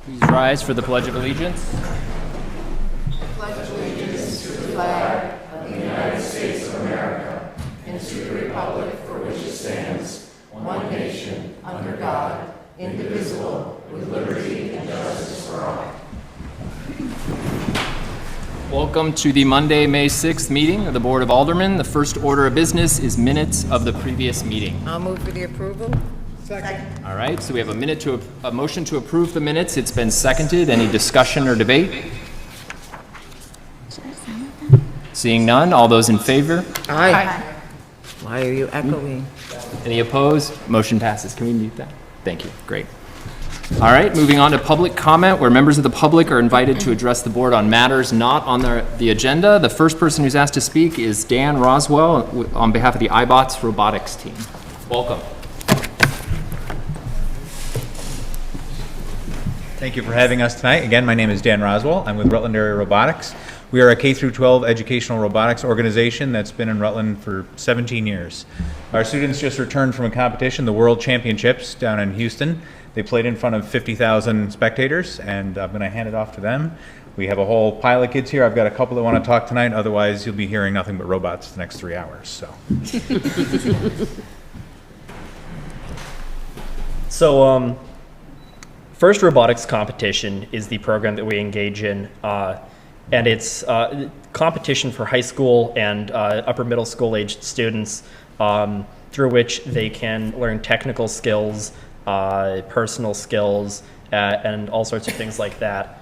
Please rise for the Pledge of Allegiance. I pledge allegiance to the flag of the United States of America and to the republic for which it stands, one nation, under God, indivisible, with liberty and justice for all. Welcome to the Monday, May 6th meeting of the Board of Aldermen. The first order of business is minutes of the previous meeting. I'll move for the approval. Second. All right, so we have a motion to approve the minutes. It's been seconded. Any discussion or debate? Seeing none, all those in favor? Aye. Why are you echoing? Any opposed? Motion passes. Can we mute that? Thank you. Great. All right, moving on to public comment, where members of the public are invited to address the board on matters not on the agenda. The first person who's asked to speak is Dan Roswell on behalf of the IBOTS Robotics team. Welcome. Thank you for having us tonight. Again, my name is Dan Roswell. I'm with Rutland Area Robotics. We are a K-12 educational robotics organization that's been in Rutland for 17 years. Our students just returned from a competition, the World Championships, down in Houston. They played in front of 50,000 spectators, and I'm going to hand it off to them. We have a whole pile of kids here. I've got a couple that want to talk tonight. Otherwise, you'll be hearing nothing but robots the next 3 hours. So, First Robotics Competition is the program that we engage in, and it's competition for high school and upper middle school aged students through which they can learn technical skills, personal skills, and all sorts of things like that.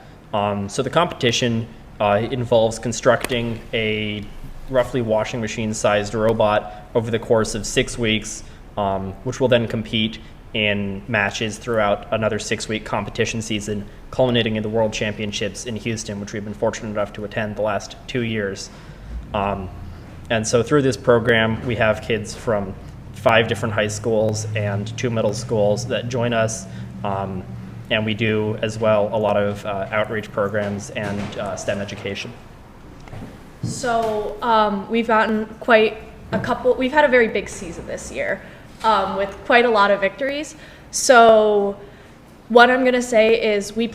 So the competition involves constructing a roughly washing machine sized robot over the course of 6 weeks, which will then compete in matches throughout another 6-week competition season, culminating in the World Championships in Houston, which we've been fortunate enough to attend the last 2 years. And so through this program, we have kids from 5 different high schools and 2 middle schools that join us. And we do as well a lot of outreach programs and STEM education. So we've gotten we've had a very big season this year with quite a lot of victories. So what I'm gonna say is we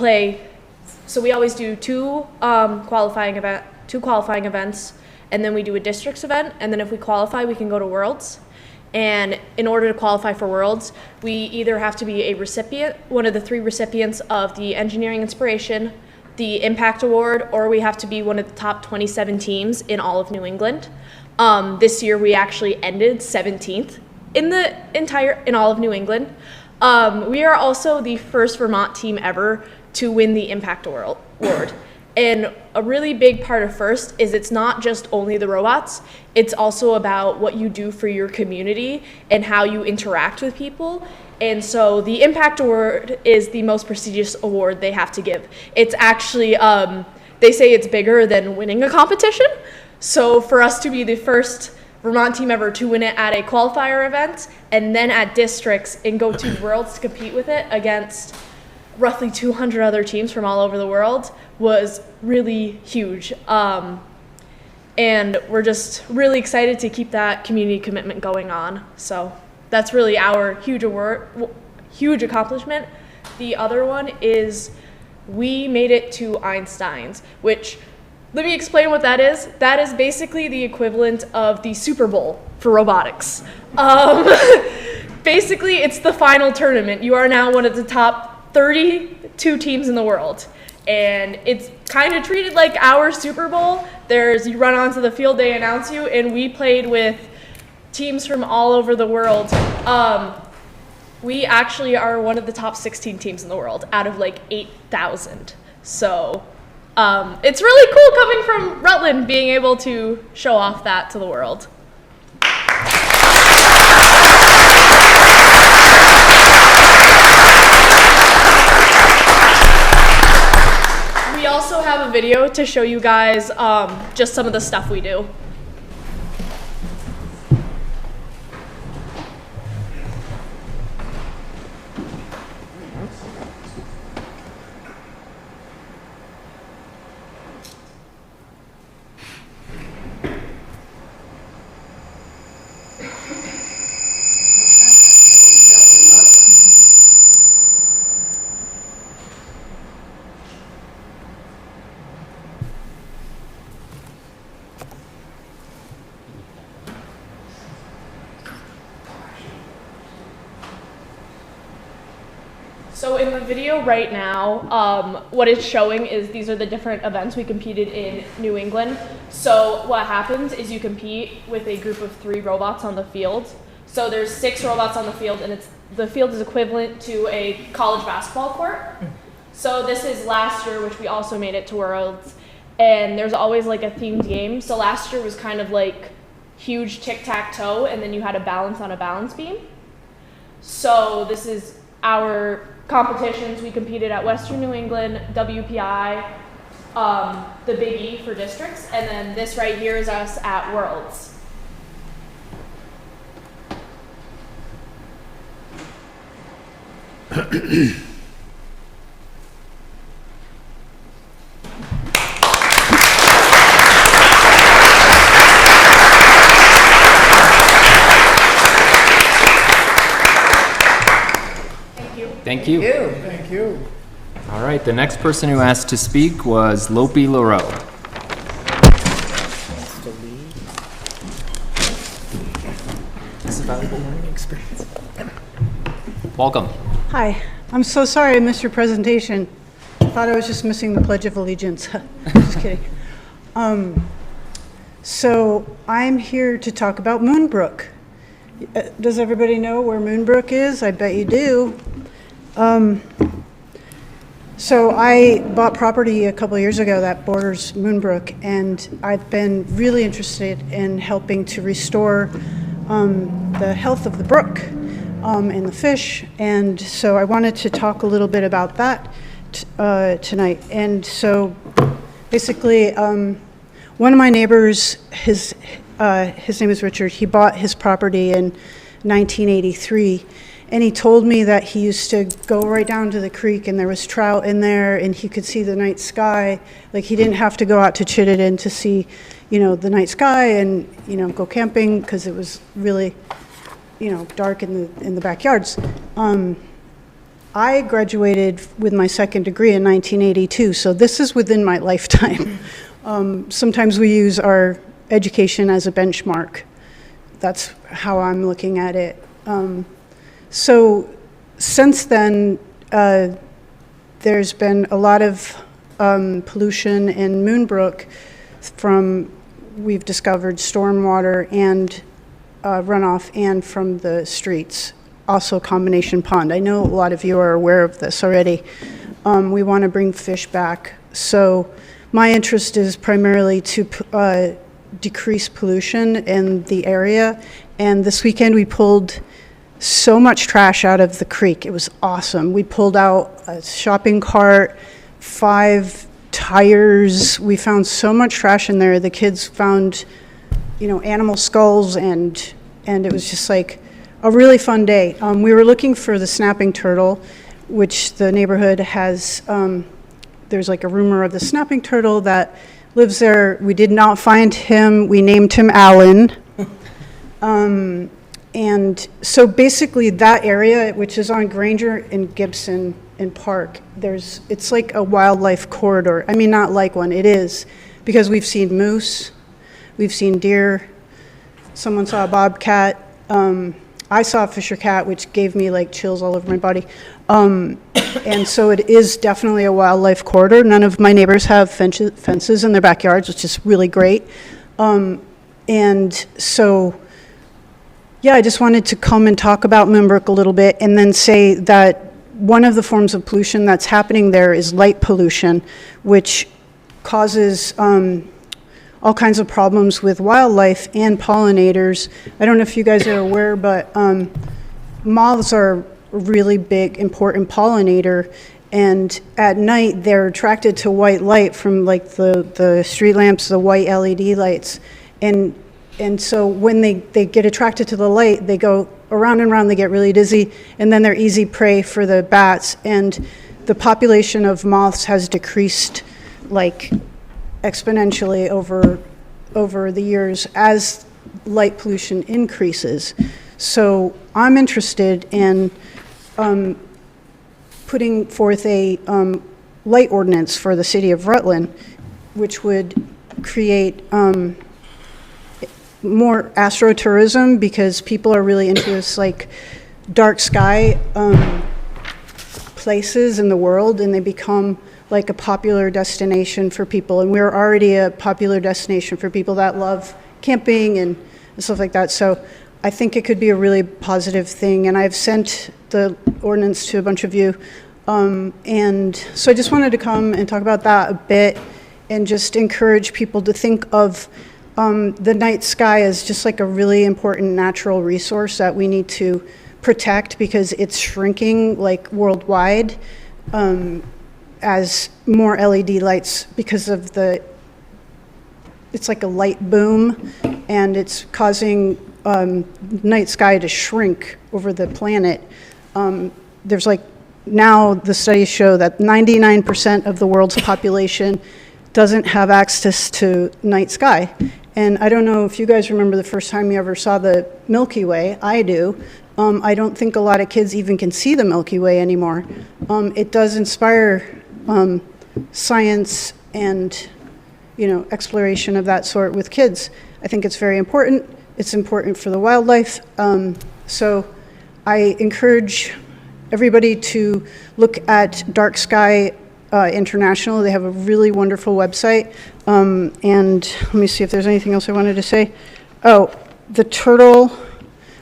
always do two qualifying events, and then we do a districts event, and then if we qualify, we can go to Worlds. And in order to qualify for Worlds, we either have to be a recipient, one of the 3 recipients of the Engineering Inspiration, the Impact Award, or we have to be one of the top 27 teams in all of New England. This year we actually ended 17th in all of New England. We are also the first Vermont team ever to win the Impact Award. And a really big part of FIRST is it's not just only the robots, it's also about what you do for your community and how you interact with people. And so the Impact Award is the most prestigious award they have to give. It's actually, they say it's bigger than winning a competition. So for us to be the first Vermont team ever to win it at a qualifier event and then at districts and go to Worlds to compete with it against roughly 200 other teams from all over the world was really huge. And we're just really excited to keep that community commitment going on. So that's really our huge accomplishment. The other one is we made it to Einstein's, which, let me explain what that is. That is basically the equivalent of the Super Bowl for robotics. Basically, it's the final tournament. You are now one of the top 32 teams in the world. And it's kind of treated like our Super Bowl. You run onto the field, they announce you, and we played with teams from all over the world. We actually are one of the top 16 teams in the world out of like 8,000. So it's really cool coming from Rutland, being able to show off that to the world. We also have a video to show you guys just some of the stuff we do. So in the video right now, what it's showing is these are the different events we competed in New England. So what happens is you compete with a group of 3 robots on the field. So there's 6 robots on the field, and the field is equivalent to a college basketball court. So this is last year, which we also made it to Worlds, and there's always like a themed game. So last year was kind of like huge tic-tac-toe, and then you had to balance on a balance beam. So this is our competitions. We competed at Western New England, WPI, the Big E for districts, and then this right here is us at Worlds. Thank you. Thank you. All right, the next person who asked to speak was Lopi Leroux. This is a valuable learning experience. Welcome. Hi, I'm so sorry I missed your presentation. Thought I was just missing the Pledge of Allegiance. Just kidding. So I'm here to talk about Moonbrook. Does everybody know where Moonbrook is? I bet you do. So I bought property a couple of years ago that borders Moonbrook, and I've been really interested in helping to restore the health of the brook and the fish, and so I wanted to talk a little bit about that tonight. And so basically, one of my neighbors, his name is Richard, he bought his property in 1983, and he told me that he used to go right down to the creek and there was trout in there and he could see the night sky. Like, he didn't have to go out to Chittenden to see, the night sky and, go camping because it was really, dark in the backyards. I graduated with my second degree in 1982, so this is within my lifetime. Sometimes we use our education as a benchmark. That's how I'm looking at it. So since then, there's been a lot of pollution in Moonbrook we've discovered stormwater and runoff and from the streets, also combination pond. I know a lot of you are aware of this already. We want to bring fish back. So my interest is primarily to decrease pollution in the area. And this weekend we pulled so much trash out of the creek. It was awesome. We pulled out a shopping cart, 5 tires. We found so much trash in there. The kids found, animal skulls, and it was just like a really fun day. We were looking for the snapping turtle, which the neighborhood has. There's like a rumor of the snapping turtle that lives there. We did not find him. We named him Alan. And so basically that area, which is on Granger and Gibson and Park, it's like a wildlife corridor. I mean, not like one, it is, because we've seen moose, we've seen deer, someone saw a bobcat, I saw a fisher cat, which gave me like chills all over my body. And so it is definitely a wildlife corridor. None of my neighbors have fences in their backyards, which is really great. And so, yeah, I just wanted to come and talk about Moonbrook a little bit and then say that one of the forms of pollution that's happening there is light pollution, which causes all kinds of problems with wildlife and pollinators. I don't know if you guys are aware, but moths are a really big, important pollinator. And at night, they're attracted to white light from like the street lamps, the white LED lights. And so when they get attracted to the light, they go around and around, they get really dizzy, and then they're easy prey for the bats. And the population of moths has decreased like exponentially over the years as light pollution increases. So I'm interested in putting forth a light ordinance for the city of Rutland, which would create more astro-tourism, because people are really into this like dark sky places in the world, and they become like a popular destination for people. And we're already a popular destination for people that love camping and stuff like that. So I think it could be a really positive thing. And I've sent the ordinance to a bunch of you. And so I just wanted to come and talk about that a bit and just encourage people to think of the night sky as just like a really important natural resource that we need to protect, because it's shrinking like worldwide as more LED lights, because of it's like a light boom, and it's causing night sky to shrink over the planet. There's like, now the studies show that 99% of the world's population doesn't have access to night sky. And I don't know if you guys remember the first time you ever saw the Milky Way. I do. I don't think a lot of kids even can see the Milky Way anymore. It does inspire science and, exploration of that sort with kids. I think it's very important. It's important for the wildlife. So I encourage everybody to look at Dark Sky International. They have a really wonderful website. And let me see if there's anything else I wanted to say. Oh, the turtle.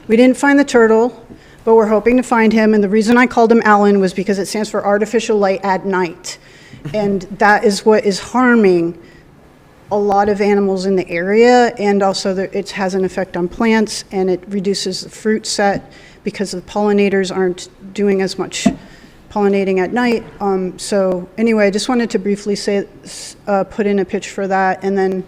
We didn't find the turtle, but we're hoping to find him. And the reason I called him Alan was because it stands for artificial light at night. And that is what is harming a lot of animals in the area. And also it has an effect on plants, and it reduces the fruit set because the pollinators aren't doing as much pollinating at night. So anyway, I just wanted to briefly say, put in a pitch for that, and then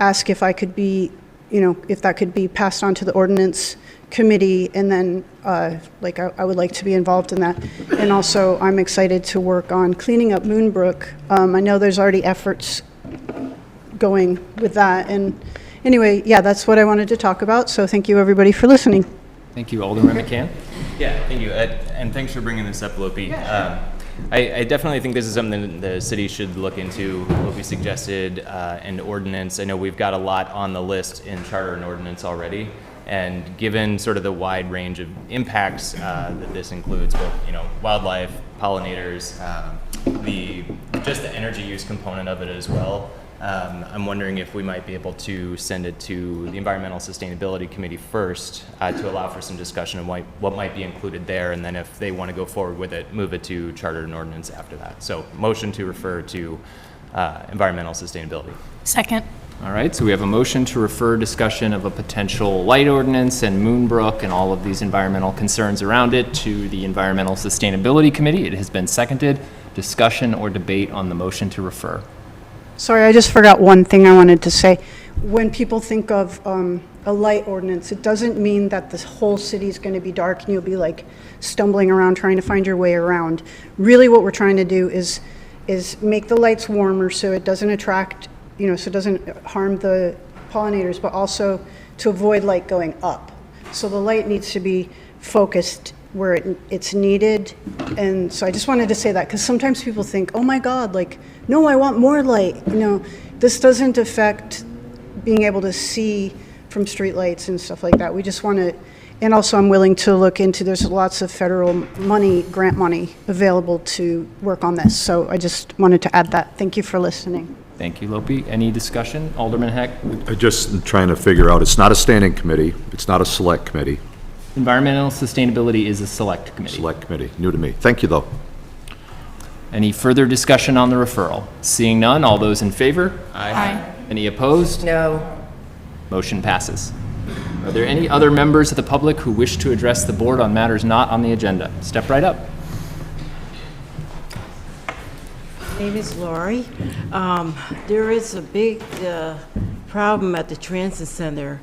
ask if I could be, if that could be passed on to the ordinance committee, and then I would like to be involved in that. And also, I'm excited to work on cleaning up Moonbrook. I know there's already efforts going with that. And anyway, yeah, that's what I wanted to talk about. So thank you, everybody, for listening. Thank you, Alderman McCann. Yeah, thank you, and thanks for bringing this up, Lopi. I definitely think this is something the city should look into. Lopi suggested an ordinance. I know we've got a lot on the list in charter and ordinance already, and given sort of the wide range of impacts that this includes, both wildlife, pollinators, just the energy use component of it as well. I'm wondering if we might be able to send it to the Environmental Sustainability Committee first to allow for some discussion of what might be included there, and then if they want to go forward with it, move it to charter and ordinance after that. So motion to refer to Environmental Sustainability. Second. All right, so we have a motion to refer discussion of a potential light ordinance and Moonbrook and all of these environmental concerns around it to the Environmental Sustainability Committee. It has been seconded. Discussion or debate on the motion to refer? Sorry, I just forgot one thing I wanted to say. When people think of a light ordinance, it doesn't mean that the whole city is going to be dark and you'll be like stumbling around trying to find your way around. Really what we're trying to do is make the lights warmer so it doesn't attract, so it doesn't harm the pollinators, but also to avoid light going up. So the light needs to be focused where it's needed. And so I just wanted to say that, because sometimes people think, oh my God, no, I want more light. This doesn't affect being able to see from street lights and stuff like that. We just want to, and also I'm willing to look into, there's lots of federal money, grant money available to work on this. So I just wanted to add that. Thank you for listening. Thank you, Lopi. Any discussion? Alderman Heck? I'm just trying to figure out, it's not a standing committee, it's not a select committee. Environmental Sustainability is a select committee. Select committee, new to me. Thank you, though. Any further discussion on the referral? Seeing none, all those in favor? Aye. Any opposed? No. Motion passes. Are there any other members of the public who wish to address the board on matters not on the agenda? Step right up. My name is Lori. There is a big problem at the transit center.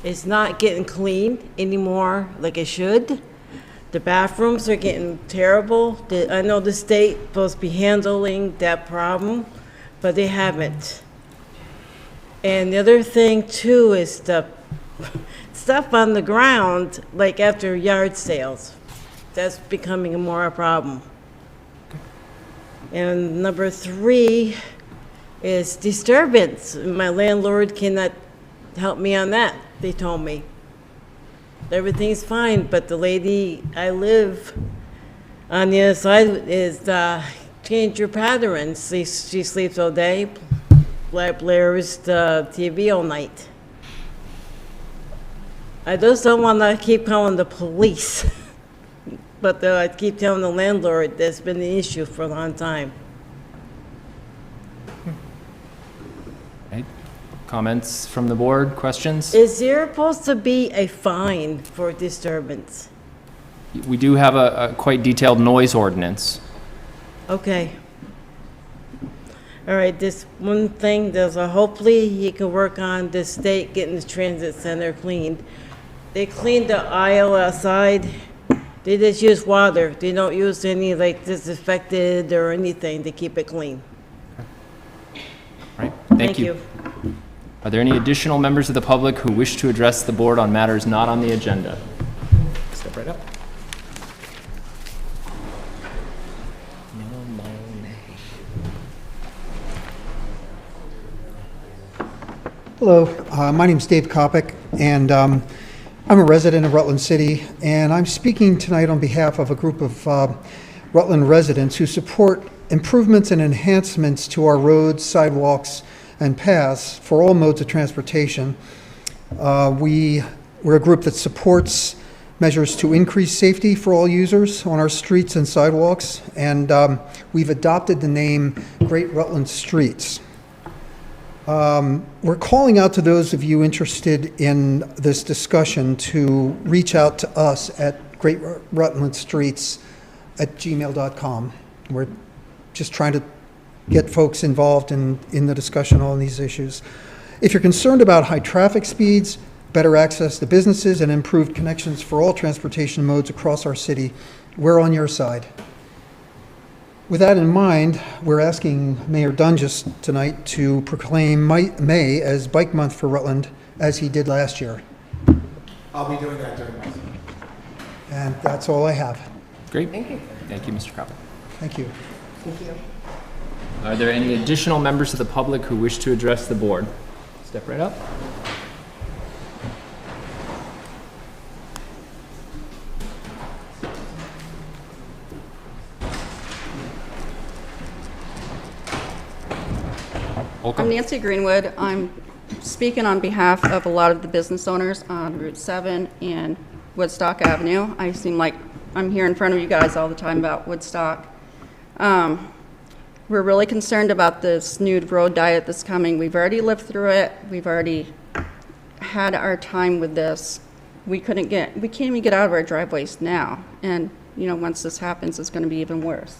It's not getting clean anymore like it should. The bathrooms are getting terrible. I know the state is supposed to be handling that problem, but they haven't. And the other thing too is the stuff on the ground, like after yard sales. That's becoming more a problem. And number 3 is disturbance. My landlord cannot help me on that, they told me. Everything's fine, but the lady I live On the other side is change your patterns. She sleeps all day, blares the TV all night. I just don't want to keep calling the police, but I keep telling the landlord that's been the issue for a long time. Right. Comments from the board, questions? Is there supposed to be a fine for disturbance? We do have a quite detailed noise ordinance. Okay. All right, this one thing, hopefully he can work on the state getting the transit center cleaned. They cleaned the aisle outside. They just use water. They don't use any like disinfectant or anything to keep it clean. Right, thank you. Are there any additional members of the public who wish to address the board on matters not on the agenda? Step right up. Hello, my name's Dave Kopic, and I'm a resident of Rutland City, and I'm speaking tonight on behalf of a group of Rutland residents who support improvements and enhancements to our roads, sidewalks, and paths for all modes of transportation. We're a group that supports measures to increase safety for all users on our streets and sidewalks, and we've adopted the name Great Rutland Streets. We're calling out to those of you interested in this discussion to reach out to us at greatrutlandstreets@gmail.com. We're just trying to get folks involved in the discussion on these issues. If you're concerned about high traffic speeds, better access to businesses, and improved connections for all transportation modes across our city, we're on your side. With that in mind, we're asking Mayor Dungus tonight to proclaim May as Bike Month for Rutland, as he did last year. I'll be doing that during my time. And that's all I have. Great. Thank you. Thank you, Mr. Kopic. Thank you. Thank you. Are there any additional members of the public who wish to address the board? Step right up. I'm Nancy Greenwood. I'm speaking on behalf of a lot of the business owners on Route 7 and Woodstock Avenue. I seem like I'm here in front of you guys all the time about Woodstock. We're really concerned about this new road diet that's coming. We've already lived through it. We've already had our time with this. We can't even get out of our driveways now. And, once this happens, it's going to be even worse.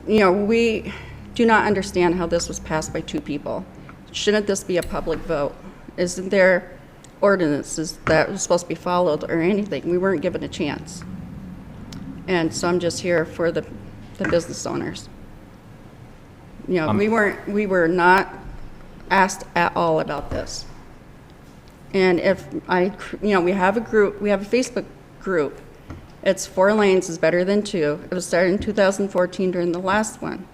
We do not understand how this was passed by two people. Shouldn't this be a public vote? Isn't there ordinances that were supposed to be followed or anything? We weren't given a chance. And so I'm just here for the business owners. We were not asked at all about this. And we have a Facebook group. It's 4 lanes is better than 2. It was started in 2014 during the last one.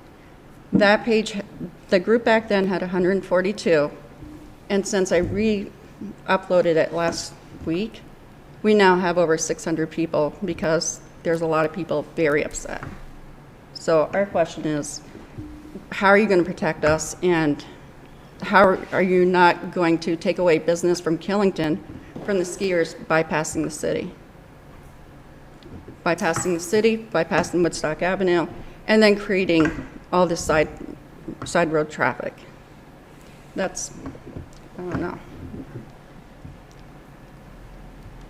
That page, the group back then had 142, and since I re-uploaded it last week, we now have over 600 people because there's a lot of people very upset. So our question is, how are you going to protect us, and how are you not going to take away business from Killington, from the skiers, bypassing the city? Bypassing the city, bypassing Woodstock Avenue, and then creating all this side road traffic. I don't know.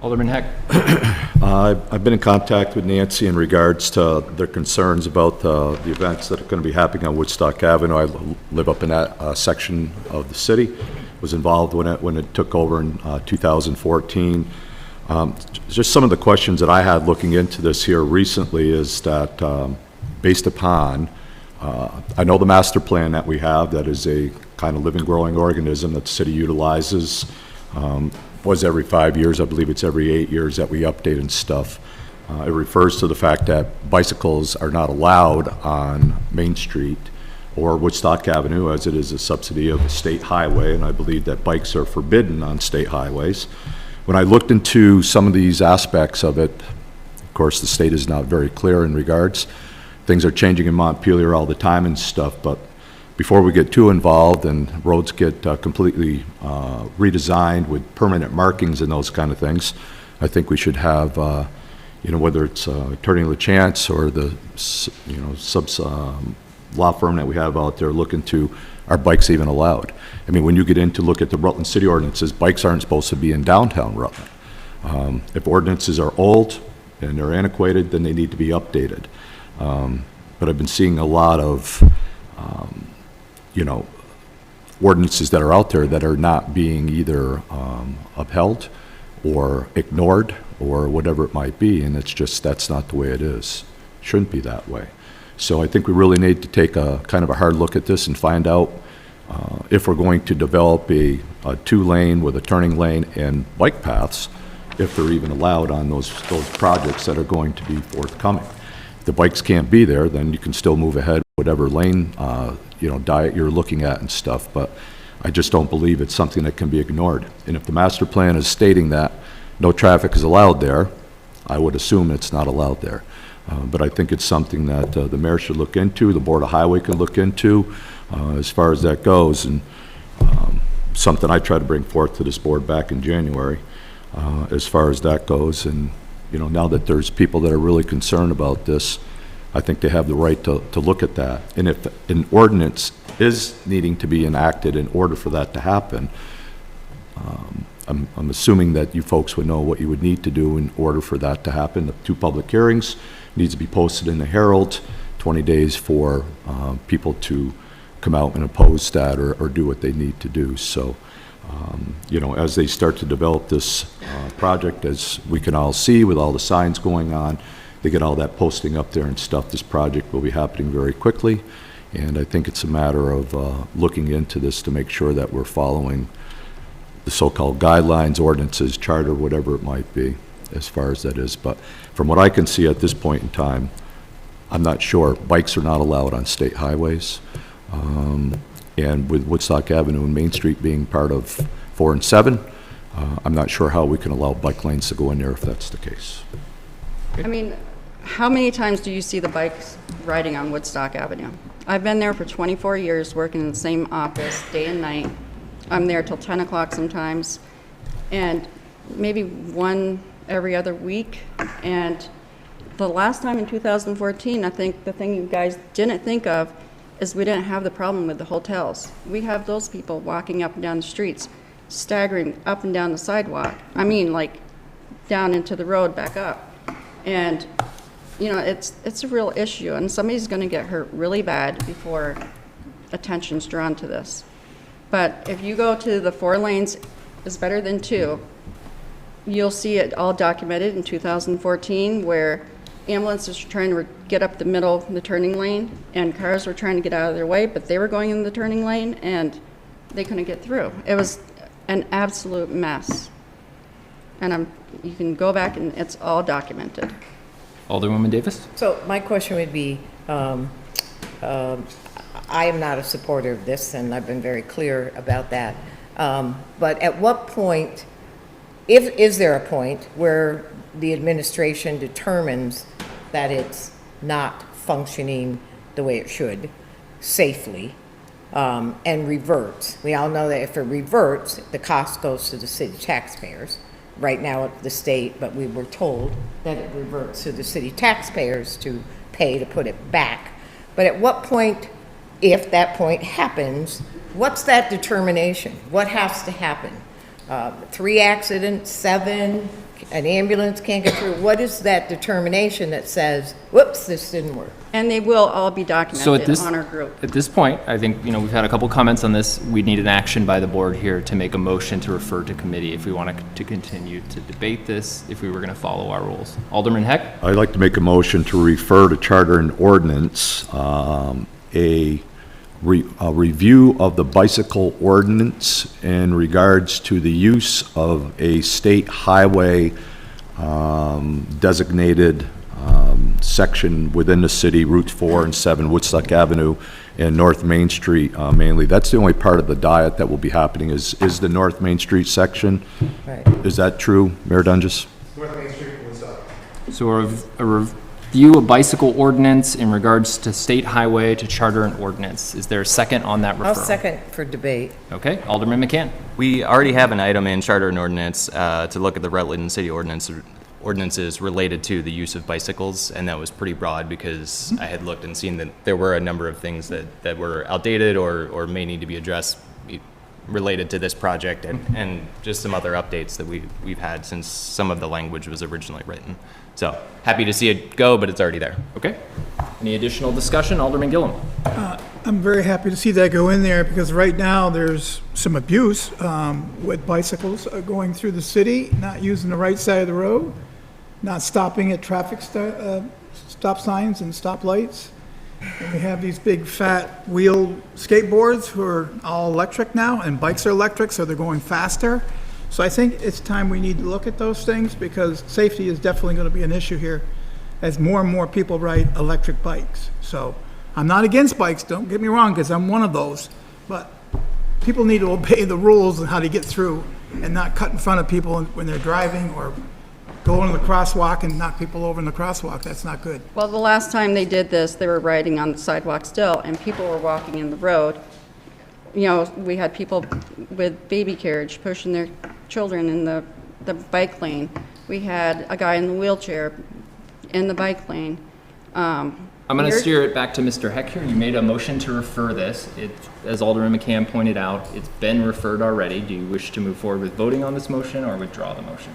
Alderman Heck. I've been in contact with Nancy in regards to their concerns about the events that are going to be happening on Woodstock Avenue. I live up in that section of the city. Was involved when it took over in 2014. Just some of the questions that I had looking into this here recently is that based upon I know the master plan that we have, that is a kind of living, growing organism that the city utilizes. Was every 5 years, I believe it's every 8 years that we update and stuff. It refers to the fact that bicycles are not allowed on Main Street or Woodstock Avenue, as it is a subsidy of a state highway, and I believe that bikes are forbidden on state highways. When I looked into some of these aspects of it, course, the state is not very clear in regards. Things are changing in Montpelier all the time and stuff, but before we get too involved and roads get completely redesigned with permanent markings and those kind of things, I think we should have, whether it's Attorney LaChance or the, law firm that we have out there look into, are bikes even allowed? I mean, when you get in to look at the Rutland City ordinances, bikes aren't supposed to be in downtown Rutland. If ordinances are old and they're antiquated, then they need to be updated. But I've been seeing a lot of, ordinances that are out there that are not being either upheld or ignored or whatever it might be, and it's just, that's not the way it is. Shouldn't be that way. So I think we really need to take a kind of a hard look at this and find out if we're going to develop a two-lane with a turning lane and bike paths, if they're even allowed on those projects that are going to be forthcoming. If the bikes can't be there, then you can still move ahead whatever lane diet you're looking at and stuff, but I just don't believe it's something that can be ignored. And if the master plan is stating that no traffic is allowed there, I would assume it's not allowed there. But I think it's something that the mayor should look into, the Board of Highway can look into, as far as that goes, and something I tried to bring forth to this board back in January, as far as that goes. And now that there's people that are really concerned about this, I think they have the right to look at that. And if an ordinance is needing to be enacted in order for that to happen, I'm assuming that you folks would know what you would need to do in order for that to happen. The 2 public hearings needs to be posted in the Herald, 20 days for people to come out and oppose that or do what they need to do. So, as they start to develop this project, as we can all see with all the signs going on, they get all that posting up there and stuff, this project will be happening very quickly. And I think it's a matter of looking into this to make sure that we're following the so-called guidelines, ordinances, charter, whatever it might be, as far as that is. But from what I can see at this point in time, I'm not sure. Bikes are not allowed on state highways. And with Woodstock Avenue and Main Street being part of 4 and 7, I'm not sure how we can allow bike lanes to go in there if that's the case. I mean, how many times do you see the bikes riding on Woodstock Avenue? I've been there for 24 years, working in the same office, day and night. I'm there till 10 o'clock sometimes, and maybe one every other week. And the last time in 2014, I think the thing you guys didn't think of is we didn't have the problem with the hotels. We have those people walking up and down the streets, staggering up and down the sidewalk. I mean, like down into the road, back up. And, it's a real issue, and somebody's going to get hurt really bad before attention's drawn to this. But if you go to the 4 lanes is better than 2, you'll see it all documented in 2014 where ambulances were trying to get up the middle, the turning lane, and cars were trying to get out of their way, but they were going in the turning lane and they couldn't get through. It was an absolute mess. And you can go back and it's all documented. Alderwoman Davis? So my question would be, I am not a supporter of this, and I've been very clear about that. But at what point, is there a point where the administration determines that it's not functioning the way it should, safely, and reverts? We all know that if it reverts, the cost goes to the city taxpayers. Right now it's the state, but we were told that it reverts to the city taxpayers to pay to put it back. But at what point, if that point happens, what's that determination? What has to happen? 3 accidents, 7, an ambulance can't get through. What is that determination that says, whoops, this didn't work? And they will all be So documented on our group. at this point, I think, we've had a couple comments on this. We need an action by the board here to make a motion to refer to committee if we want to continue to debate this, if we were going to follow our rules. Alderman Heck? I'd like to make a motion to refer to Charter and Ordinance, a review of the bicycle ordinance in regards to the use of a state highway designated section within the city, Route 4 and 7, Woodstock Avenue, and North Main Street mainly. That's the only part of the diet that will be happening is the North Main Street section. Right. Is that true, Mayor Dunges? North Main Street, Woodstock. So a review of bicycle ordinance in regards to state highway to charter and ordinance. Is there a second on that referral? I'll second for debate. Okay, Alderman McCann. We already have an item in charter and ordinance to look at the Rutland city ordinances related to the use of bicycles, and that was pretty broad because I had looked and seen that there were a number of things that were outdated or may need to be addressed related to this project, and just some other updates that we've had since some of the language was originally written. So happy to see it go, but it's already there. Okay. Any additional discussion? Alderman Gillum. I'm very happy to see that go in there because right now there's some abuse with bicycles going through the city, not using the right side of the road, not stopping at traffic stop signs and stoplights. And we have these big fat wheel skateboards who are all electric now, and bikes are electric, so they're going faster. So I think it's time we need to look at those things because safety is definitely going to be an issue here as more and more people ride electric bikes. So I'm not against bikes, don't get me wrong, because I'm one of those, but people need to obey the rules and how to get through and not cut in front of people when they're driving or go in the crosswalk and knock people over in the crosswalk. That's not good. Well, the last time they did this, they were riding on the sidewalk still, and people were walking in the road. You know, we had people with baby carriage pushing their children in the bike lane. We had a guy in the wheelchair in the bike lane. I'm going to steer it back to Mr. Heck here. You made a motion to refer this. As Alderman McCann pointed out, it's been referred already. Do you wish to move forward with voting on this motion or withdraw the motion?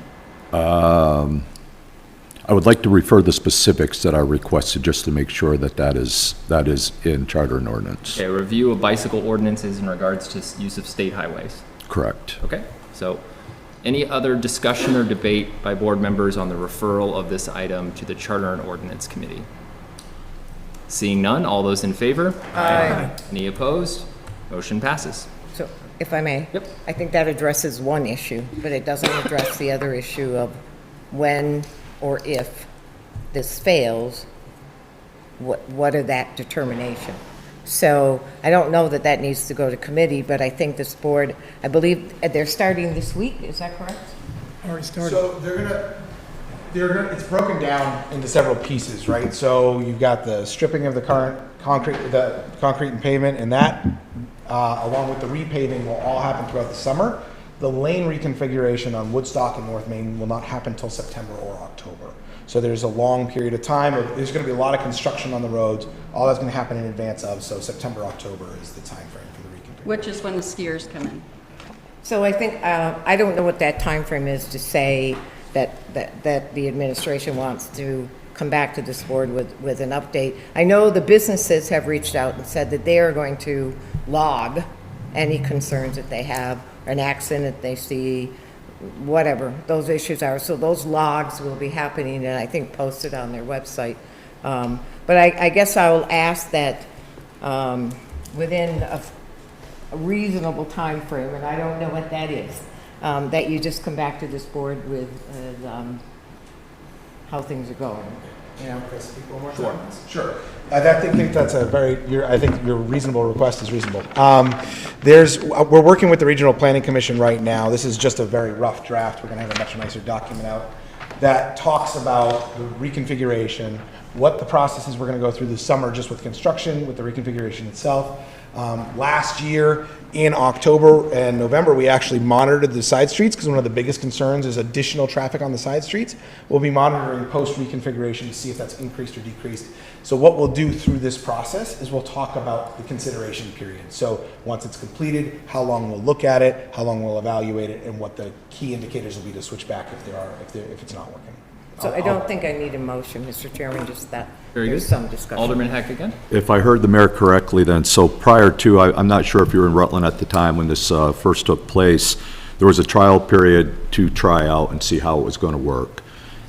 I would like to refer the specifics that are requested just to make sure that is in charter and ordinance. Okay, a review of bicycle ordinances in regards to use of state highways. Correct. Okay, so any other discussion or debate by board members on the referral of this item to the Charter and Ordinance Committee? Seeing none, all those in favor? Aye. Any opposed? Motion passes. So, if I may? Yep. I think that addresses one issue, but it doesn't address the other issue of when or if this fails, what are that determination? So I don't know that that needs to go to committee, but I think this board, I believe they're starting this week, is that correct? Already started. So they're gonna, it's broken down into several pieces, right? So you've got the stripping of the concrete and pavement, and that, along with the repaving, will all happen throughout the summer. The lane reconfiguration on Woodstock and North Main will not happen until September or October. So there's a long period of time. There's going to be a lot of construction on the roads. All that's going to happen in advance of. So September, October is the time frame for the reconfiguration. Which is when the skiers come in. So I think, I don't know what that time frame is to say that the administration wants to come back to this board with an update. I know the businesses have reached out and said that they are going to log any concerns that they have, an accident they see, whatever those issues are. So those logs will be happening and I think posted on their website. But I guess I will ask that within a reasonable time frame, and I don't know what that is, that you just come back to this board with how things are going. You know? Sure. I think that's I think your reasonable request is reasonable. We're working with the Regional Planning Commission right now. This is just a very rough draft. We're going to have a much nicer document out that talks about the reconfiguration, what the processes we're going to go through this summer just with construction, with the reconfiguration itself. Last year in October and November, we actually monitored the side streets because one of the biggest concerns is additional traffic on the side streets. We'll be monitoring post-reconfiguration to see if that's increased or decreased. So what we'll do through this process is we'll talk about the consideration period. So once it's completed, how long we'll look at it, how long we'll evaluate it, and what the key indicators will be to switch back if it's not working. So I don't think I need a motion, Mr. Chairman, just that Very there's good. some discussion. Alderman Heck again. If I heard the mayor correctly then, so prior to, I'm not sure if you were in Rutland at the time when this first took place, there was a trial period to try out and see how it was going to work.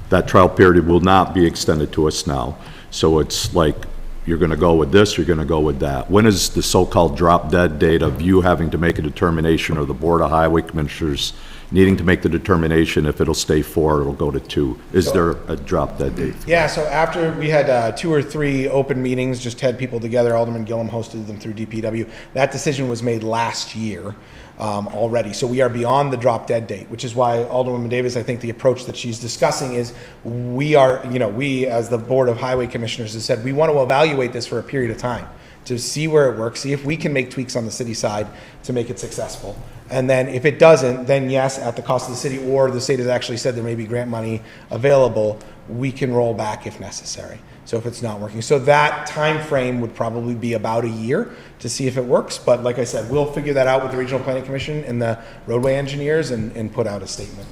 That trial period will not be extended to us now. So it's like, you're going to go with this, you're going to go with that. When is the so-called drop-dead date of you having to make a determination or the Board of Highway Commissioners needing to make the determination if it'll stay 4 or it'll go to 2. Is there a drop dead date? Yeah, so after we had 2 or 3 open meetings, just had people together, Alderman Gillum hosted them through DPW. That decision was made last year already. So we are beyond the drop dead date, which is why Alderwoman Davis, I think the approach that she's discussing is we as the Board of Highway Commissioners has said, we want to evaluate this for a period of time to see where it works, see if we can make tweaks on the city side to make it successful. And then if it doesn't, then yes, at the cost of the city, or the state has actually said there may be grant money available, we can roll back if necessary. So if it's not working. So that time frame would probably be about a year to see if it works. But like I said, we'll figure that out with the Regional Planning Commission and the roadway engineers and put out a statement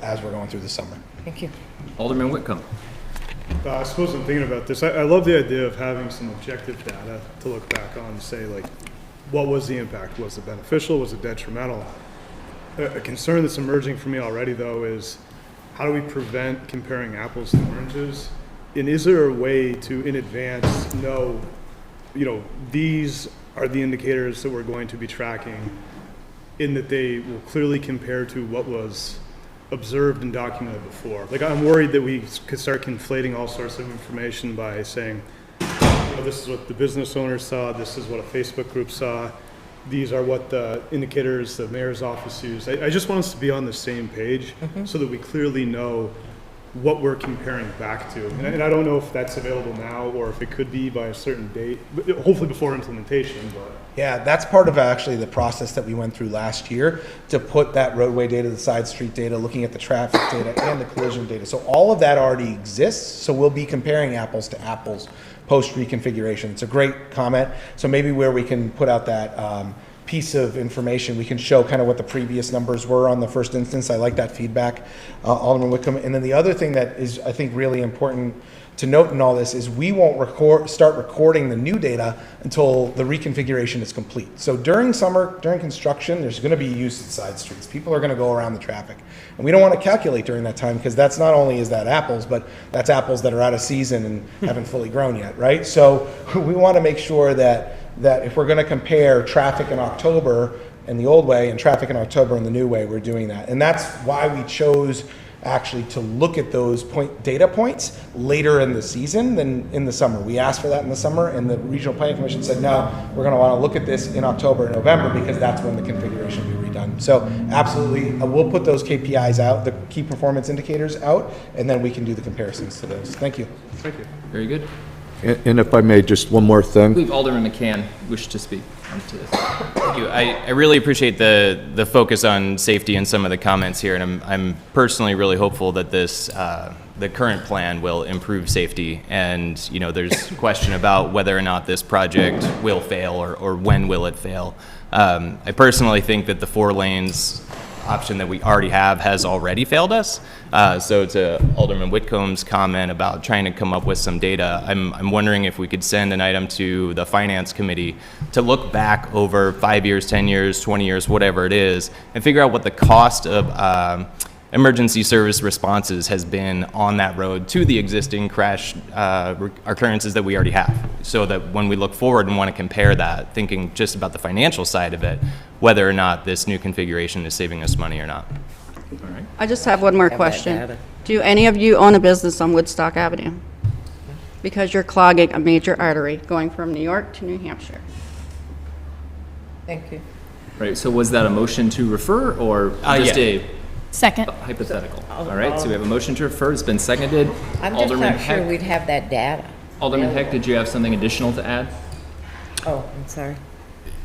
as we're going through the summer. Thank you. Alderman Whitcomb. I suppose I'm thinking about this. I love the idea of having some objective data to look back on and say, like, what was the impact? Was it beneficial? Was it detrimental? A concern that's emerging for me already, though, is how do we prevent comparing apples to oranges? And is there a way to, in advance, know, these are the indicators that we're going to be tracking, in that they will clearly compare to what was observed and documented before? Like, I'm worried that we could start conflating all sorts of information by saying, this is what the business owner saw, this is what a Facebook group saw, these are what the indicators the mayor's office used. I just want us to be on the same page so that we clearly know what we're comparing back to. And I don't know if that's available now or if it could be by a certain date, but hopefully before implementation. But yeah, that's part of actually the process that we went through last year to put that roadway data, the side street data, looking at the traffic data and the collision data. So all of that already exists. So we'll be comparing apples to apples post reconfiguration. It's a great comment. So maybe where we can put out that piece of information, we can show kind of what the previous numbers were on the first instance. I like that feedback, Alderman Whitcomb. And then the other thing that is, I think, really important to note in all this is we won't start recording the new data until the reconfiguration is complete. So during summer, during construction, there's going to be use of side streets. People are going to go around the traffic. And we don't want to calculate during that time, because that's not only is that apples, but that's apples that are out of season and haven't fully grown yet, right? So we want to make sure that if we're going to compare traffic in October in the old way and traffic in October in the new way, we're doing that. And that's why we chose actually to look at those data points later in the season than in the summer. We asked for that in the summer, and the Regional Planning Commission said, no, we're going to want to look at this in October and November, because that's when the configuration will be redone. So absolutely, we'll put those KPIs out, the key performance indicators out, and then we can do the comparisons to those. Thank you. thank you. Very good. And if I may, just one more I thing. believe Alderman McCann wished to speak to this. Thank you. I really appreciate the focus on safety in some of the comments here, and I'm personally really hopeful that this the current plan will improve safety. And there's a question about whether or not this project will fail or when will it fail. I personally think that the 4 lanes option that we already have has already failed us. So to Alderman Whitcomb's comment about trying to come up with some data, I'm wondering if we could send an item to the Finance Committee to look back over 5 years, 10 years, 20 years, whatever it is, and figure out what the cost of emergency service responses has been on that road to the existing crash occurrences that we already have, so that when we look forward and want to compare that, thinking just about the financial side of it, whether or not this new configuration is saving us money or not. All right. I just have one more question. Do any of you own a business on Woodstock Avenue? Because you're clogging a major artery going from New York to New Hampshire. Thank you. Right, so was that a motion to refer or just yeah. a Second. hypothetical? All right, so we have a motion to refer. It's been seconded. I'm just Alderman not sure Heck. we'd have that data. Alderman Heck, did you have something additional to add? Oh, I'm sorry.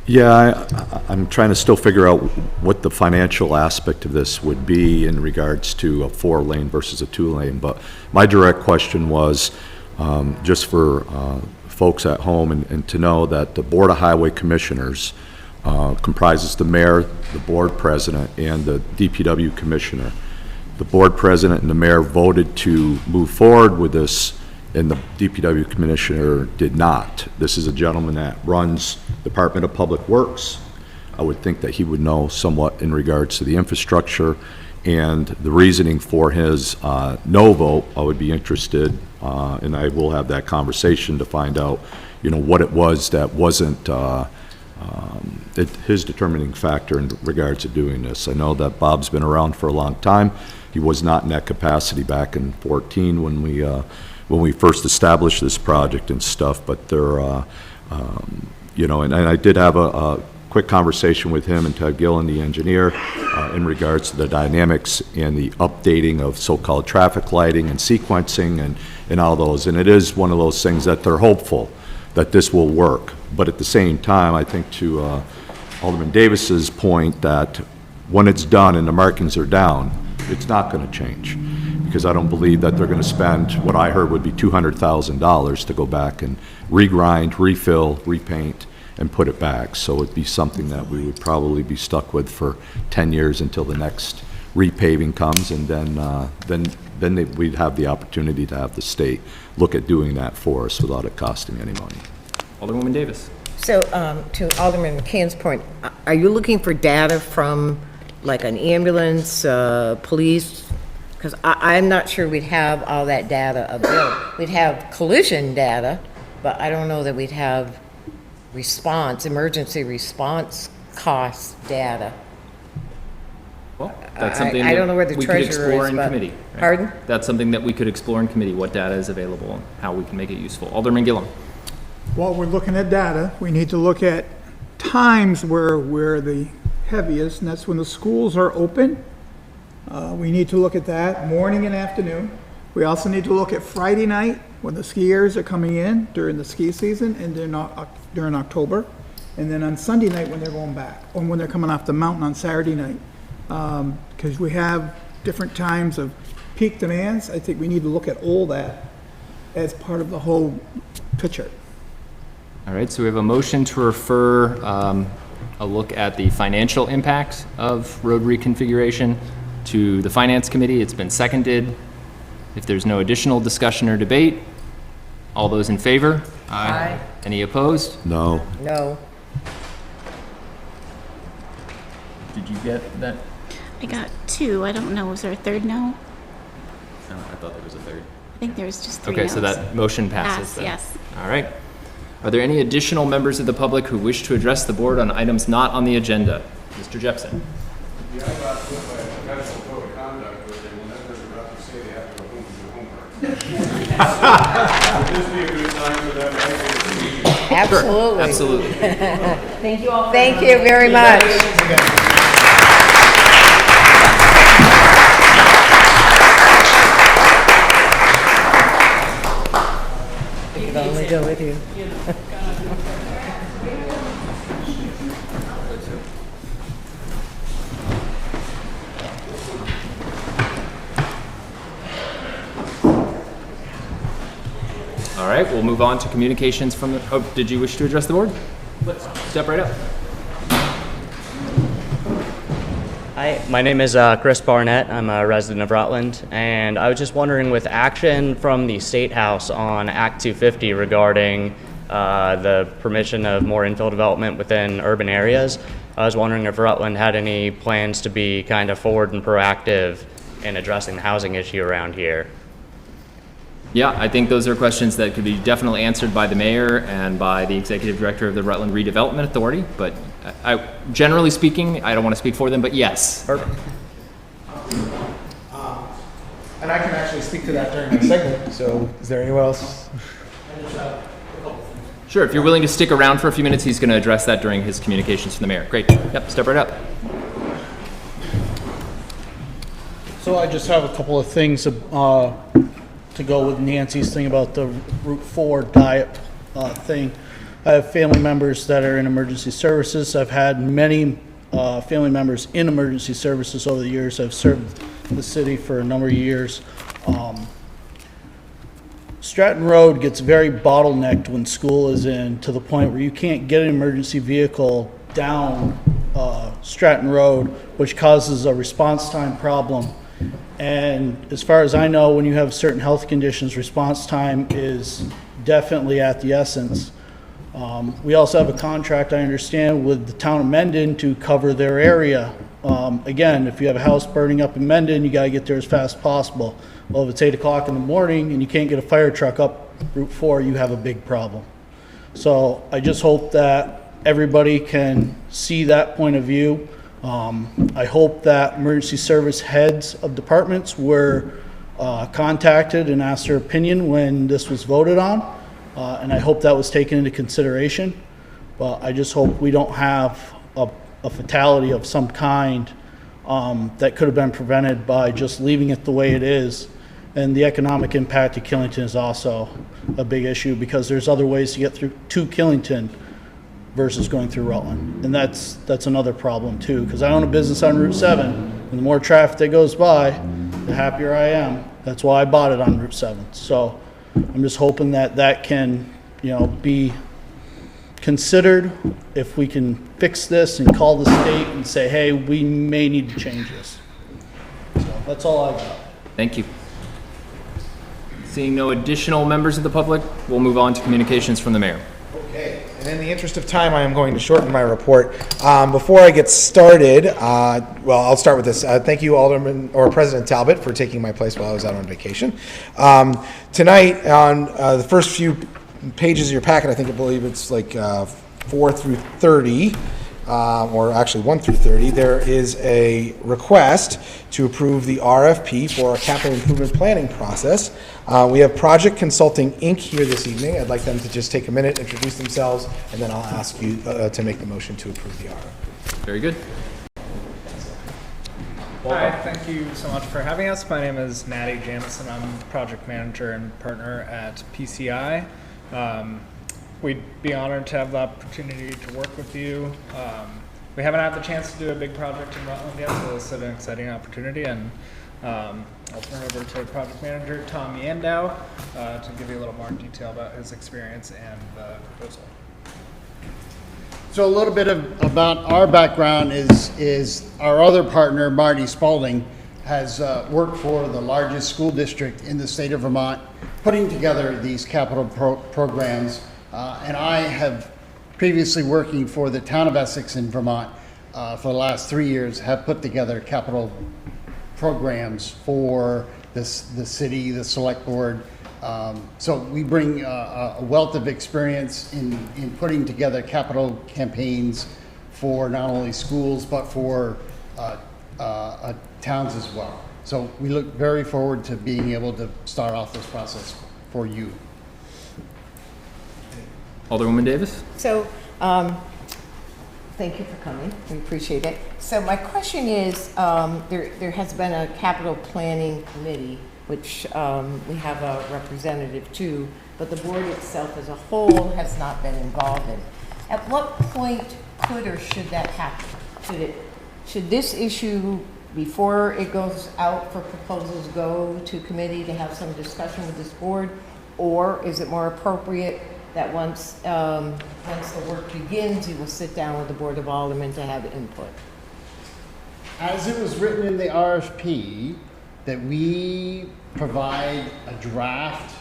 Yeah, I'm trying to still figure out what the financial aspect of this would be in regards to a 4-lane versus a 2-lane. But my direct question was just for folks at home and to know that the Board of Highway Commissioners comprises the mayor, the board president, and the DPW commissioner. The board president and the mayor voted to move forward with this, and the DPW commissioner did not. This is a gentleman that runs Department of Public Works. I would think that he would know somewhat in regards to the infrastructure and the reasoning for his no vote. I would be interested, and I will have that conversation to find out, what it was that wasn't his determining factor in regards to doing this. I know that Bob's been around for a long time. He was not in that capacity back in 14 when we first established this project and stuff, but there, you know, and I did have a quick conversation with him and Ted Gillen, the engineer, in regards to the dynamics and the updating of so-called traffic lighting and sequencing and all those. And it is one of those things that they're hopeful that this will work. But at the same time, I think to Alderman Davis's point that when it's done and the markings are down, it's not going to change. Because I don't believe that they're going to spend what I heard would be $200,000 to go back and regrind, refill, repaint, and put it back. So it'd be something that we would probably be stuck with for 10 years until the next repaving comes, and then we'd have the opportunity to have the state look at doing that for us without it costing any money. Alderwoman Davis. So, to Alderman McCann's point, are you looking for data from, like, an ambulance, police? Because I'm not sure we'd have all that data available. We'd have collision data, but I don't know that we'd have emergency response cost data. Well, that's something I don't know where the we could treasurer explore is, in but- committee. right? Pardon? That's something that we could explore in committee, what data is available and how we can make it useful. Alderman Gillum. While we're looking at data, we need to look at times where we're the heaviest, and that's when the schools are open. We need to look at that, morning and afternoon. We also need to look at Friday night, when the skiers are coming in during the ski season, and they're not during October. And then on Sunday night when they're going back, or when they're coming off the mountain on Saturday night. Because we have different times of peak demands. I think we need to look at all that as part of the whole picture. All right, so we have a motion to refer a look at the financial impact of road reconfiguration to the Finance Committee. It's been seconded. If there's no additional discussion or debate, all those in favor? Aye. Any opposed? No. No. Did you get that? I got 2. I don't know. Was there a third no? No, I thought there was a third. I think there was just 3 Okay, no's. so that motion passes Pass, then. yes. All right. Are there any additional members of the public who wish to address the board on items not on the agenda? Mr. Jepson. Yeah, I brought up a potential code of conduct, but they will never interrupt to say they have to go home and do homework. Would this be a good time for them to make a Absolutely. Absolutely. Thank you all. Thank you very much. I could only go with you. All right, we'll move on to communications from the, oh, did you wish to address the board? Let's step right up. Hi, my name is Chris Barnett. I'm a resident of Rutland, and I was just wondering, with action from the State House on Act 250 regarding the permission of more infill development within urban areas, I was wondering if Rutland had any plans to be kind of forward and proactive in addressing the housing issue around here. Yeah, I think those are questions that could be definitely answered by the mayor and by the executive director of the Rutland Redevelopment Authority, but generally speaking, I don't want to speak for them, but yes. And I can actually speak to that during my segment, so is there anyone else? Sure, if you're willing to stick around for a few minutes, he's going to address that during his communications to the mayor. Great. Yep, step right up. So I just have a couple of things to go with Nancy's thing about the Route 4 diet thing. I have family members that are in emergency services. I've had many family members in emergency services over the years. I've served the city for a number of years. Stratton Road gets very bottlenecked when school is in, to the point where you can't get an emergency vehicle down Stratton Road, which causes a response time problem. And as far as I know, when you have certain health conditions, response time is definitely at the essence. We also have a contract, I understand, with the town of Mendon to cover their area. Again, if you have a house burning up in Mendon, you gotta get there as fast as possible. Well, if it's 8 o'clock in the morning and you can't get a fire truck up Route 4, you have a big problem. So I just hope that everybody can see that point of view. I hope that emergency service heads of departments were contacted and asked their opinion when this was voted on, and I hope that was taken into consideration. But I just hope we don't have a fatality of some kind that could have been prevented by just leaving it the way it is. And the economic impact of Killington is also a big issue, because there's other ways to get through to Killington versus going through Rutland. And that's another problem too, because I own a business on Route 7, and the more traffic that goes by, the happier I am. That's why I bought it on Route 7. So I'm just hoping that that can, be considered, if we can fix this and call the state and say, hey, we may need to change this. So that's all I've got. Thank you. Seeing no additional members of the public, we'll move on to communications from the mayor. Okay, and in the interest of time, I am going to shorten my report. Before I get started, well, I'll start with this. Thank you, Alderman, or President Talbot, for taking my place while I was out on vacation. Tonight, on the first few pages of your packet, I believe it's like 4 through 30, or actually 1 through 30, there is a request to approve the RFP for our capital improvement planning process. We have Project Consulting Inc. here this evening. I'd like them to just take a minute, introduce themselves, and then I'll ask you to make the motion to approve the RFP. Very good. Hi, thank you so much for having us. My name is Natty Jamison. I'm project manager and partner at PCI. We'd be honored to have the opportunity to work with you. We haven't had the chance to do a big project in Rutland yet, so this is an exciting opportunity. And I'll turn it over to project manager Tom Yandow to give you a little more detail about his experience and the proposal. So a little bit about our background is our other partner, Marty Spaulding, has worked for the largest school district in the state of Vermont, putting together these capital programs. And I have previously working for the town of Essex in Vermont for the last 3 years, have put together capital programs for the city, the select board. So we bring a wealth of experience in putting together capital campaigns for not only schools, but for towns as well. So we look very forward to being able to start off this process for you. Alderwoman Davis? So, thank you for coming. We appreciate it. So my question is, there has been a capital planning committee, which we have a representative to, but the board itself as a whole has not been involved in. At what point could or should that happen? Should this issue, before it goes out for proposals, go to committee to have some discussion with this board? Or is it more appropriate that once the work begins, you will sit down with the Board of Aldermen to have input? As it was written in the RFP, that we provide a draft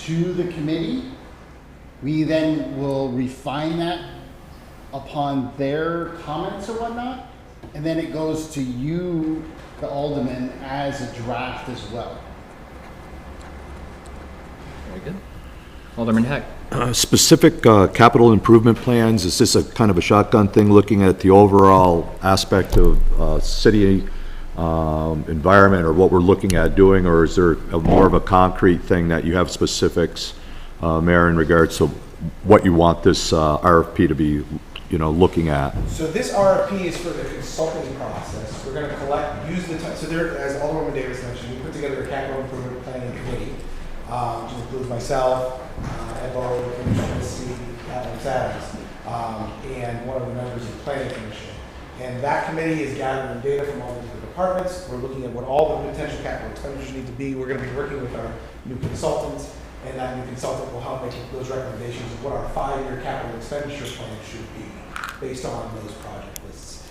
to the committee. We then will refine that upon their comments or whatnot, and then it goes to you, the alderman, as a draft as well. Very good. Alderman Heck. Specific capital improvement plans, is this a kind of a shotgun thing, looking at the overall aspect of city environment, or what we're looking at doing, or is there more of a concrete thing that you have specifics, Mayor, in regards to what you want this RFP to be, looking at? So this RFP is for the consulting process. We're going to use the time. So there, as Alderwoman Davis mentioned, we put together a capital improvement planning committee, which includes myself, Ed Bove, Commissioner Alex Adams, and one of the members of the Planning Commission. And that committee is gathering data from all the different departments. We're looking at what all the potential capital expenditures need to be. We're going to be working with our new consultants, and that new consultant will help make those recommendations of what our 5-year capital expenditure plan should be based on those project lists.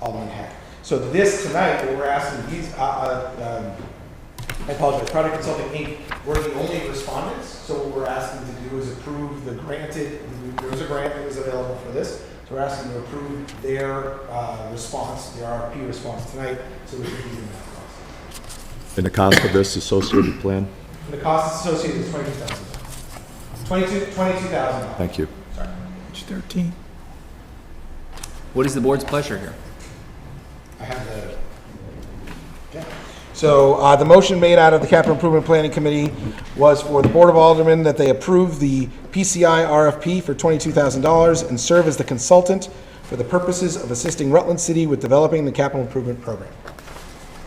Alderman Heck. So this tonight, what we're asking these, I apologize, Project Consulting Inc., we're the only respondents, so what we're asking to do is approve there was a grant that was available for this, so we're asking to approve their response, their RFP response tonight, so we can begin that process. And the cost of this associated plan? And the cost associated is $22,000. $22,000. Thank you. Sorry. Page 13. What is the board's pleasure here? I have the, okay. So the motion made out of the Capital Improvement Planning Committee was for the Board of Aldermen that they approve the PCI RFP for $22,000 and serve as the consultant for the purposes of assisting Rutland City with developing the capital improvement program.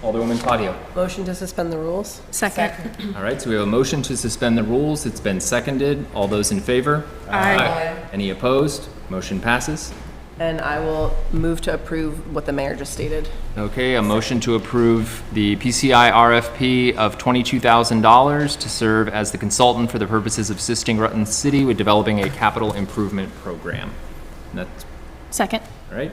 Alderwoman Claudio. Motion to suspend the rules? Second. All right, so we have a motion to suspend the rules. It's been seconded. All those in favor? Aye. Any opposed? Motion passes. And I will move to approve what the mayor just stated. Okay, a motion to approve the PCI RFP of $22,000 to serve as the consultant for the purposes of assisting Rutland City with developing a capital improvement program. And that's, Second. all right.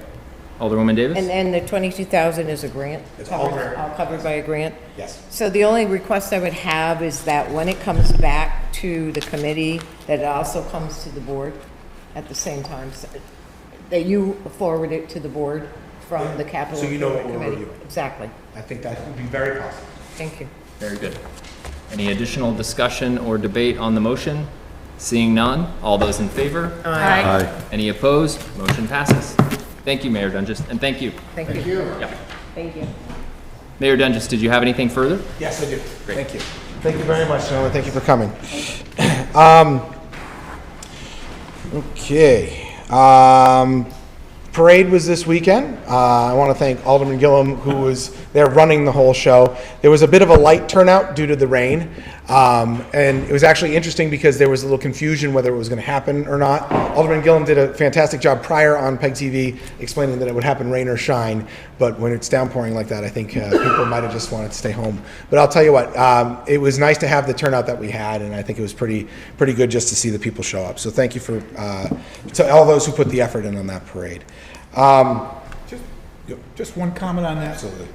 Alderwoman Davis? And the 22,000 is a grant? It's all grant. All covered by a grant? Yes. So the only request I would have is that when it comes back to the committee, that it also comes to the board at the same time, so that you forward it to the board from the capital So you know what improvement we're committee. reviewing. Exactly. I think that would be very positive. Thank you. Very good. Any additional discussion or debate on the motion? Seeing none, all those in favor? Aye. Aye. Any opposed? Motion passes. Thank you, Mayor Dungus, and thank you. Thank you. Yep. Thank you. Mayor Dungus, did you have anything further? Yes, I do. Great. Thank you. Thank you very much, gentlemen. Thank you for coming. Okay. Parade was this weekend. I want to thank Alderman Gillum, who was there running the whole show. There was a bit of a light turnout due to the rain. And it was actually interesting because there was a little confusion whether it was going to happen or not. Alderman Gillum did a fantastic job prior on PEG TV explaining that it would happen rain or shine. But when it's downpouring like that, I think people might have just wanted to stay home. But I'll tell you what, it was nice to have the turnout that we had, and I think it was pretty good just to see the people show up. So thank you for to all those who put the effort in on that parade. Just one comment on that. Absolutely.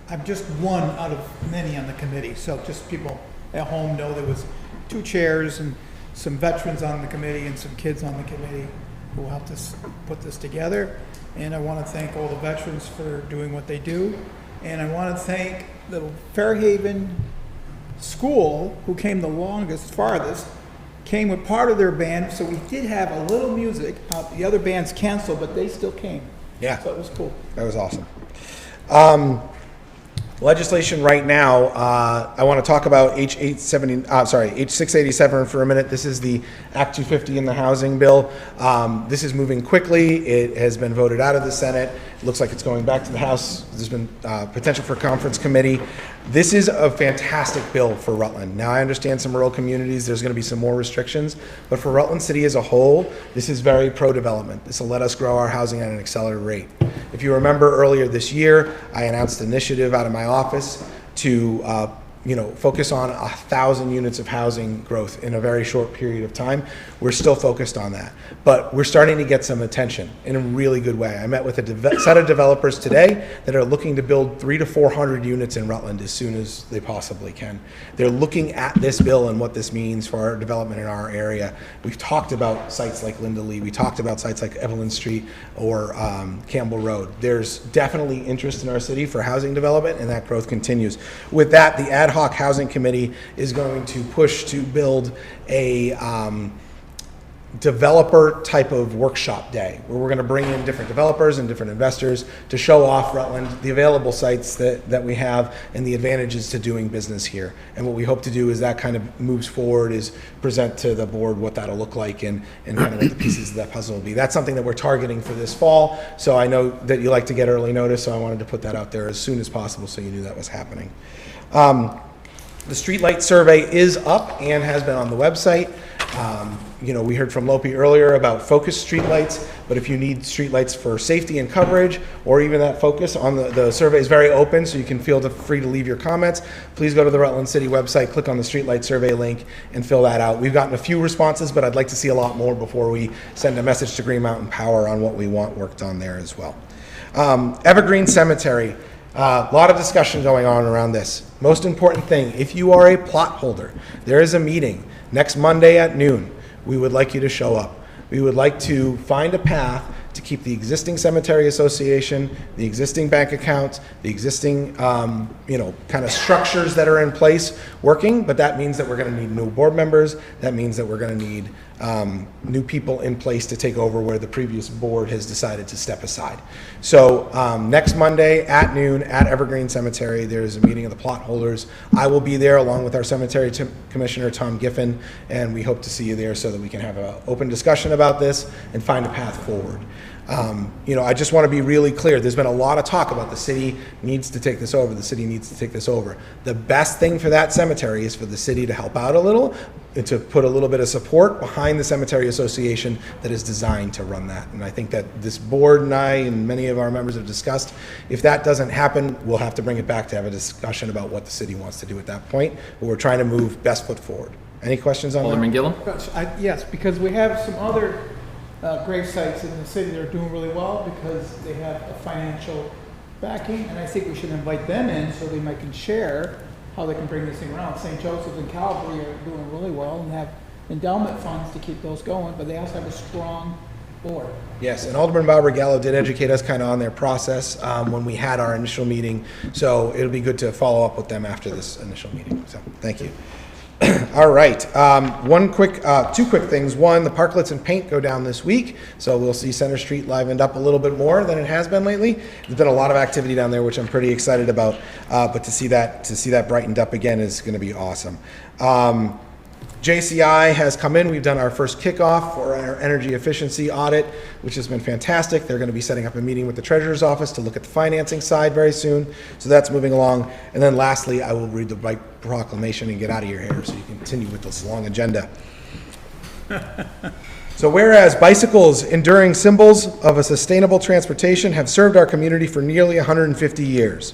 I'm just one out of many on the committee, so just people at home know there was 2 chairs and some veterans on the committee and some kids on the committee who helped us put this together. And I want to thank all the veterans for doing what they do. And I want to thank the Fairhaven School, who came the longest, farthest, came with part of their band, so we did have a little music. The other bands canceled, but they still came. Yeah. So it was cool. That was awesome. Legislation right now, I want to talk about H687 for a minute. This is the Act 250 in the housing bill. This is moving quickly. It has been voted out of the Senate. It looks like it's going back to the House. There's been potential for conference committee. This is a fantastic bill for Rutland. Now, I understand some rural communities, there's going to be some more restrictions, but for Rutland City as a whole, this is very pro-development. This will let us grow our housing at an accelerated rate. If you remember earlier this year, I announced an initiative out of my office to focus on 1,000 units of housing growth in a very short period of time. We're still focused on that, but we're starting to get some attention in a really good way. I met with a set of developers today that are looking to build 300 to 400 units in Rutland as soon as they possibly can. They're looking at this bill and what this means for our development in our area. We've talked about sites like Linda Lee. We talked about sites like Evelyn Street or Campbell Road. There's definitely interest in our city for housing development, and that growth continues. With that, the Ad Hoc Housing Committee is going to push to build a developer type of workshop day where we're going to bring in different developers and different investors to show off Rutland, the available sites that we have, and the advantages to doing business here. And what we hope to do is that kind of moves forward, is present to the board what that'll look like and kind of what the pieces of that puzzle will be. That's something that we're targeting for this fall. So I know that you like to get early notice, so I wanted to put that out there as soon as possible so you knew that was happening. The streetlight survey is up and has been on the website. We heard from Lopi earlier about focused streetlights, but if you need streetlights for safety and coverage, or even that focus, on the survey is very open, so you can feel free to leave your comments. Please go to the Rutland City website, click on the streetlight survey link, and fill that out. We've gotten a few responses, but I'd like to see a lot more before we send a message to Green Mountain Power on what we want worked on there as well. Evergreen Cemetery. A lot of discussion going on around this. Most important thing, if you are a plot holder, there is a meeting next Monday at noon. We would like you to show up. We would like to find a path to to keep the existing cemetery association, the existing bank accounts, the existing, kind of structures that are in place working, but that means that we're going to need new board members. That means that we're going to need new people in place to take over where the previous board has decided to step aside. So next Monday at noon at Evergreen Cemetery, there's a meeting of the plot holders. I will be there along with our cemetery commissioner, Tom Giffen, and we hope to see you there so that we can have an open discussion about this and find a path forward. I just want to be really clear. There's been a lot of talk about the city needs to take this over. The city needs to take this over. The best thing for that cemetery is for the city to help out a little and to put a little bit of support behind the cemetery association that is designed to run that. And I think that this board and I and many of our members have discussed, if that doesn't happen, we'll have to bring it back to have a discussion about what the city wants to do at that point. But we're trying to move best foot forward. Any questions on that? Alderman Gillum? Yes, because we have some other grave sites in the city that are doing really well because they have a financial backing, and I think we should invite them in so they can share how they can bring this thing around. St. Joseph and Calvary are doing really well and have endowment funds to keep those going, but they also have a strong board. Yes, and Alderman Barbara Gallo did educate us kind of on their process when we had our initial meeting, so it'll be good to follow up with them after this initial meeting, so thank you. All right, two quick things. One, the parklets and paint go down this week, so we'll see Center Street livened up a little bit more than it has been lately. There's been a lot of activity down there, which I'm pretty excited about, but to see that brightened up again is going to be awesome. JCI has come in. We've done our first kickoff for our energy efficiency audit, which has been fantastic. They're going to be setting up a meeting with the treasurer's office to look at the financing side very soon. So that's moving along. And then lastly, I will read the bike proclamation and get out of your hair so you can continue with this long agenda. So whereas bicycles, enduring symbols of a sustainable transportation, have served our community for nearly 150 years.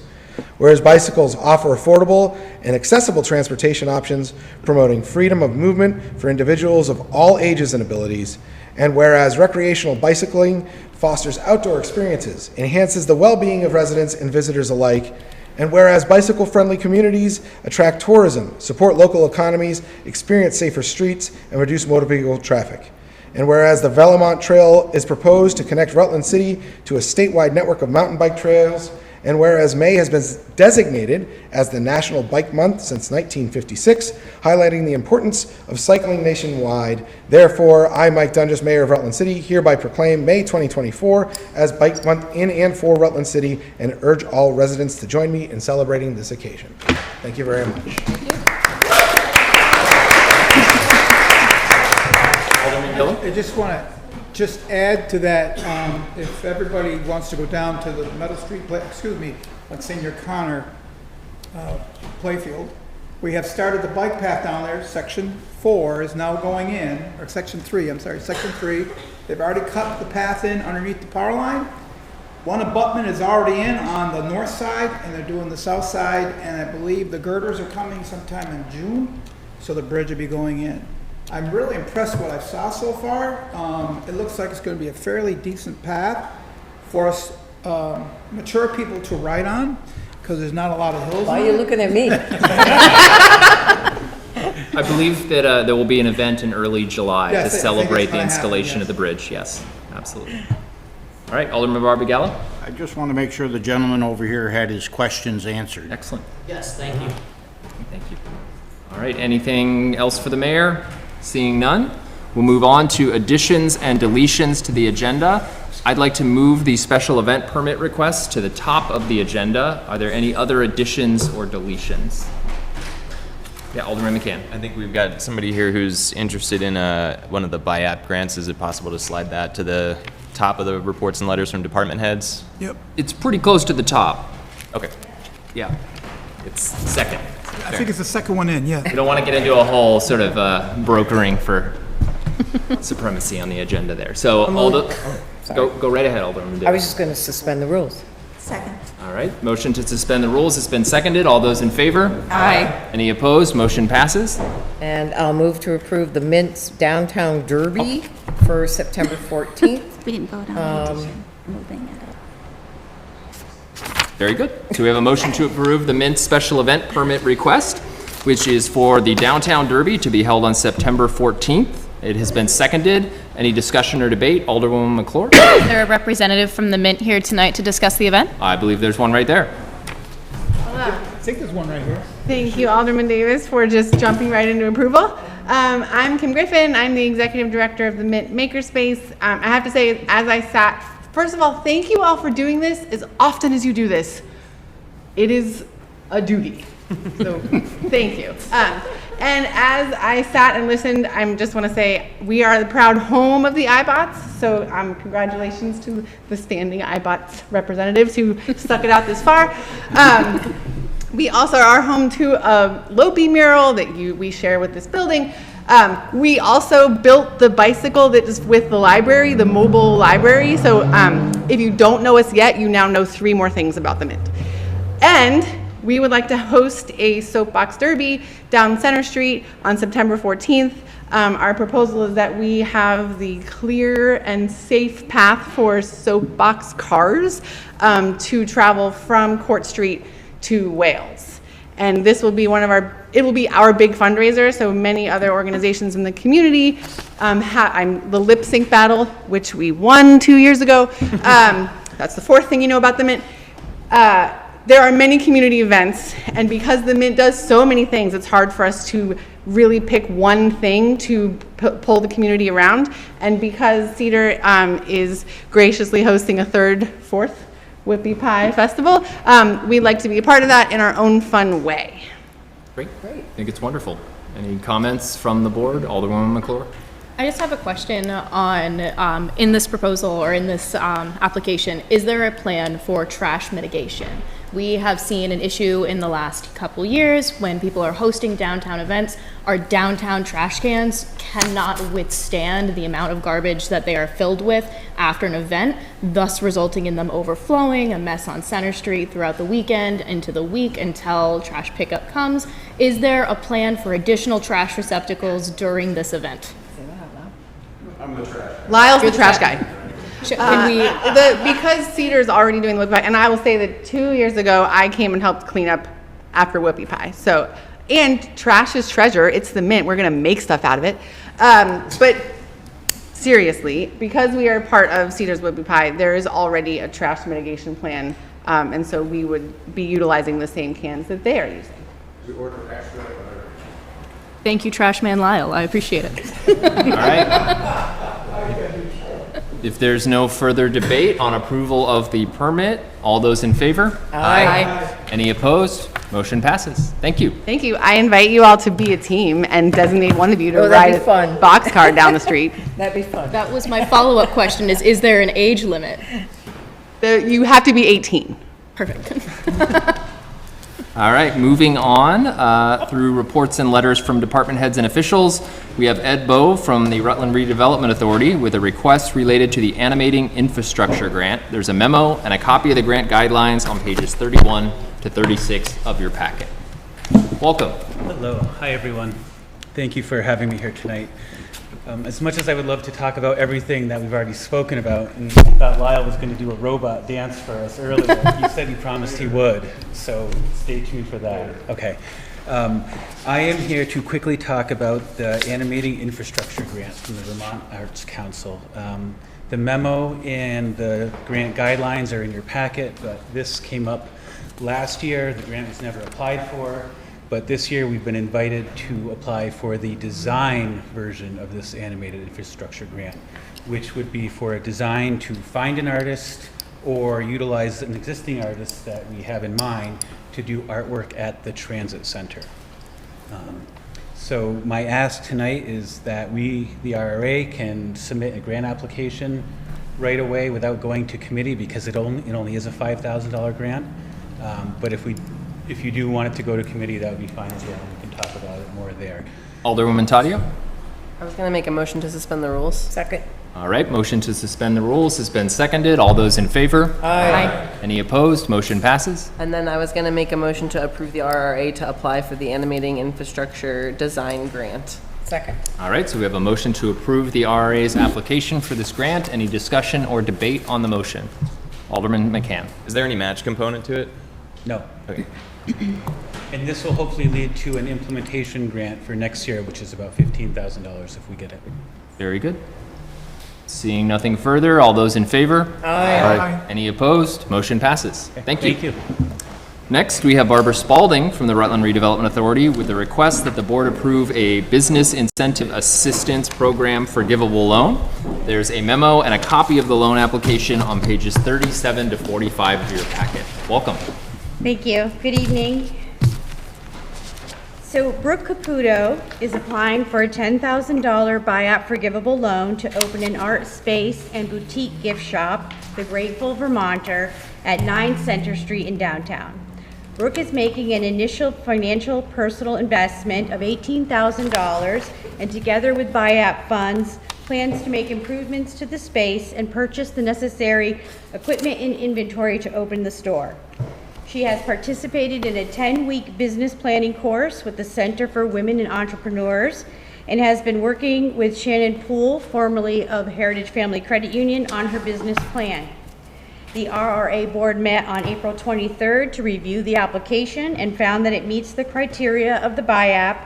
Whereas bicycles offer affordable and accessible transportation options, promoting freedom of movement for individuals of all ages and abilities, and whereas recreational bicycling fosters outdoor experiences, enhances the well-being of residents and visitors alike, and whereas bicycle-friendly communities attract tourism, support local economies, experience safer streets, and reduce motor vehicle traffic. And whereas the Vermonter Trail is proposed to connect Rutland City to a statewide network of mountain bike trails, and whereas May has been designated as the National Bike Month since 1956, highlighting the importance of cycling nationwide, therefore, I, Mike Dunges, Mayor of Rutland City, hereby proclaim May 2024 as Bike Month in and for Rutland City and urge all residents to join me in celebrating this occasion. Thank you very much. I just want to add to that, if everybody wants to go down to the Meadow Street, like Senior Connor playfield, we have started the bike path down there. Section 4 is now going in, or Section 3, I'm sorry, Section 3. They've already cut the path in underneath the power line. One abutment is already in on the north side, and they're doing the south side, and I believe the girders are coming sometime in June, so the bridge will be going in. I'm really impressed with what I saw so far. It looks like it's going to be a fairly decent path for us mature people to ride on, because there's not a lot of hills. Why are you looking at me? I believe that there will be an event in early July Yes, to I think celebrate it's the gonna installation happen, of the bridge. Yes, absolutely. All right, Alderman Barbagallo. I just want to make sure the gentleman over here had his questions answered. Excellent. Yes, thank you. Thank you. All right, anything else for the mayor? Seeing none, we'll move on to additions and deletions to the agenda. I'd like to move the special event permit request to the top of the agenda. Are there any other additions or deletions? Yeah, Alderman McCann. I think we've got somebody here who's interested in one of the BIAP grants. Is it possible to slide that to the top of the reports and letters from department heads? Yep. It's pretty close to the top. Okay. Yeah, it's second. I think it's the second one in, yeah. We don't want to get into a whole sort of brokering for supremacy on the agenda there. So, go right ahead, Alderman. I was just going to suspend the rules. Second. All right, motion to suspend the rules has been seconded. All those in favor? Aye. Any opposed? Motion passes. And I'll move to approve the Mint's Downtown Derby for September 14th. We didn't vote on the addition, moving it up. Very good. So we have a motion to approve the Mint special event permit request, which is for the Downtown Derby to be held on September 14th. It has been seconded. Any discussion or debate? Alderwoman McClure? Is there a representative from the Mint here tonight to discuss the event? I believe there's one right there. I think there's one right here. Thank you, Alderman Davis, for just jumping right into approval. I'm Kim Griffin. I'm the executive director of the Mint Makerspace. I have to say, as I sat, first of all, thank you all for doing this as often as you do this. It is a duty. So thank you. And as I sat and listened, I just want to say we are the proud home of the IBOTS. So congratulations to the standing IBOTS representatives who stuck it out this far. We also are home to a Lopi mural that we share with this building. We also built the bicycle that is with the library, the mobile library. So if you don't know us yet, you now know 3 more things about the Mint. And we would like to host a soapbox derby down Center Street on September 14th. Our proposal is that we have the clear and safe path for soapbox cars to travel from Court Street to Wales. And this will be it will be our big fundraiser. So many other organizations in the community, the lip sync battle, which we won 2 years ago. That's the 4th thing you know about the Mint. There are many community events, and because the Mint does so many things, it's hard for us to really pick one thing to pull the community around. And because Cedar is graciously hosting a 3rd, 4th Whippy Pie Festival, we'd like to be a part of that in our own fun way. Great. I think it's wonderful. Any comments from the board? Alderwoman McClure? I just have a question on, in this proposal or in this application, is there a plan for trash mitigation? We have seen an issue in the last couple years when people are hosting downtown events. Our downtown trash cans cannot withstand the amount of garbage that they are filled with after an event, thus resulting in them overflowing, a mess on Center Street throughout the weekend, into the week until trash pickup comes. Is there a plan for additional trash receptacles during this event? I'm the trash. Lyle's the trash guy. Can Because Cedar's already doing the Whoopie Pie, and I will say that 2 years ago, I came and helped clean up after Whoopie Pie. So, and trash is treasure. It's the Mint. We're going to make stuff out of it. But seriously, because we are part of Cedar's Whoopie Pie, there is already a trash mitigation plan. And so we would be utilizing the same cans that they are using. We order extra. Thank you, Trashman Lyle. I appreciate it. All right. If there's no further debate on approval of the permit, all those in favor? Aye. Any opposed? Motion passes. Thank you. Thank you. I invite you all to be a team and designate one of you to Oh, ride that'd be a fun. boxcar down the street. That'd be fun. That was my follow-up question is there an age limit? You have to be 18. Perfect. All right, moving on through reports and letters from department heads and officials. We have Ed Bove from the Rutland Redevelopment Authority with a request related to the Animating Infrastructure Grant. There's a memo and a copy of the grant guidelines on pages 31 to 36 of your packet. Welcome. Hello. Hi, everyone. Thank you for having me here tonight. As much as I would love to talk about everything that we've already spoken about, and I thought Lyle was going to do a robot dance for us earlier, he said he promised he would, so stay tuned for that. Okay. I am here to quickly talk about the Animating Infrastructure Grant from the Vermont Arts Council. The memo and the grant guidelines are in your packet, but this came up last year. The grant was never applied for. But this year we've been invited to apply for the design version of this animated infrastructure grant, which would be for a design to find an artist or utilize an existing artist that we have in mind to do artwork at the transit center. So my ask tonight is that we, the RRA, can submit a grant application right away without going to committee because it only is a $5,000 grant. But if you do want it to go to committee, that would be fine as well. We can talk about it more there. Alderwoman Taddeo? I was going to make a motion to suspend the rules. Second. All right, motion to suspend the rules has been seconded. All those in favor? Aye. Any opposed? Motion passes. And then I was going to make a motion to approve the RRA to apply for the Animating Infrastructure Design Grant. Second. All right, so we have a motion to approve the RRA's application for this grant. Any discussion or debate on the motion? Alderman McCann. Is there any match component to it? No. Okay. And this will hopefully lead to an implementation grant for next year, which is about $15,000 if we get it. Very good. Seeing nothing further, all those in favor? Aye. Any opposed? Motion passes. Thank you. Thank you. Next, we have Barbara Spaulding from the Rutland Redevelopment Authority with the request that the board approve a business incentive assistance program forgivable loan. There's a memo and a copy of the loan application on pages 37 to 45 of your packet. Welcome. Thank you. Good evening. So Brooke Caputo is applying for a $10,000 BIAP forgivable loan to open an art space and boutique gift shop, The Grateful Vermonter, at 9 Center Street in downtown. Brooke is making an initial financial personal investment of $18,000 and together with BIAP funds, plans to make improvements to the space and purchase the necessary equipment and inventory to open the store. She has participated in a 10-week business planning course with the Center for Women and Entrepreneurs and has been working with Shannon Poole, formerly of Heritage Family Credit Union, on her business plan. The RRA board met on April 23rd to review the application and found that it meets the criteria of the BIAP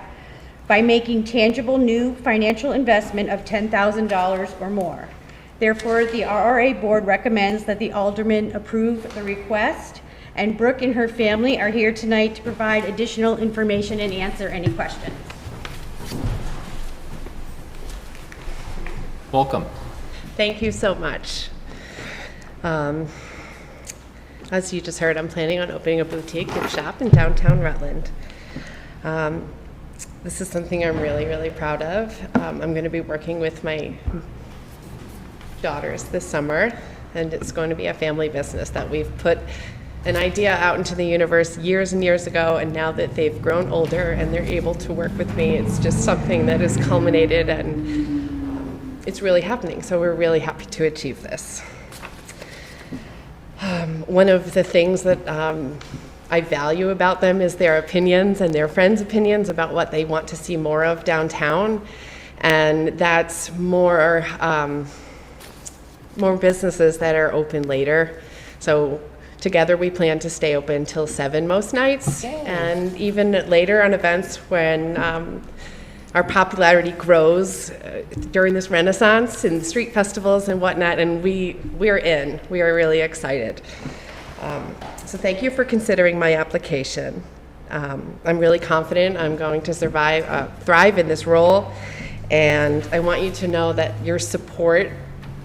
by making tangible new financial investment of $10,000 or more. Therefore, the RRA board recommends that the aldermen approve the request, and Brooke and her family are here tonight to provide additional information and answer any questions. Welcome. Thank you so much. As you just heard, I'm planning on opening a boutique gift shop in downtown Rutland. This is something I'm really, really proud of. I'm going to be working with my daughters this summer, and it's going to be a family business that we've put an idea out into the universe years and years ago, and now that they've grown older and they're able to work with me, it's just something that has culminated and it's really happening. So we're really happy to achieve this. One of the things that I value about them is their opinions and their friends' opinions about what they want to see more of downtown, and that's more businesses that are open later. So together we plan to stay open till 7 most nights, and even later on events when our popularity grows during this renaissance and street festivals and whatnot, and we are really excited. So thank you for considering my application. I'm really confident I'm going to thrive in this role, and I want you to know that your support,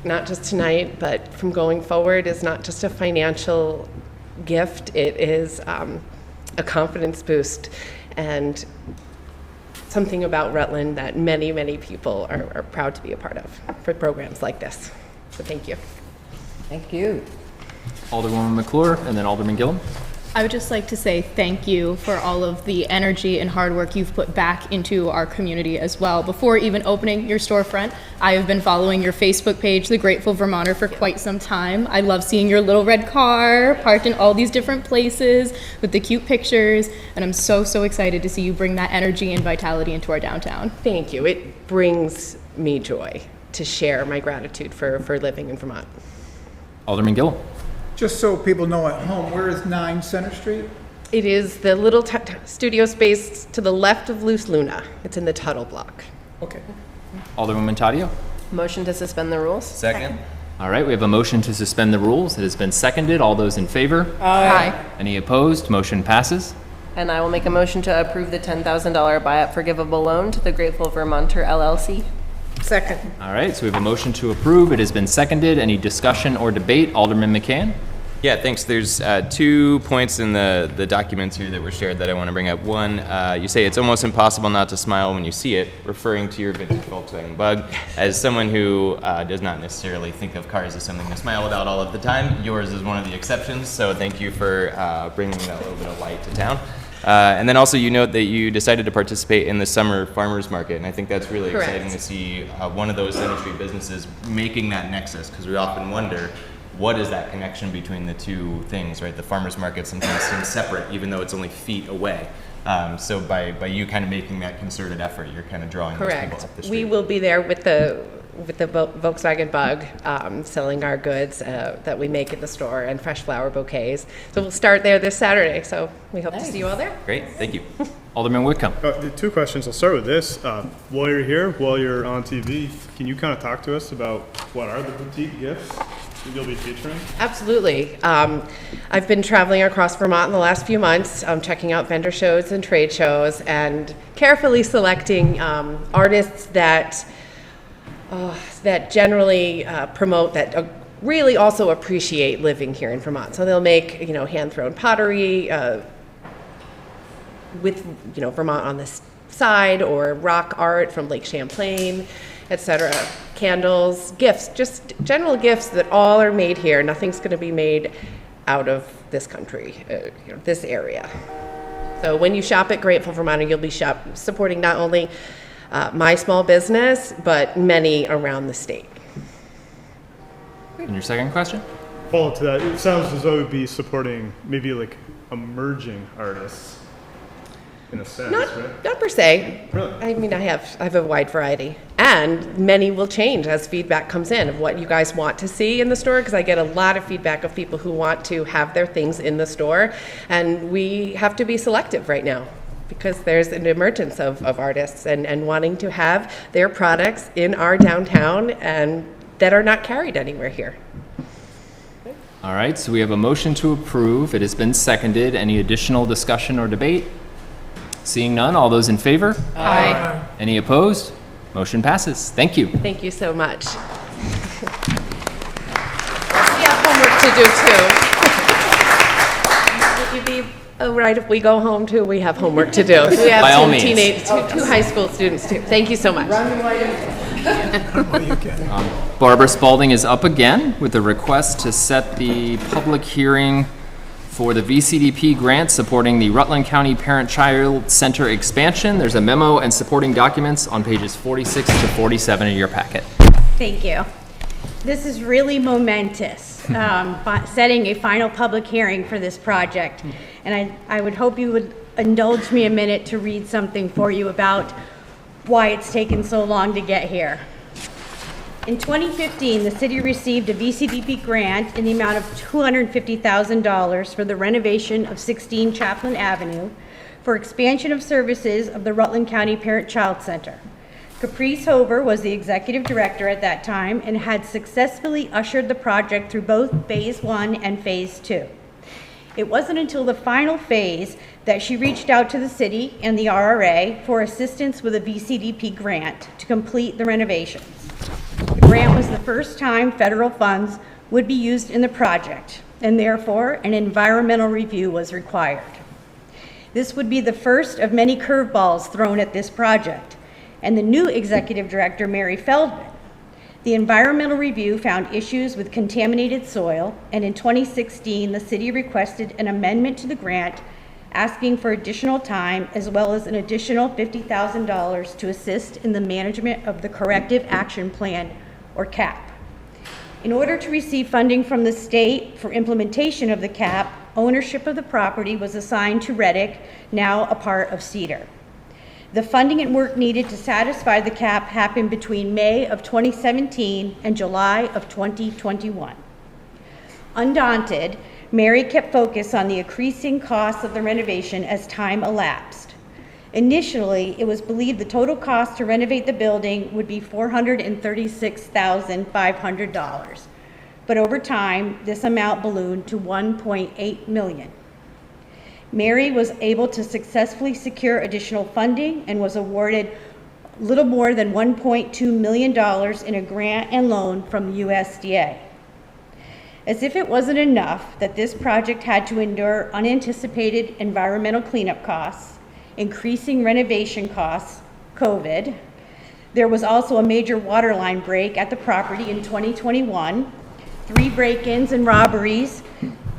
not just tonight, but from going forward, is not just a financial gift, it is a confidence boost and something about Rutland that many, many people are proud to be a part of for programs like this. So thank you. Thank you. Alderwoman McClure and then Alderman Gillum. I would just like to say thank you for all of the energy and hard work you've put back into our community as well. Before even opening your storefront, I have been following your Facebook page, The Grateful Vermonter, for quite some time. I love seeing your little red car parked in all these different places with the cute pictures, and I'm so, so excited to see you bring that energy and vitality into our downtown. Thank you. It brings me joy to share my gratitude for living in Vermont. Alderman Gillum. Just so people know at home, where is 9 Center Street? It is the little studio space to the left of Loose Luna. It's in the Tuttle block. Okay. Alderwoman Taddeo. Motion to suspend the rules? Second. All right, we have a motion to suspend the rules. It has been seconded. All those in favor? Aye. Any opposed? Motion passes. And I will make a motion to approve the $10,000 BIAP forgivable loan to the Grateful Vermonter LLC. Second. All right, so we have a motion to approve. It has been seconded. Any discussion or debate? Alderman McCann. Yeah, thanks. There's 2 points in the documents here that were shared that I want to bring up. One, you say it's almost impossible not to smile when you see it, referring to your vintage Volkswagen Bug. As someone who does not necessarily think of cars as something to smile about all of the time, yours is one of the exceptions, so thank you for bringing that little bit of light to town. And then also you note that you decided to participate in the summer farmers market, and I think that's really Correct. exciting to see one of those Center Street businesses making that nexus, because we often wonder, what is that connection between the two things, right? The farmers market sometimes seems separate, even though it's only feet away. So by you kind of making that concerted effort, you're kind of drawing those people Correct. up the street. We will be there with the Volkswagen Bug, selling our goods that we make at the store and fresh flower bouquets. So we'll start there this Saturday. So we hope to see you all there. Great, thank you. Alderman Whitcomb. The two questions. I'll start with this. While you're here, while you're on TV, can you kind of talk to us about what are the boutique gifts that you'll be featuring? Absolutely. I've been traveling across Vermont in the last few months, checking out vendor shows and trade shows, and carefully selecting artists that generally promote, that really also appreciate living here in Vermont. So they'll make, hand-thrown pottery with, Vermont on the side, or rock art from Lake Champlain, etc. Candles, gifts, just general gifts that all are made here. Nothing's going to be made out of this country, this area. So when you shop at Grateful Vermonter, you'll be supporting not only my small business, but many around the state. And your second question? Follow to that, it sounds as though it would be supporting maybe like emerging artists in a sense, right? Not per se. Really? I mean, I have a wide variety, and many will change as feedback comes in of what you guys want to see in the store, because I get a lot of feedback of people who want to have their things in the store, and we have to be selective right now because there's an emergence of artists and wanting to have their products in our downtown and that are not carried anywhere here. All right, so we have a motion to approve. It has been seconded. Any additional discussion or debate? Seeing none, all those in favor? Aye. Any opposed? Motion passes. Thank you. Thank you so much. We have homework to do too. Would you be all right if we go home too? We have homework to do. We have By all means. two high school students too. Thank you so much. Barbara Spaulding is up again with a request to set the public hearing for the VCDP grant supporting the Rutland County Parent-Child Center expansion. There's a memo and supporting documents on pages 46 to 47 of your packet. Thank you. This is really momentous, setting a final public hearing for this project. And I would hope you would indulge me a minute to read something for you about why it's taken so long to get here. In 2015, the city received a VCDP grant in the amount of $250,000 for the renovation of 16 Chaplin Avenue for expansion of services of the Rutland County Parent-Child Center. Caprice Hover was the executive director at that time and had successfully ushered the project through both Phase 1 and Phase 2. It wasn't until the final phase that she reached out to the city and the RRA for assistance with a VCDP grant to complete the renovations. The grant was the first time federal funds would be used in the project, and therefore an environmental review was required. This would be the first of many curveballs thrown at this project, and the new executive director, Mary Feldman. The environmental review found issues with contaminated soil, and in 2016, the city requested an amendment to the grant asking for additional time as well as an additional $50,000 to assist in the management of the Corrective Action Plan, or CAP. In order to receive funding from the state for implementation of the CAP, ownership of the property was assigned to Reddick, now a part of Cedar. The funding and work needed to satisfy the CAP happened between May of 2017 and July of 2021. Undaunted, Mary kept focus on the increasing costs of the renovation as time elapsed. Initially, it was believed the total cost to renovate the building would be $436,500, but over time, this amount ballooned to $1.8 million. Mary was able to successfully secure additional funding and was awarded a little more than $1.2 million in a grant and loan from the USDA. As if it wasn't enough that this project had to endure unanticipated environmental cleanup costs, increasing renovation costs, COVID, there was also a major water line break at the property in 2021, 3 break-ins and robberies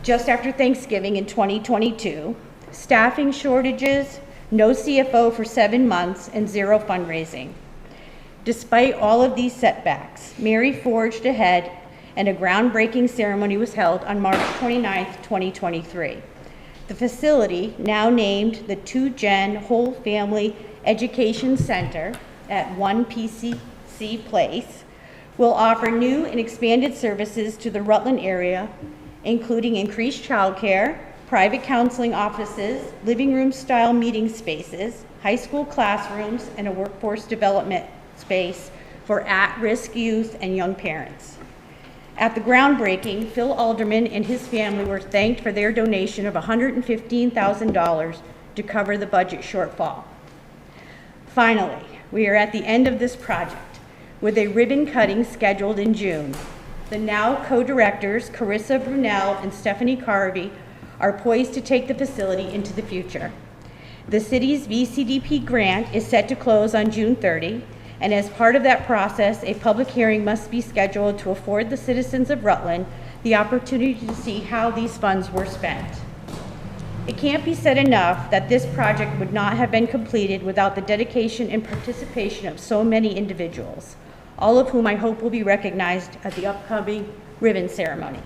just after Thanksgiving in 2022, staffing shortages, no CFO for 7 months, and 0 fundraising. Despite all of these setbacks, Mary forged ahead and a groundbreaking ceremony was held on March 29, 2023. The facility, now named the 2-Gen Whole Family Education Center at 1 PCC Place, will offer new and expanded services to the Rutland area, including increased childcare, private counseling offices, living room-style meeting spaces, high school classrooms, and a workforce development space for at-risk youth and young parents. At the groundbreaking, Phil Aldermen and his family were thanked for their donation of $115,000 to cover the budget shortfall. Finally, we are at the end of this project with a ribbon cutting scheduled in June. The now co-directors, Carissa Brunel and Stephanie Carvey, are poised to take the facility into the future. The city's VCDP grant is set to close on June 30, and as part of that process, a public hearing must be scheduled to afford the citizens of Rutland the opportunity to see how these funds were spent. It can't be said enough that this project would not have been completed without the dedication and participation of so many individuals, all of whom I hope will be recognized at the upcoming ribbon ceremony.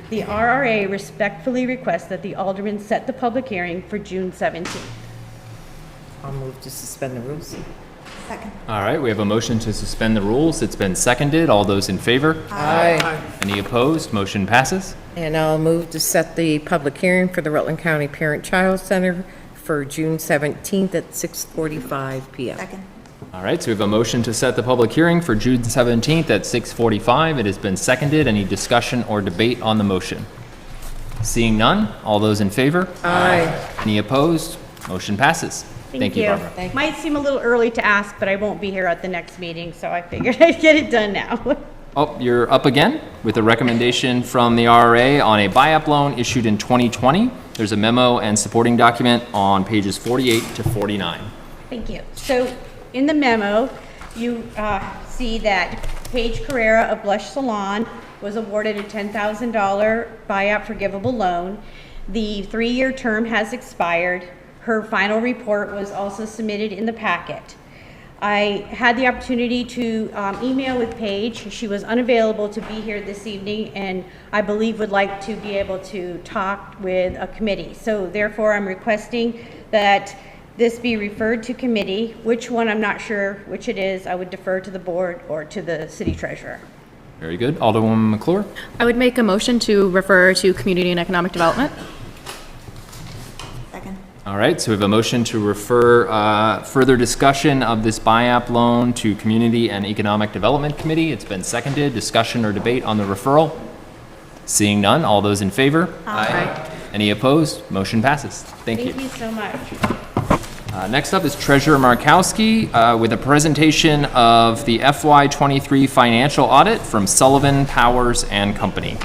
The RRA respectfully requests that the Aldermen set the public hearing for June 17th. I'll move to suspend the rules. Second. All right, we have a motion to suspend the rules. It's been seconded. All those in favor? Aye. Any opposed? Motion passes. And I'll move to set the public hearing for the Rutland County Parent-Child Center for June 17th at 6:45 PM. Second. All right, so we have a motion to set the public hearing for June 17th at 6:45. It has been seconded. Any discussion or debate on the motion? Seeing none, all those in favor? Aye. Any opposed? Motion passes. Thank you, Barbara. Might seem a little early to ask, but I won't be here at the next meeting, so I figured I'd get it done now. Oh, you're up again with a recommendation from the RRA on a BIAP loan issued in 2020. There's a memo and supporting document on pages 48 to 49. Thank you. So in the memo, you see that Paige Carrara of Blush Salon was awarded a $10,000 BIAP forgivable loan. The 3-year term has expired. Her final report was also submitted in the packet. I had the opportunity to email with Paige. She was unavailable to be here this evening and I believe would like to be able to talk with a committee. So therefore I'm requesting that this be referred to committee. Which one, I'm not sure which it is. I would defer to the board or to the city treasurer. Very good. Alderwoman McClure? I would make a motion to refer to Community and Economic Development. Second. All right, so we have a motion to refer further discussion of this BIAP loan to Community and Economic Development Committee. It's been seconded. Discussion or debate on the referral? Seeing none, all those in favor? Aye. Any opposed? Motion passes. Thank you. Thank you so much. Next up is Treasurer Markowski with a presentation of the FY23 financial audit from Sullivan, Powers and Company.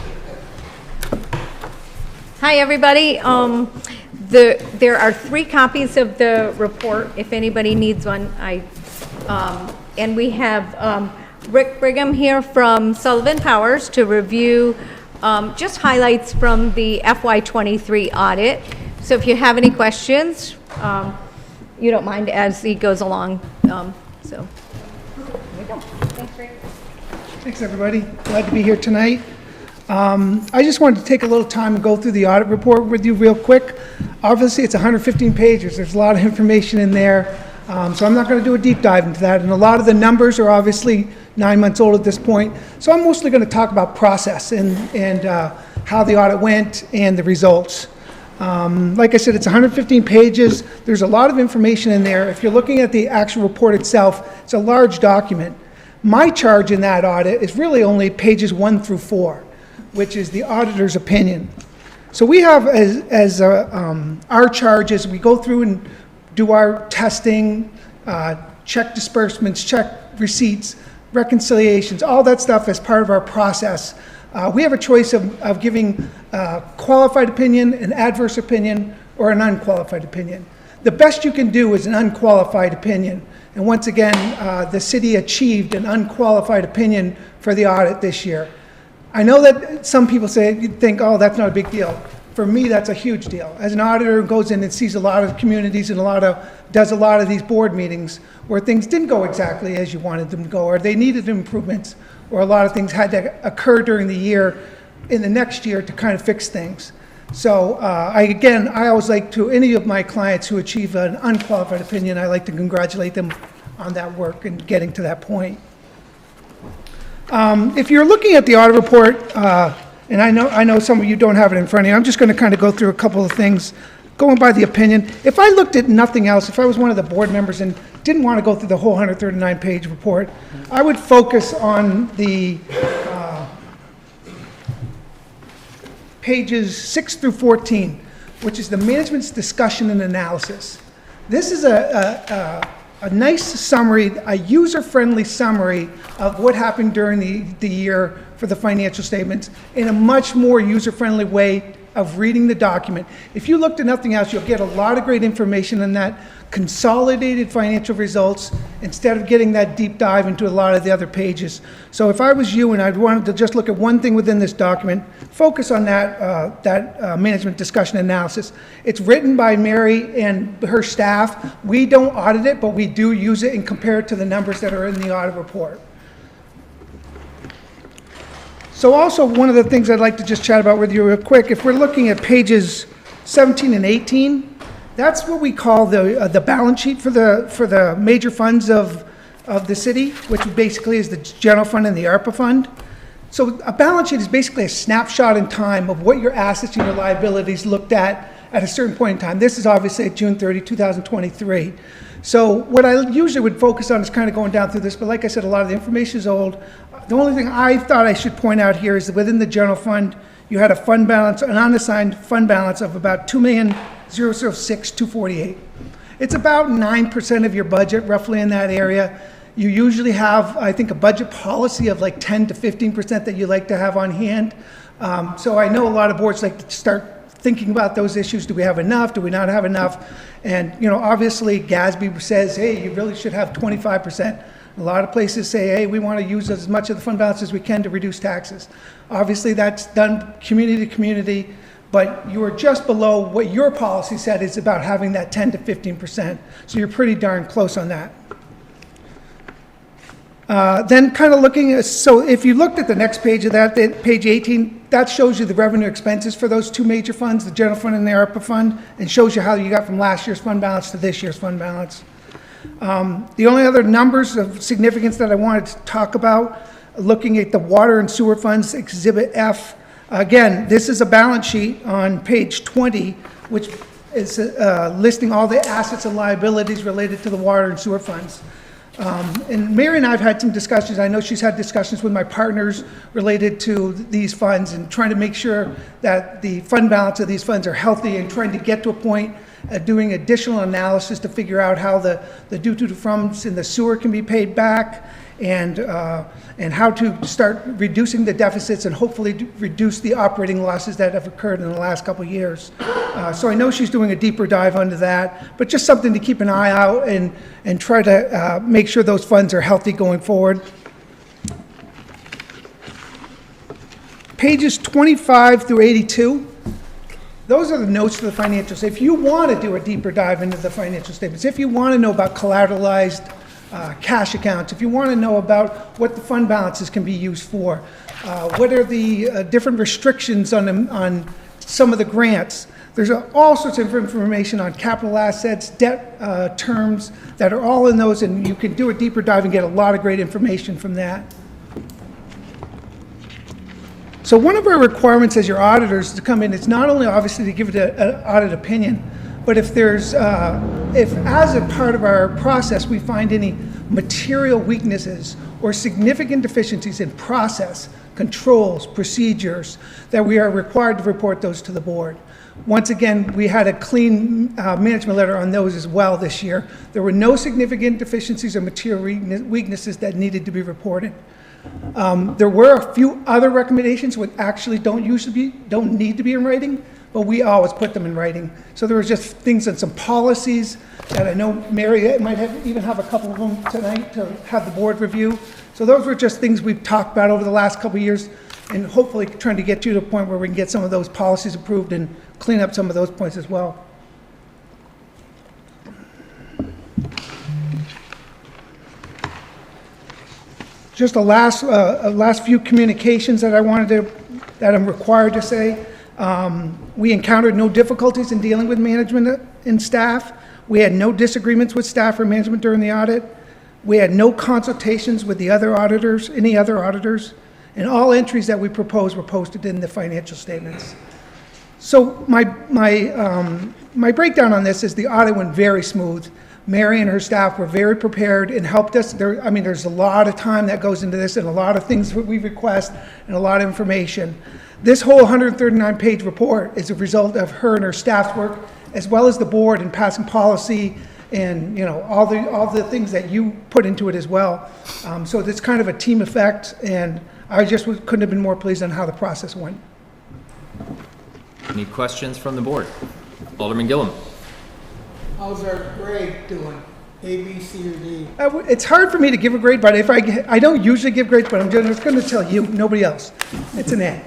Hi, everybody. There are 3 copies of the report, if anybody needs one. And we have Rick Brigham here from Sullivan Powers to review just highlights from the FY23 audit. So if you have any questions, you don't mind as he goes along. So there we go. Thanks, Rick. Thanks, everybody. Glad to be here tonight. I just wanted to take a little time and go through the audit report with you real quick. Obviously, it's 115 pages. There's a lot of information in there. So I'm not going to do a deep dive into that. And a lot of the numbers are obviously 9 months old at this point. So I'm mostly going to talk about process and how the audit went and the results. Like I said, it's 115 pages. There's a lot of information in there. If you're looking at the actual report itself, it's a large document. My charge in that audit is really only pages 1 through 4, which is the auditor's opinion. So we have as our charge is we go through and do our testing, check disbursements, check receipts, reconciliations, all that stuff as part of our process. We have a choice of giving a qualified opinion, an adverse opinion, or an unqualified opinion. The best you can do is an unqualified opinion. And once again, the city achieved an unqualified opinion for the audit this year. I know that some people think, oh, that's not a big deal. For me, that's a huge deal. As an auditor who goes in and sees a lot of communities and does a lot of these board meetings where things didn't go exactly as you wanted them to go, or they needed improvements, or a lot of things had to occur during the year in the next year to kind of fix things. So I always like to, any of my clients who achieve an unqualified opinion, I like to congratulate them on that work and getting to that point. If you're looking at the audit report, and I know some of you don't have it in front of you. I'm just going to kind of go through a couple of things, going by the opinion. If I looked at nothing else, if I was one of the board members and didn't want to go through the whole 139-page report, I would focus on the pages 6 through 14, which is the management's discussion and analysis. This is a nice summary, a user-friendly summary of what happened during the year for the financial statements in a much more user-friendly way of reading the document. If you looked at nothing else, you'll get a lot of great information in that consolidated financial results instead of getting that deep dive into a lot of the other pages. So if I was you and I'd wanted to just look at one thing within this document, focus on that management discussion analysis. It's written by Mary and her staff. We don't audit it, but we do use it and compare it to the numbers that are in the audit report. So also one of the things I'd like to just chat about with you real quick, if we're looking at pages 17 and 18, that's what we call the balance sheet for the major funds of the city, which basically is the general fund and the ARPA fund. So a balance sheet is basically a snapshot in time of what your assets and your liabilities looked at a certain point in time. This is obviously at June 30, 2023. So what I usually would focus on is kind of going down through this, but like I said, a lot of the information is old. The only thing I thought I should point out here is that within the general fund, you had a fund balance, an unassigned fund balance of about $2,006,248. It's about 9% of your budget, roughly in that area. You usually have, I think, a budget policy of like 10 to 15% that you like to have on hand. So I know a lot of boards like to start thinking about those issues. Do we have enough? Do we not have enough? And, you know, obviously GASB says, hey, you really should have 25%. A lot of places say, hey, we want to use as much of the fund balance as we can to reduce taxes. Obviously, that's done community to community, but you are just below what your policy said is about having that 10 to 15%. So you're pretty darn close on that. Then kind of looking at, so if you looked at the next page of that, page 18, that shows you the revenue expenses for those two major funds, the general fund and the ARPA fund, and shows you how you got from last year's fund balance to this year's fund balance. The only other numbers of significance that I wanted to talk about, looking at the water and sewer funds, Exhibit F. Again, this is a balance sheet on page 20, which is listing all the assets and liabilities related to the water and sewer funds. And Mary and I have had some discussions. I know she's had discussions with my partners related to these funds and trying to make sure that the fund balance of these funds are healthy and trying to get to a point doing additional analysis to figure out how the due to funds in the sewer can be paid back and how to start reducing the deficits and hopefully reduce the operating losses that have occurred in the last couple of years. So I know she's doing a deeper dive onto that, but just something to keep an eye out and try to make sure those funds are healthy going forward. Pages 25 through 82. Those are the notes for the financials. If you want to do a deeper dive into the financial statements, if you want to know about collateralized cash accounts, if you want to know about what the fund balances can be used for, what are the different restrictions on some of the grants. There's all sorts of information on capital assets, debt terms that are all in those, and you can do a deeper dive and get a lot of great information from that. So one of our requirements as your auditors to come in is not only obviously to give it an audit opinion, but if there's, if as a part of our process we find any material weaknesses or significant deficiencies in process, controls, procedures, that we are required to report those to the board. Once again, we had a clean management letter on those as well this year. There were no significant deficiencies or material weaknesses that needed to be reported. There were a few other recommendations which actually don't need to be in writing, but we always put them in writing. So there was just things and some policies that I know Mary might even have a couple of them tonight to have the board review. So those were just things we've talked about over the last couple of years, and hopefully trying to get you to a point where we can get some of those policies approved and clean up some of those points as well. Just a last few communications that that I'm required to say. We encountered no difficulties in dealing with management and staff. We had no disagreements with staff or management during the audit. We had no consultations with the other auditors, any other auditors, And all entries that we proposed were posted in the financial statements. So my breakdown on this is the audit went very smooth. Mary and her staff were very prepared and helped us. There's a lot of time that goes into this and a lot of things that we request and a lot of information. This whole 139-page report is a result of her and her staff's work, as well as the board in passing policy and all the things that you put into it as well. So it's kind of a team effect, and I just couldn't have been more pleased on how the process went. Any questions from the board? Alderman Gillum. How's our grade doing? A, B, C, or D? It's hard for me to give a grade, but if I don't usually give grades, but I'm just going to tell you, nobody else. It's an A.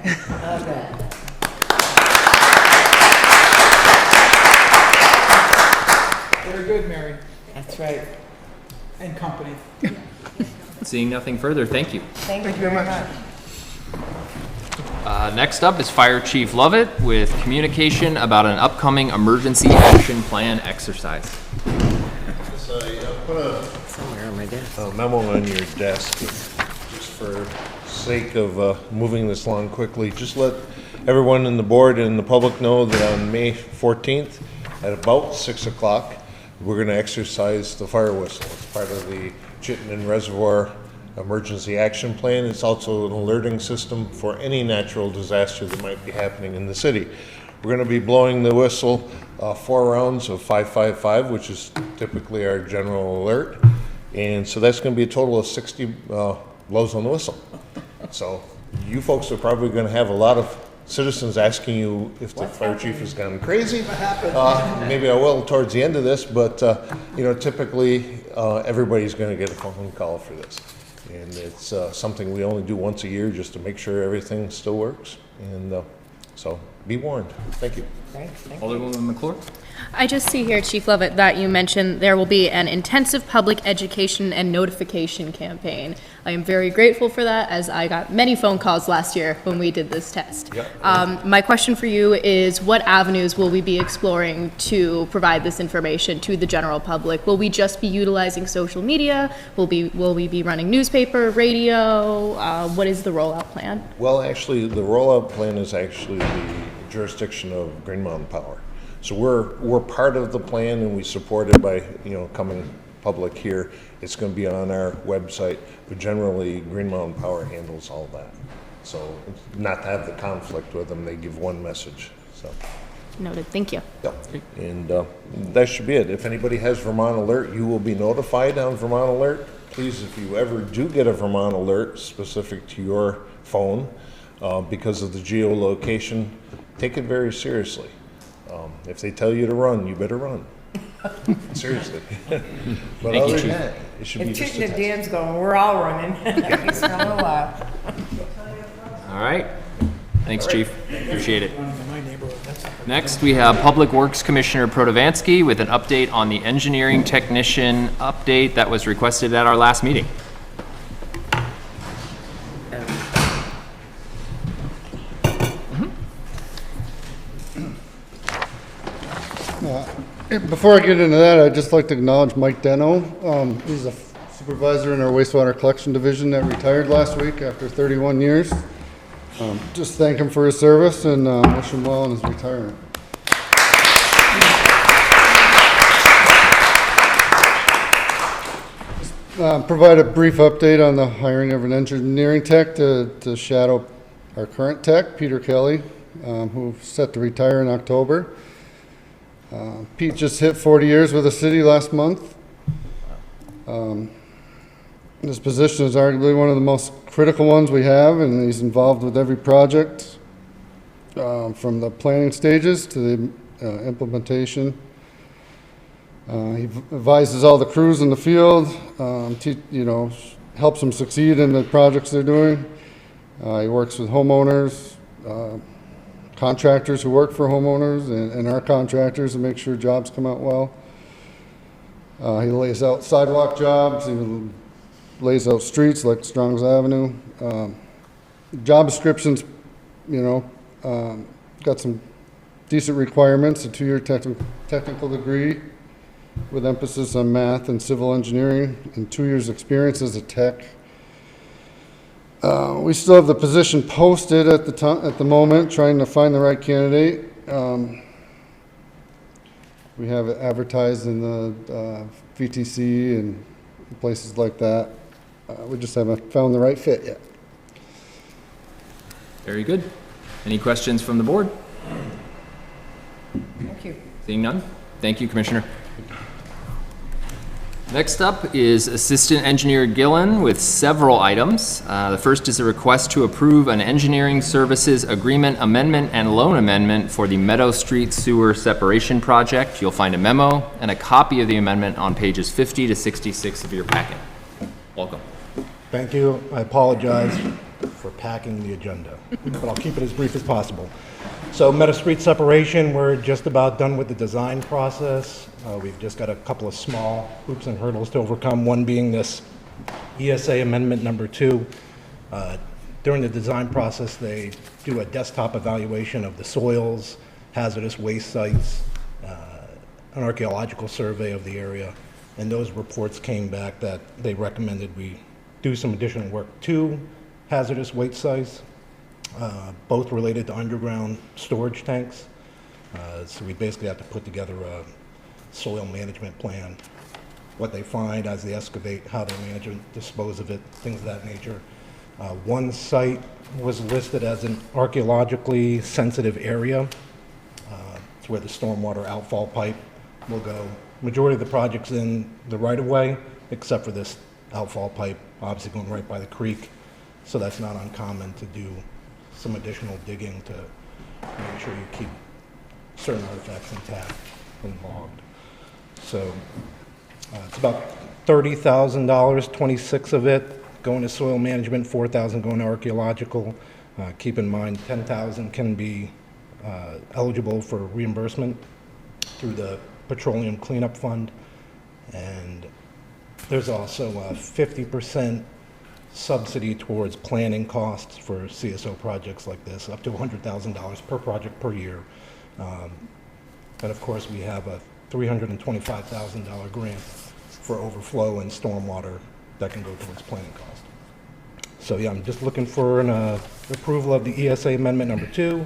Okay. Very good, Mary. That's right. And company. Seeing nothing further, thank you. Thank you very much. Next up is Fire Chief Lovett with communication about an upcoming emergency action plan exercise. I put a memo on your desk, just for sake of moving this along quickly. Just let everyone in the board and the public know that on May 14th at about 6 o'clock, we're going to exercise the fire whistle. It's part of the Chittenden Reservoir Emergency Action Plan. It's also an alerting system for any natural disaster that might be happening in the city. We're going to be blowing the whistle 4 rounds of 555, which is typically our general alert. And so that's going to be a total of 60 blows on the whistle. So you folks are probably going to have a lot of citizens asking you if the fire chief has gone crazy. Maybe I will towards the end of this, but typically everybody's going to get a phone call for this. And it's something we only do once a year just to make sure everything still works. And so be warned. Thank you. Alderwoman McClure. I just see here, Chief Lovett, that you mentioned there will be an intensive public education and notification campaign. I am very grateful for that, as I got many phone calls last year when we did this test. Yep. My question for you is, what avenues will we be exploring to provide this information to the general public? Will we just be utilizing social media? Will we be running newspaper, radio? What is the rollout plan? Well, actually, the rollout plan is actually the jurisdiction of Green Mountain Power. So we're part of the plan, and we support it by coming public here. It's going to be on our website, but generally Green Mountain Power handles all that. So not to have the conflict with them, they give one message. So Noted. Thank you. Yep. And that should be it. If anybody has Vermont Alert, you will be notified on Vermont Alert. Please, if you ever do get a Vermont Alert specific to your phone, because of the geolocation, take it very seriously. If they tell you to run, you better run. Seriously. But other than that, it should be just a test. Dan's going, we're all running. He's going a while. All right. Thanks, Chief. Appreciate it. Next, we have Public Works Commissioner Protivansky with an update on the engineering technician update that was requested at our last meeting. Before I get into that, I'd just like to acknowledge Mike Deno. He's a supervisor in our wastewater collection division that retired last week after 31 years. Just thank him for his service and wish him well in his retirement. Provide a brief update on the hiring of an engineering tech to shadow our current tech, Peter Kelly, who's set to retire in October. Pete just hit 40 years with the city last month. This position is arguably one of the most critical ones we have, and he's involved with every project, from the planning stages to the implementation. He advises all the crews in the field, helps them succeed in the projects they're doing. He works with homeowners, contractors who work for homeowners, and our contractors to make sure jobs come out well. He lays out sidewalk jobs, he lays out streets like Strong's Avenue. Job descriptions, got some decent requirements, a 2-year technical degree with emphasis on math and civil engineering, and 2 years experience as a tech. We still have the position posted at the moment, trying to find the right candidate. We have it advertised in the VTC and places like that. We just haven't found the right fit yet. Very good. Any questions from the board? Thank you. Seeing none? Thank you, Commissioner. Next up is Assistant Engineer Gillen with several items. The first is a request to approve an engineering services agreement amendment and loan amendment for the Meadow Street Sewer Separation Project. You'll find a memo and a copy of the amendment on pages 50 to 66 of your packet. Welcome. Thank you. I apologize for packing the agenda, but I'll keep it as brief as possible. So Meadow Street separation, we're just about done with the design process. We've just got a couple of small hoops and hurdles to overcome, one being this ESA amendment number 2. During the design process, they do a desktop evaluation of the soils, hazardous waste sites, an archaeological survey of the area, and those reports came back that they recommended we do some additional work to hazardous waste sites, both related to underground storage tanks. So we basically have to put together a soil management plan, what they find as they excavate, how they manage and dispose of it, things of that nature. One site was listed as an archaeologically sensitive area. It's where the stormwater outfall pipe will go. Majority of the project's in the right-of-way, except for this outfall pipe, obviously going right by the creek. So that's not uncommon to do some additional digging to make sure you keep certain artifacts intact and logged. So it's about $30,000, 26 of it going to soil management, 4,000 going to archaeological. Keep in mind, 10,000 can be eligible for reimbursement through the Petroleum Cleanup Fund. And there's also a 50% subsidy towards planning costs for CSO projects like this, up to $100,000 per project per year. And of course, we have a $325,000 grant for overflow and stormwater that can go towards planning costs. So yeah, I'm just looking for an approval of the ESA amendment number 2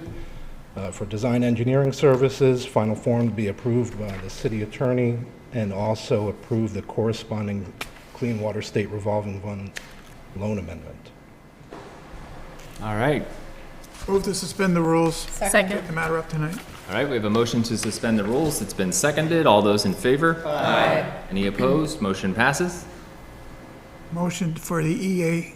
for design engineering services, final form to be approved by the city attorney, and also approve the corresponding Clean Water State Revolving Fund loan amendment. All right. Move to suspend the rules. Second. Take the matter up tonight. All right, we have a motion to suspend the rules. It's been seconded. All those in favor? Aye. Any opposed? Motion passes. Motion for the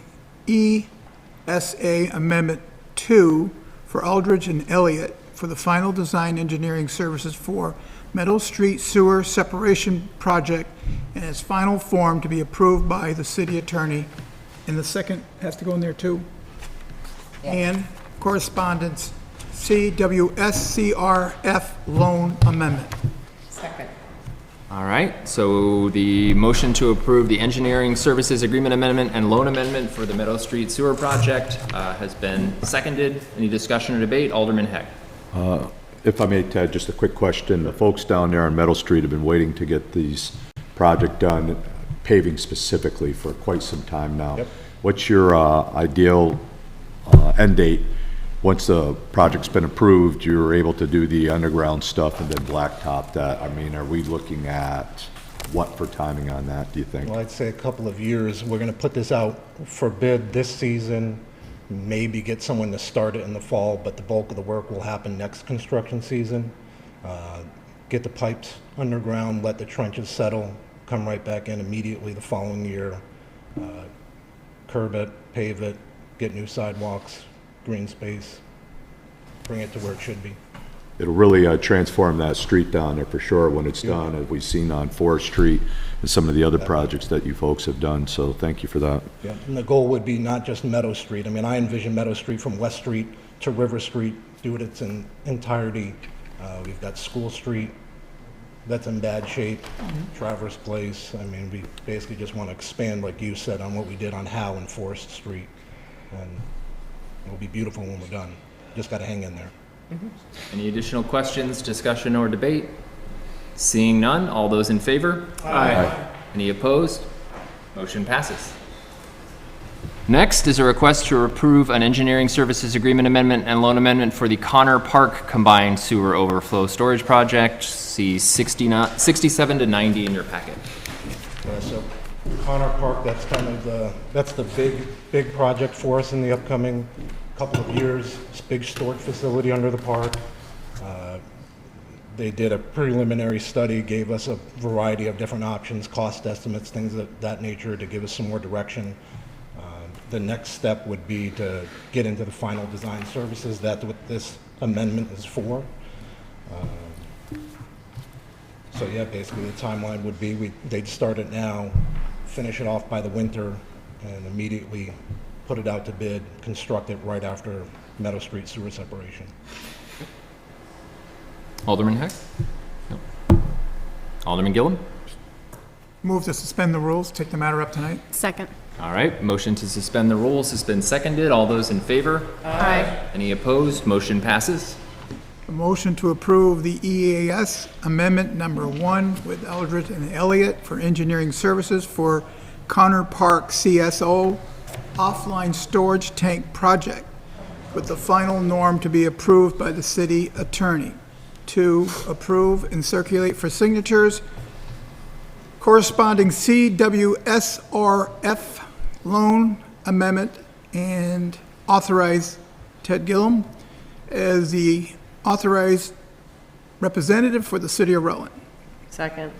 ESA Amendment 2 for Aldridge and Elliott for the final design engineering services for Meadow Street Sewer Separation Project in its final form to be approved by the city attorney. And the second has to go in there too. And correspondence CWSCRF loan amendment. Second. All right, so the motion to approve the engineering services agreement amendment and loan amendment for the Meadow Street Sewer Project has been seconded. Any discussion or debate? Alderman Heck. If I may, Ted, just a quick question. The folks down there on Meadow Street have been waiting to get these project done, paving specifically, for quite some time now. Yep. What's your ideal end date? Once the project's been approved, you're able to do the underground stuff and then blacktop that. I mean, are we looking at what for timing on that, do you think? Well, I'd say a couple of years. We're going to put this out for bid this season, maybe get someone to start it in the fall, but the bulk of the work will happen next construction season. Get the pipes underground, let the trenches settle, come right back in immediately the following year, curb it, pave it, get new sidewalks, green space, bring it to where it should be. It'll really transform that street down there for sure when it's done, as we've seen on Forest Street and some of the other projects that you folks have done, so thank you for that. Yeah, and the goal would be not just Meadow Street. I mean, I envision Meadow Street from West Street to River Street, do it its entirety. We've got School Street, that's in bad shape, Traverse Place. I mean, we basically just want to expand, like you said, on what we did on Howe and Forest Street. And it'll be beautiful when we're done. Just got to hang in there. Any additional questions, discussion, or debate? Seeing none, all those in favor? Aye. Any opposed? Motion passes. Next is a request to approve an engineering services agreement amendment and loan amendment for the Connor Park Combined Sewer Overflow Storage Project. See 67 to 90 in your packet. So Connor Park, that's kind of that's the big project for us in the upcoming couple of years. This big storage facility under the park. They did a preliminary study, gave us a variety of different options, cost estimates, things of that nature to give us some more direction. The next step would be to get into the final design services. That's what this amendment is for. So yeah, basically the timeline would be they'd start it now, finish it off by the winter, and immediately put it out to bid, construct it right after Meadow Street sewer separation. Alderman Heck? No. Alderman Gillum? Move to suspend the rules, take the matter up tonight. Second. All right, motion to suspend the rules has been seconded. All those in favor? Aye. Any opposed? Motion passes. A motion to approve the EAS Amendment Number 1 with Eldred and Elliott for engineering services for Connor Park CSO offline storage tank project, with the final norm to be approved by the city attorney. 2, approve and circulate for signatures corresponding CWSRF loan amendment and authorize Ted Gillum as the authorized representative for the city of Rutland. Second.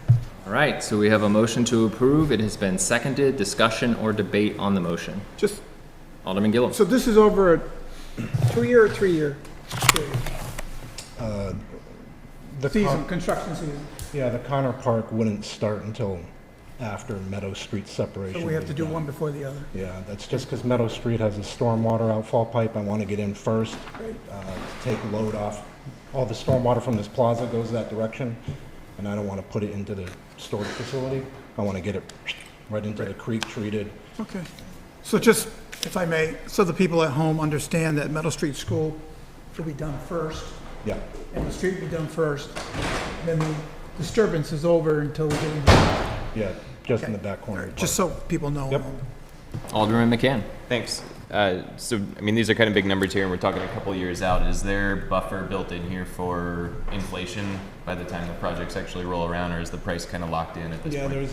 All right, so we have a motion to approve. It has been seconded. Discussion or debate on the motion? Just, Alderman Gillum. so this is over a 2-year or 3-year period? Construction season. Yeah, the Connor Park wouldn't start until after Meadow Street separation. So we have to do one before the other. Yeah, that's just because Meadow Street has a stormwater outfall pipe. I want to get in first, to take load off. All the stormwater from this plaza goes that direction, and I don't want to put it into the storage facility. I want to get it right into the creek treated. Okay. So just, if I may, so the people at home understand that Meadow Street School will be done first. Yeah. And the street will be done first. Then the disturbance is over until we get in. Yeah, just in the back corner. Just so people know. Yep. Alderman McCann. Thanks. So, I mean, these are kind of big numbers here, and we're talking a couple years out. Is there buffer built in here for inflation by the time the projects actually roll around, or is the price kind of locked in at this point? Yeah,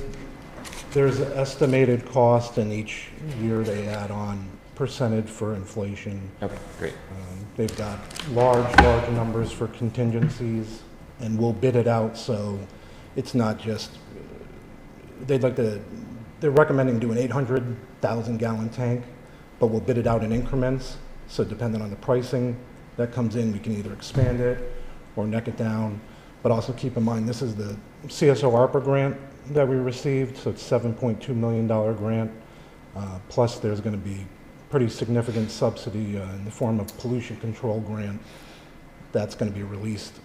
there's estimated cost, and each year they add on percentage for inflation. Okay, great. They've got large numbers for contingencies, and we'll bid it out, so it's not just, they're recommending doing 800,000 gallon tank, but we'll bid it out in increments. So depending on the pricing that comes in, we can either expand it or neck it down. But also keep in mind, this is the CSO ARPA grant that we received, so it's $7.2 million grant. Plus there's gonna be pretty significant subsidy in the form of pollution control grant. That's gonna be released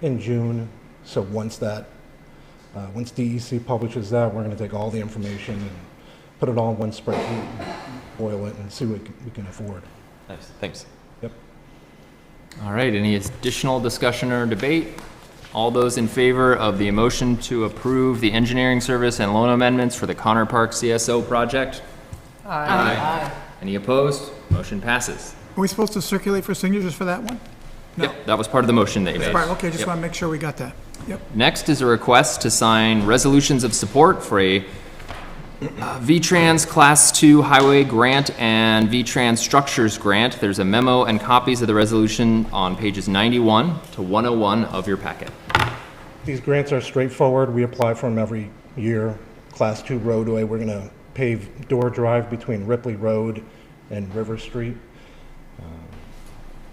in June. So once DEC publishes that, we're gonna take all the information and put it all in one spreadsheet, boil it, and see what we can afford. Nice, thanks. Yep. All right, any additional discussion or debate? All those in favor of the motion to approve the engineering service and loan amendments for the Connor Park CSO project? Aye. Any opposed? Motion passes. Are we supposed to circulate for signatures for that one? No. Yep, that was part of the motion that you made. Right, okay, just Yep. want to make sure we got that. Yep. Next is a request to sign resolutions of support for a VTrans Class 2 Highway Grant and VTrans Structures Grant. There's a memo and copies of the resolution on pages 91 to 101 of your packet. These grants are straightforward. We apply for them every year. Class 2 roadway, we're gonna pave Door Drive between Ripley Road and River Street.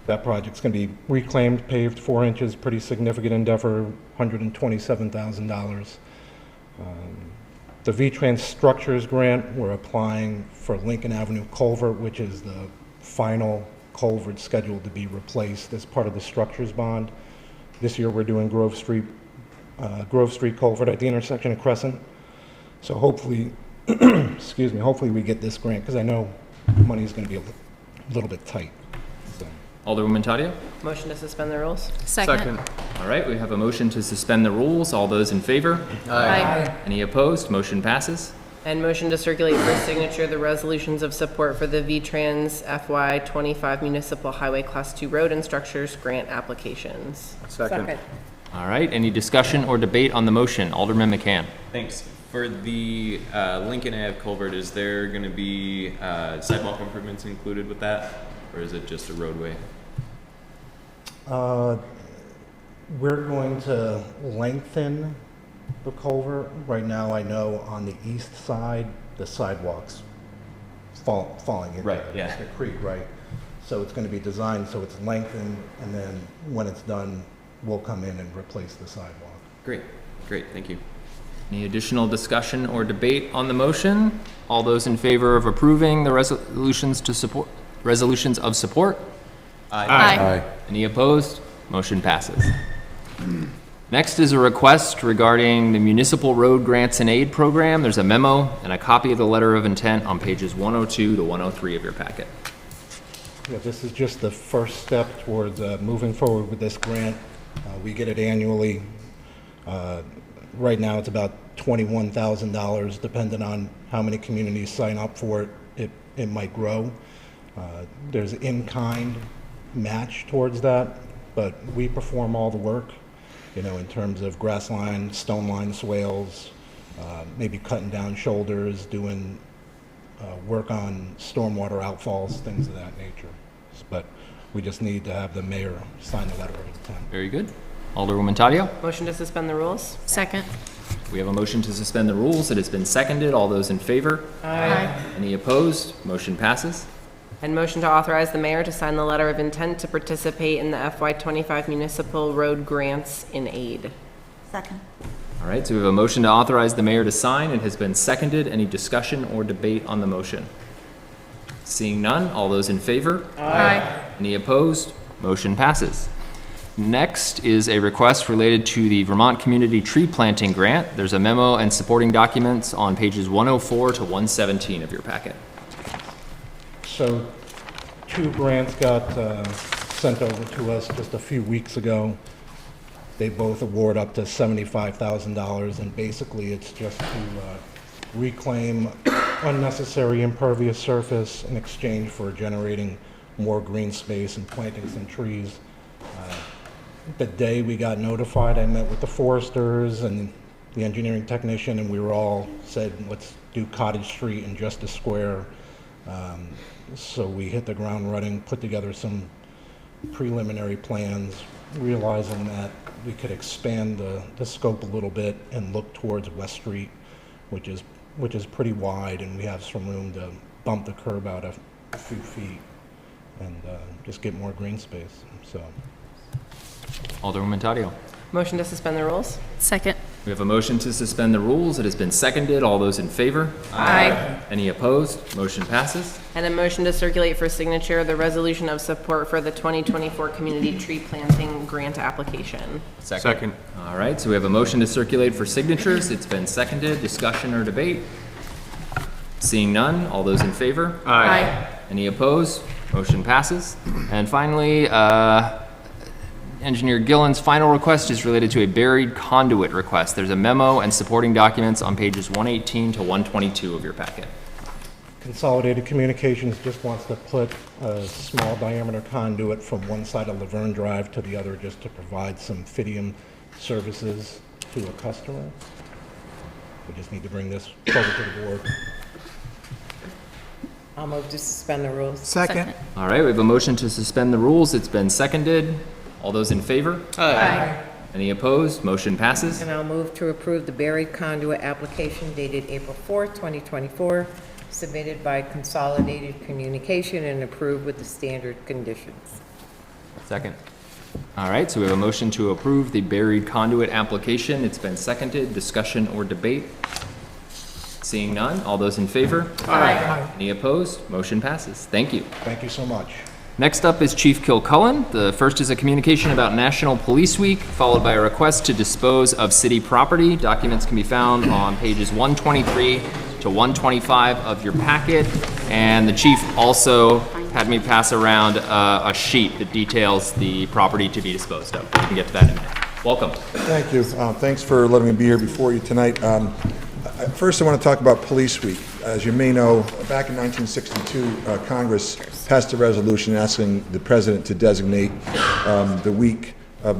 That project's going to be reclaimed, paved 4 inches, pretty significant endeavor, $127,000. The VTrans Structures Grant, we're applying for Lincoln Avenue Culvert, which is the final culvert scheduled to be replaced as part of the structures bond. This year we're doing Grove Street Culvert at the intersection of Crescent. So hopefully, excuse me, hopefully we get this grant, because I know money's going to be a little bit tight. So. Alderwoman Tadia? Motion to suspend the rules? Second. All right, we have a motion to suspend the rules. All those in favor? Aye. Any opposed? Motion passes. And motion to circulate for signature the resolutions of support for the VTrans FY 25 Municipal Highway Class 2 Road and Structures Grant applications. Second. All right, any discussion or debate on the motion? Alderman McCann. Thanks. For the Lincoln Ave culvert, is there going to be sidewalk improvements included with that? Or is it just a roadway? We're going to lengthen the culvert. Right now, I know on the east side, the sidewalk's falling into the creek, right? So it's going to be designed so it's lengthened, and then when it's done, we'll come in and replace the sidewalk. Great, great, thank you. Any additional discussion or debate on the motion? All those in favor of approving the resolutions of support? Aye. Any opposed? Motion passes. Next is a request regarding the Municipal Road Grants and Aid Program. There's a memo and a copy of the letter of intent on pages 102 to 103 of your packet. Yeah, this is just the first step towards moving forward with this grant. We get it annually. Right now, it's about $21,000, depending on how many communities sign up for it. It might grow. There's in-kind match towards that, but we perform all the work, you know, in terms of grass line, stone line swales, maybe cutting down shoulders, doing work on stormwater outfalls, things of that nature. But we just need to have the mayor sign the letter of intent. Very good. Alderwoman Taddeo? Motion to suspend the rules. Second. We have a motion to suspend the rules. It has been seconded. All those in favor? Aye. Any opposed? Motion passes. And motion to authorize the mayor to sign the letter of intent to participate in the FY 25 Municipal Road Grants in Aid. Second. All right, so we have a motion to authorize the mayor to sign. It has been seconded. Any discussion or debate on the motion? Seeing none, all those in favor? Aye. Any opposed? Motion passes. Next is a request related to the Vermont Community Tree Planting Grant. There's a memo and supporting documents on pages 104 to 117 of your packet. So 2 grants got sent over to us just a few weeks ago. They both award up to $75,000, and basically it's just to reclaim unnecessary impervious surface in exchange for generating more green space and planting some trees. The day we got notified, I met with the foresters and the engineering technician, and we were all said, let's do Cottage Street and Justice Square. So we hit the ground running, put together some preliminary plans, realizing that we could expand the scope a little bit and look towards West Street, which is pretty wide, and we have some room to bump the curb out a few feet and just get more green space. So. Alderwoman Taddeo. Motion to suspend the rules. Second. We have a motion to suspend the rules. It has been seconded. All those in favor? Aye. Any opposed? Motion passes. And a motion to circulate for signature the resolution of support for the 2024 Community Tree Planting Grant application. Second. All right, so we have a motion to circulate for signatures. It's been seconded. Discussion or debate? Seeing none, all those in favor? Aye. Any opposed? Motion passes. And finally, Engineer Gillen's final request is related to a buried conduit request. There's a memo and supporting documents on pages 118 to 122 of your packet. Consolidated Communications just wants to put a small diameter conduit from one side of Laverne Drive to the other just to provide some Fidium services to a customer. We just need to bring this forward to the board. I'll move to suspend the rules. Second. All right, we have a motion to suspend the rules. It's been seconded. All those in favor? Aye. Any opposed? Motion passes. And I'll move to approve the buried conduit application dated April 4th, 2024, submitted by Consolidated Communication and approved with the standard conditions. Second. All right, so we have a motion to approve the buried conduit application. It's been seconded. Discussion or debate? Seeing none, all those in favor? Aye. Any opposed? Motion passes. Thank you. Thank you so much. Next up is Chief Kilcullen. The first is a communication about National Police Week, followed by a request to dispose of city property. Documents can be found on pages 123 to 125 of your packet. And the chief also had me pass around a sheet that details the property to be disposed of. We can get to that in a minute. Welcome. Thank you. Thanks for letting me be here before you tonight. First, I want to talk about Police Week. As you may know, back in 1962, Congress passed a resolution asking the president to designate the week of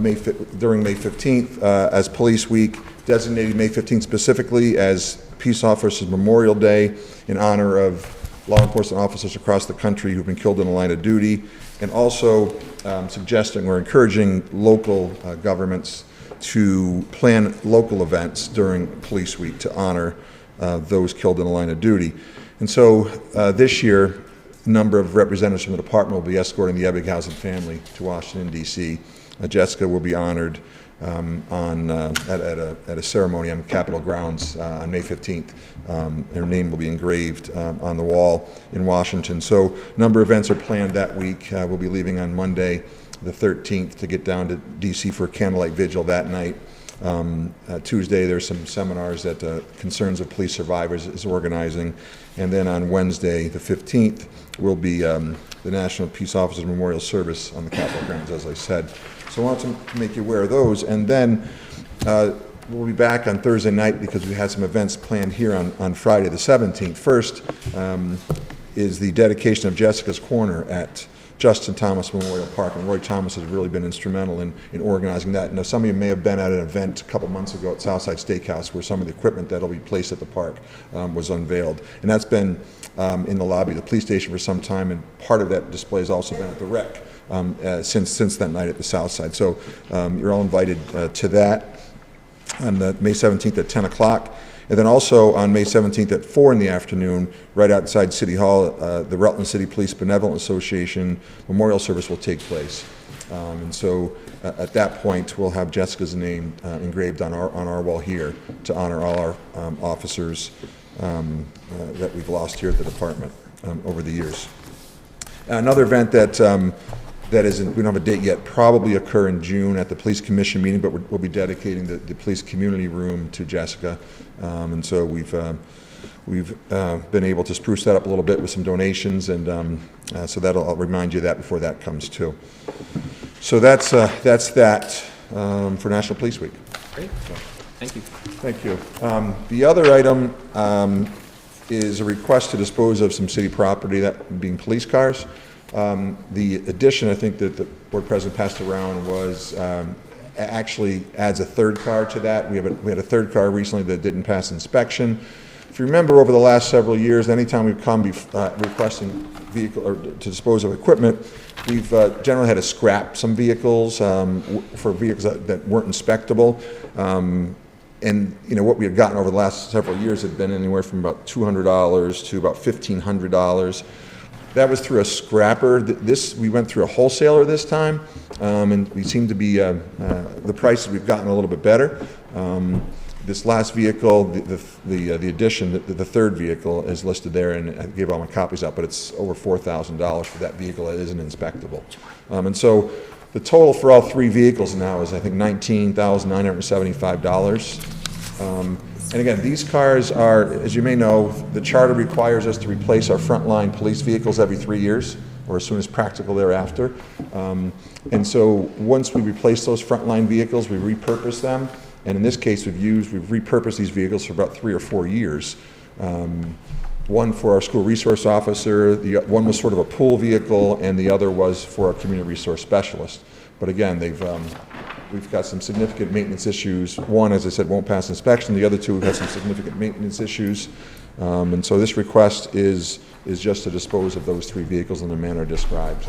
during May 15th as Police Week, designating May 15th specifically as Peace Officers Memorial Day in honor of law enforcement officers across the country who've been killed in the line of duty, and also suggesting or encouraging local governments to plan local events during Police Week to honor those killed in the line of duty. And so this year, a number of representatives from the department will be escorting the Ebbinghaus family to Washington, D.C. Jessica will be honored at a ceremony on Capitol grounds on May 15th. Her name will be engraved on the wall in Washington. So a number of events are planned that week. We'll be leaving on Monday, the 13th, to get down to D.C. for a candlelight vigil that night. Tuesday, there's some seminars that Concerns of Police Survivors is organizing. And then on Wednesday, the 15th, will be the National Peace Officers Memorial Service on the Capitol grounds, as I said. So I wanted to make you aware of those. And then we'll be back on Thursday night because we had some events planned here on Friday, the 17th. First is the dedication of Jessica's Corner at Justin Thomas Memorial Park, and Roy Thomas has really been instrumental in organizing that. Now, some of you may have been at an event a couple months ago at Southside Steakhouse where some of the equipment that will be placed at the park was unveiled. And that's been in the lobby of the police station for some time, and part of that display has also been at the rec since that night at the Southside. So you're all invited to that on May 17th at 10 o'clock. And then also on May 17th at 4 in the afternoon, right outside City Hall, the Rutland City Police Benevolent Association Memorial Service will take place. And so at that point, we'll have Jessica's name engraved on our wall here to honor all our officers that we've lost here at the department over the years. Another event that isn't, we don't have a date yet, probably occur in June at the Police Commission meeting, but we'll be dedicating the Police Community Room to Jessica. And so we've been able to spruce that up a little bit with some donations, and so I'll remind you of that before that comes too. So that's that for National Police Week. Great, thank you. Thank you. The other item is a request to dispose of some city property, that being police cars. The addition, I think, that the board president passed around was actually adds a third car to that. We had a third car recently that didn't pass inspection. If you remember, over the last several years, anytime we've come requesting vehicle or to dispose of equipment, we've generally had to scrap some vehicles for vehicles that weren't inspectable. And you know what we had gotten over the last several years had been anywhere from about $200 to about $1,500. That was through a scrapper. We went through a wholesaler this time, and we seem to be the prices we've gotten a little bit better. This last vehicle, the addition, the third vehicle is listed there, and I gave all my copies out, but it's over $4,000 for that vehicle that isn't inspectable. And so the total for all three vehicles now is, I think, $19,975. And again, these cars are, as you may know, the charter requires us to replace our frontline police vehicles every 3 years, or as soon as practical thereafter. And so once we replace those frontline vehicles, we repurpose them. And in this case, we've repurposed these vehicles for about 3 or 4 years. One for our school resource officer, one was sort of a pool vehicle, and the other was for our community resource specialist. But again, we've got some significant maintenance issues. One, as I said, won't pass inspection. The other two have had some significant maintenance issues. And so this request is just to dispose of those three vehicles in the manner described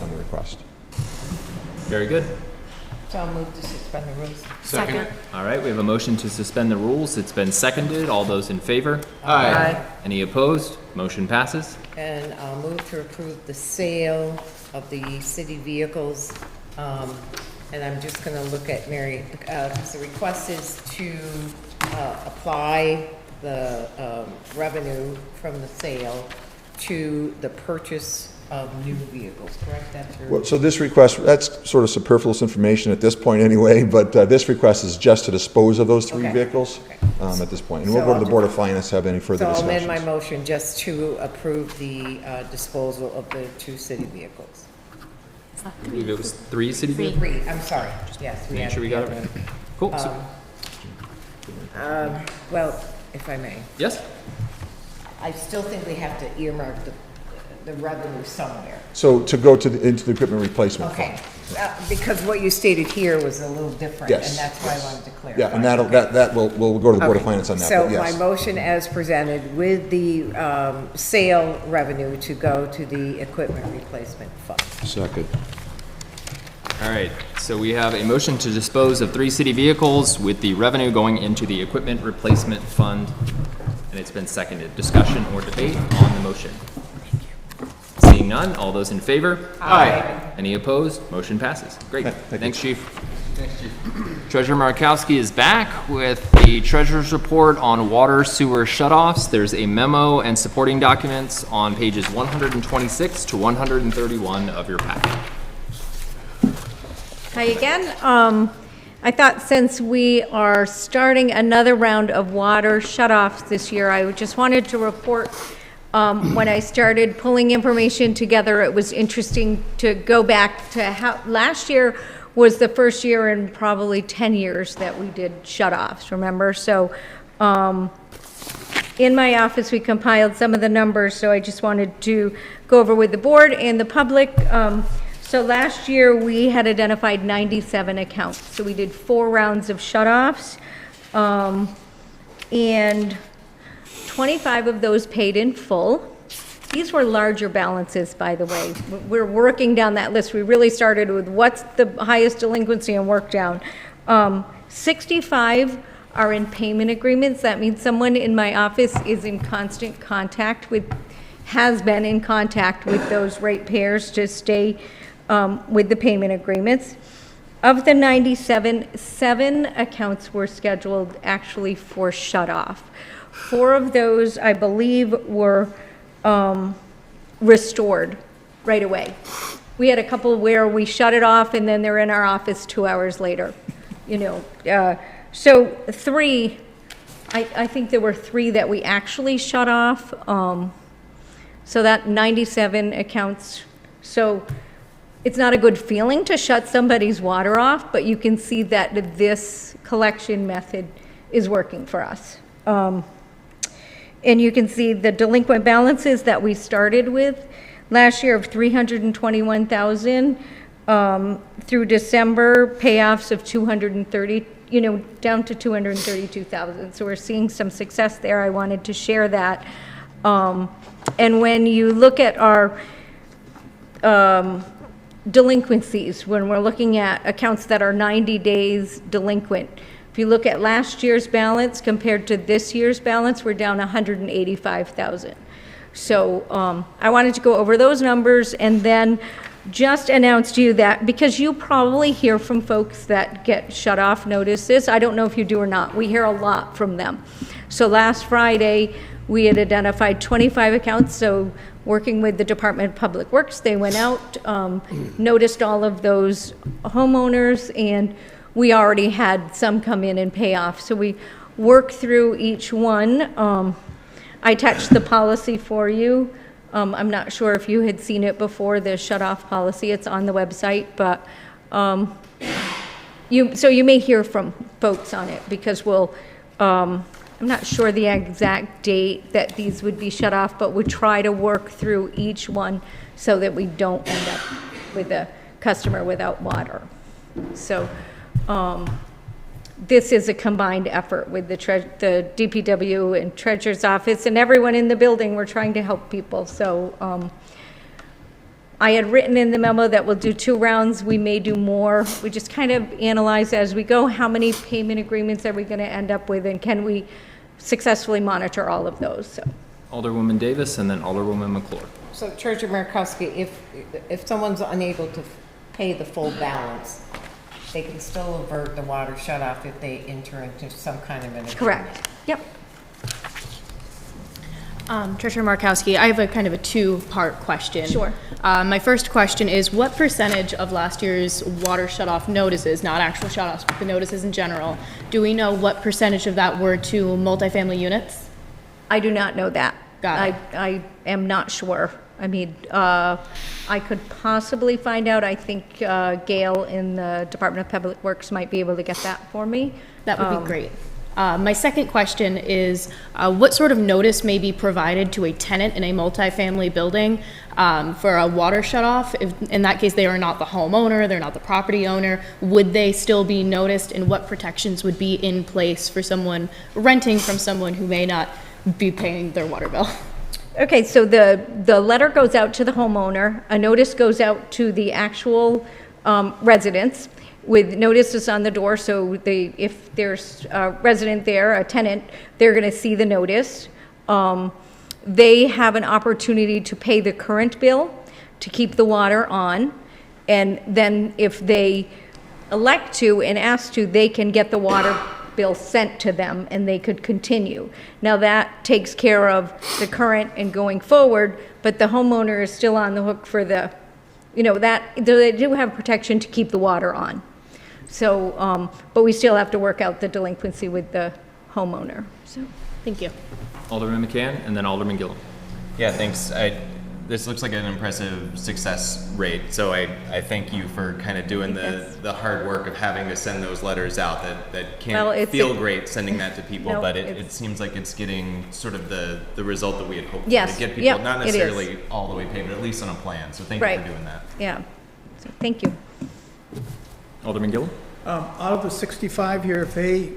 on the request. Very good. So I'll move to suspend the rules. Second. All right, we have a motion to suspend the rules. It's been seconded. All those in favor? Aye. Any opposed? Motion passes. And I'll move to approve the sale of the city vehicles. And I'm just going to look at Mary, because the request is to apply the revenue from the sale to the purchase of new vehicles, correct? That's your... Well, so this request, that's sort of superfluous information at this point anyway, but this request is just to dispose of those three vehicles at this point. And we'll go to the Board of Finance to have any further discussions. So I'll amend my motion just to approve the disposal of the two city vehicles. I believe it was 3 city vehicles? 3, I'm sorry. Yes. Make sure we got it right. Cool. Well, if I may. Yes? I still think we have to earmark the revenue somewhere. So to go into the equipment replacement fund. Okay, because what you stated here was a little different, and Yes. that's why I wanted to clarify. Yeah, and we'll go to the Board of Finance on that, So but yes. my motion as presented with the sale revenue to go to the equipment replacement fund. Second. All right, so we have a motion to dispose of 3 city vehicles with the revenue going into the equipment replacement fund, and it's been seconded. Discussion or debate on the motion? Seeing none, all those in favor? Aye. Any opposed? Motion passes. Great. Thanks, Chief. Thanks, Chief. Treasurer Markowski is back with the treasurer's report on water sewer shutoffs. There's a memo and supporting documents on pages 126 to 131 of your packet. Hi again. I thought since we are starting another round of water shutoffs this year, I just wanted to report when I started pulling information together, it was interesting to go back to how last year was the first year in probably 10 years that we did shutoffs, remember? So in my office, we compiled some of the numbers, so I just wanted to go over with the board and the public. So last year, we had identified 97 accounts. So we did 4 rounds of shutoffs, and 25 of those paid in full. These were larger balances, by the way. We're working down that list. We really started with what's the highest delinquency and work down. 65 are in payment agreements. That means someone in my office is in constant contact with, has been in contact with those ratepayers to stay with the payment agreements. Of the 97, 7 accounts were scheduled actually for shut-off. 4 of those, I believe, were restored right away. We had a couple where we shut it off and then they're in our office 2 hours later, you know. So 3, I think there were 3 that we actually shut off. So that 97 accounts. So it's not a good feeling to shut somebody's water off, but you can see that this collection method is working for us. And you can see the delinquent balances that we started with last year of $321,000 through December, payoffs of 230, you know, down to 232,000. So we're seeing some success there. I wanted to share that. And when you look at our delinquencies, when we're looking at accounts that are 90 days delinquent, if you look at last year's balance compared to this year's balance, we're down 185,000. So I wanted to go over those numbers and then just announce to you that, because you probably hear from folks that get shut off notices. I don't know if you do or not. We hear a lot from them. So last Friday, we had identified 25 accounts. So working with the Department of Public Works, they went out, noticed all of those homeowners, and we already had some come in and pay off. So we worked through each one. I attached the policy for you. I'm not sure if you had seen it before, the shut-off policy. It's on the website, but you may hear from folks on it, because we'll, I'm not sure the exact date that these would be shut off, but we try to work through each one so that we don't end up with a customer without water. So this is a combined effort with the DPW and Treasurer's Office and everyone in the building. We're trying to help people. So I had written in the memo that we'll do 2 rounds. We may do more. We just kind of analyze as we go, how many payment agreements are we going to end up with, and can we successfully monitor all of those? So. Alderwoman Davis and then Alderwoman McClure. So Treasurer Markowski, if someone's unable to pay the full balance, they can still avert the water shutoff if they enter into some kind of an agreement. Correct. Yep. Treasurer Markowski, I have a kind of a 2-part question. Sure. My first question is, what percentage of last year's water shutoff notices, not actual shutoffs, but the notices in general, do we know what percentage of that were to multifamily units? I do not know that. Got it. I am not sure. I mean, I could possibly find out. I think Gail in the Department of Public Works might be able to get that for me. That would be great. My second question is, what sort of notice may be provided to a tenant in a multifamily building for a water shutoff? If, in that case, they are not the homeowner, they're not the property owner, would they still be noticed, and what protections would be in place for someone renting from someone who may not be paying their water bill? Okay, so the letter goes out to the homeowner, a notice goes out to the actual residents with notices on the door, so if there's a resident there, a tenant, they're gonna see the notice. They have an opportunity to pay the current bill to keep the water on, and then if they elect to and ask to, they can get the water bill sent to them and they could continue. Now that takes care of the current and going forward, but the homeowner is still on the hook for the, that they do have protection to keep the water on. So, but we still have to work out the delinquency with the homeowner. So, thank you. Alderman McCann, and then Alderman Gillum. Yeah, thanks. This looks like an impressive success rate, so I thank you for kind of doing the hard work of having to send those letters out that can't feel great sending that to people, No, but it seems like it's getting sort of the result that we had hoped Yes, to get people, yep, not it is. necessarily all the way paid, but at least on a plan, so thank you for doing that. Yeah, so thank you. Alderman Gillum? Out of the 65 here, if they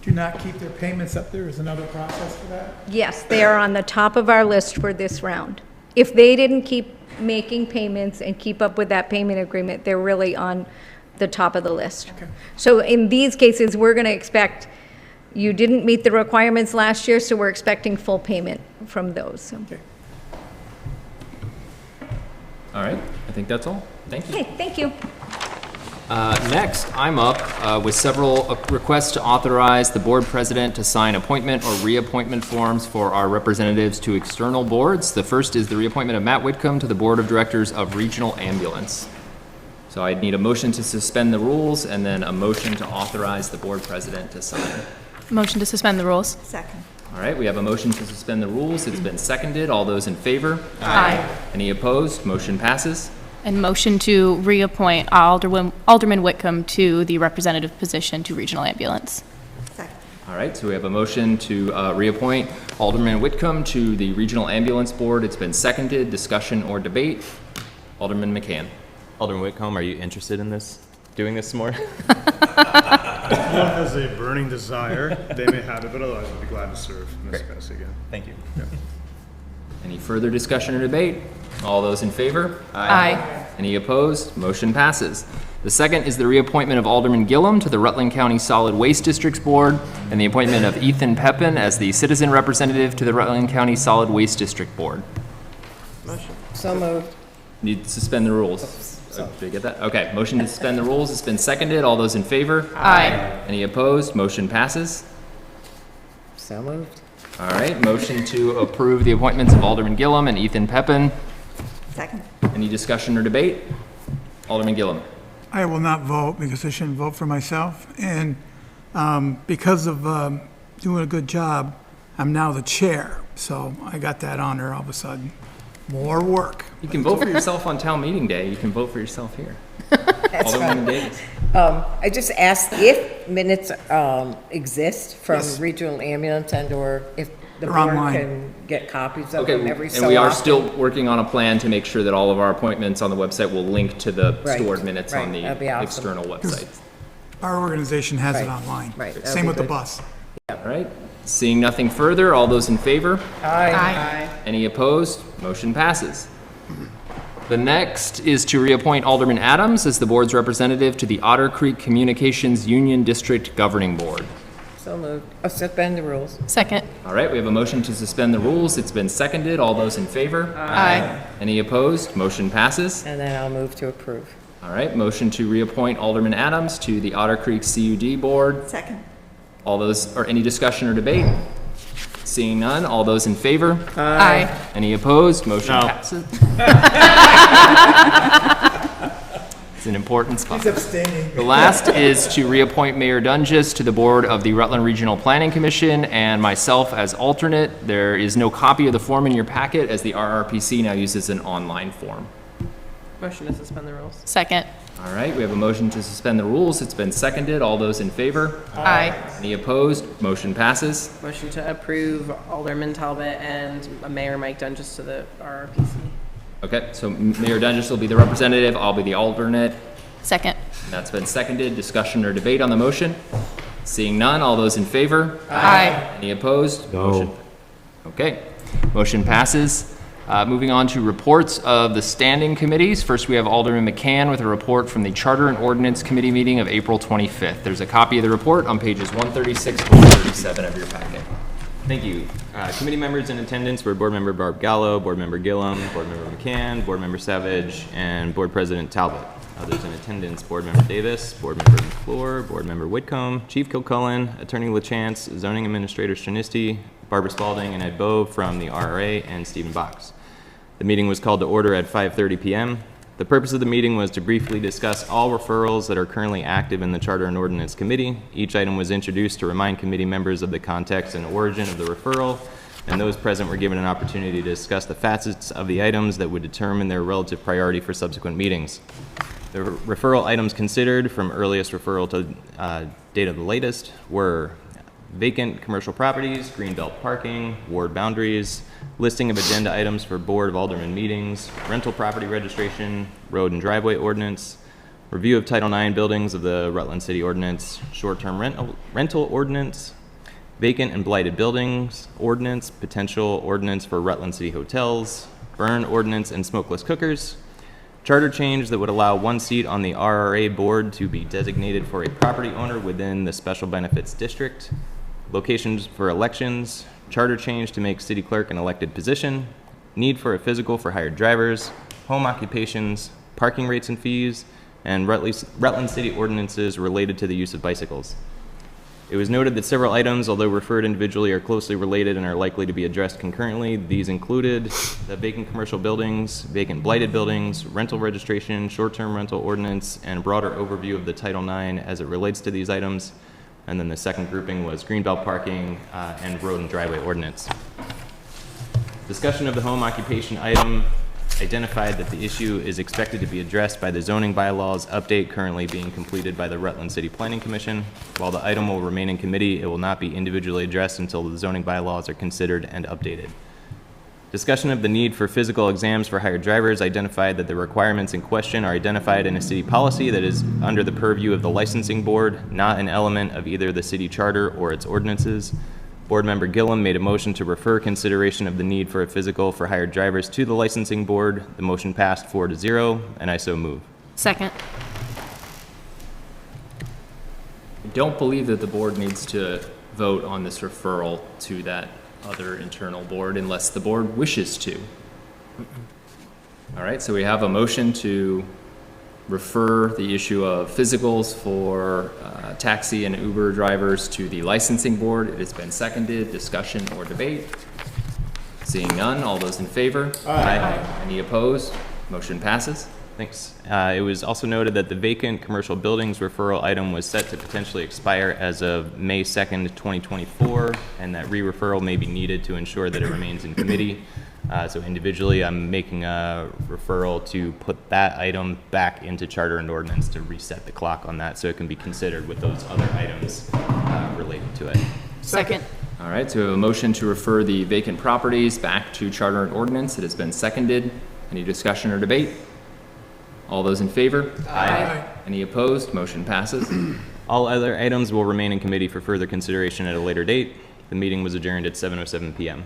do not keep their payments up, there is another process for that? Yes, they are on the top of our list for this round. If they didn't keep making payments and keep up with that payment agreement, they're really on the top of the list. Okay. So in these cases, we're going to expect, you didn't meet the requirements last year, so we're expecting full payment from those. Okay. All right, I think that's all. Thank you. Okay, thank you. Next, I'm up with several requests to authorize the board president to sign appointment or reappointment forms for our representatives to external boards. The first is the reappointment of Matt Whitcomb to the Board of Directors of Regional Ambulance. So I'd need a motion to suspend the rules and then a motion to authorize the board president to sign. Motion to suspend the rules. Second. All right, we have a motion to suspend the rules. It's been seconded. All those in favor? Aye. Any opposed? Motion passes. And motion to reappoint Alderman Whitcomb to the representative position to Regional Ambulance. Second. All right, so we have a motion to reappoint Alderman Whitcomb to the Regional Ambulance Board. It's been seconded. Discussion or debate? Alderman McCann. Alderman Whitcomb, are you interested in doing this some more? If one has a burning desire, they may have it, but otherwise I'd be glad to serve in this capacity again. Thank you. Yeah. Any further discussion or debate? All those in favor? Aye. Any opposed? Motion passes. The second is the reappointment of Alderman Gillum to the Rutland County Solid Waste Districts Board and the appointment of Ethan Pepin as the citizen representative to the Rutland County Solid Waste District Board. Motion. So moved. Need to suspend the rules. Did I get that? Okay, motion to suspend the rules. It's been seconded. All those in favor? Aye. Any opposed? Motion passes. So moved. All right, motion to approve the appointments of Alderman Gillum and Ethan Pepin. Second. Any discussion or debate? Alderman Gillum. I will not vote because I shouldn't vote for myself. And because of doing a good job, I'm now the chair. So I got that honor all of a sudden. More work. You can vote for yourself on town meeting day. You can vote for yourself here. That's Alderman right. Davis. I just asked if minutes exist from Yes. Regional Ambulance and/or if the They're board online. can get copies of Okay, them every so and often. we are still working on a plan to make sure that all of our appointments on the website will link to the Right, stored minutes on right, the that'd be awesome. external website. Our organization has it Right, online. right, that'd Same be with the good. bus. All right, seeing nothing further, all those in favor? Aye. Any opposed? Motion passes. The next is to reappoint Alderman Adams as the board's representative to the Otter Creek Communications Union District Governing Board. So moved. Suspend the rules. Second. All right, we have a motion to suspend the rules. It's been seconded. All those in favor? Aye. Any opposed? Motion passes. And then I'll move to approve. All right, motion to reappoint Alderman Adams to the Otter Creek CUD Board. Second. All those, or any discussion or debate? Seeing none, all those in favor? Aye. Any opposed? Motion passes. It's an important spot. He's abstaining. The last is to reappoint Mayor Dungis to the board of the Rutland Regional Planning Commission and myself as alternate. There is no copy of the form in your packet as the RRPC now uses an online form. Motion to suspend the rules. Second. All right, we have a motion to suspend the rules. It's been seconded. All those in favor? Aye. Any opposed? Motion passes. Motion to approve Alderman Talbot and Mayor Mike Dunges to the RRPC. Okay, so Mayor Dunges will be the representative. I'll be the alternate. Second. That's been seconded. Discussion or debate on the motion? Seeing none, all those in favor? Aye. Any opposed? No. Motion- Okay, motion passes. Moving on to reports of the standing committees. First, we have Alderman McCann with a report from the Charter and Ordinance Committee meeting of April 25th. There's a copy of the report on pages 136 to 137 of your packet. Thank you. Committee members in attendance were Board Member Barb Gallo, Board Member Gillum, Board Member McCann, Board Member Savage, and Board President Talbot. Others in attendance, Board Member Davis, Board Member McClure, Board Member Whitcomb, Chief Kilcullen, Attorney LaChance, Zoning Administrator Stranisti, Barbara Spaulding, and Ed Bove from the RRA, and Stephen Box. The meeting was called to order at 5:30 p.m. The purpose of the meeting was to briefly discuss all referrals that are currently active in the Charter and Ordinance Committee. Each item was introduced to remind committee members of the context and origin of the referral, and those present were given an opportunity to discuss the facets of the items that would determine their relative priority for subsequent meetings. The referral items considered, from earliest referral to date of the latest, were vacant commercial properties, greenbelt parking, ward boundaries, listing of agenda items for Board of Aldermen meetings, rental property registration, road and driveway ordinance, review of Title IX buildings of the Rutland City Ordinance, short-term rental ordinance, vacant and blighted buildings ordinance, potential ordinance for Rutland City hotels, burn ordinance and smokeless cookers, charter change that would allow one seat on the RRA board to be designated for a property owner within the special benefits district, locations for elections, charter change to make city clerk an elected position, need for a physical for hired drivers, home occupations, parking rates and fees, and Rutland City ordinances related to the use of bicycles. It was noted that several items, although referred individually, are closely related and are likely to be addressed concurrently. These included the vacant commercial buildings, vacant blighted buildings, rental registration, short-term rental ordinance, and a broader overview of the Title IX as it relates to these items. And then the second grouping was greenbelt parking and road and driveway ordinance. Discussion of the home occupation item identified that the issue is expected to be addressed by the zoning bylaws update currently being completed by the Rutland City Planning Commission. While the item will remain in committee, it will not be individually addressed until the zoning bylaws are considered and updated. Discussion of the need for physical exams for hired drivers identified that the requirements in question are identified in a city policy that is under the purview of the licensing board, not an element of either the city charter or its ordinances. Board Member Gillum made a motion to refer consideration of the need for a physical for hired drivers to the licensing board. The motion passed 4-0, and I so move. Second. I don't believe that the board needs to vote on this referral to that other internal board unless the board wishes to. All right, so we have a motion to refer the issue of physicals for taxi and Uber drivers to the licensing board. It has been seconded. Discussion or debate? Seeing none, all those in favor? Aye. Any opposed? Motion passes. Thanks. It was also noted that the vacant commercial buildings referral item was set to potentially expire as of May 2nd, 2024, and that re-referral may be needed to ensure that it remains in committee. So individually, I'm making a referral to put that item back into Charter and Ordinance to reset the clock on that so it can be considered with those other items related to it. Second. All right, so we have a motion to refer the vacant properties back to Charter and Ordinance. It has been seconded. Any discussion or debate? All those in favor? Aye. Any opposed? Motion passes. All other items will remain in committee for further consideration at a later date. The meeting was adjourned at 7:07 p.m.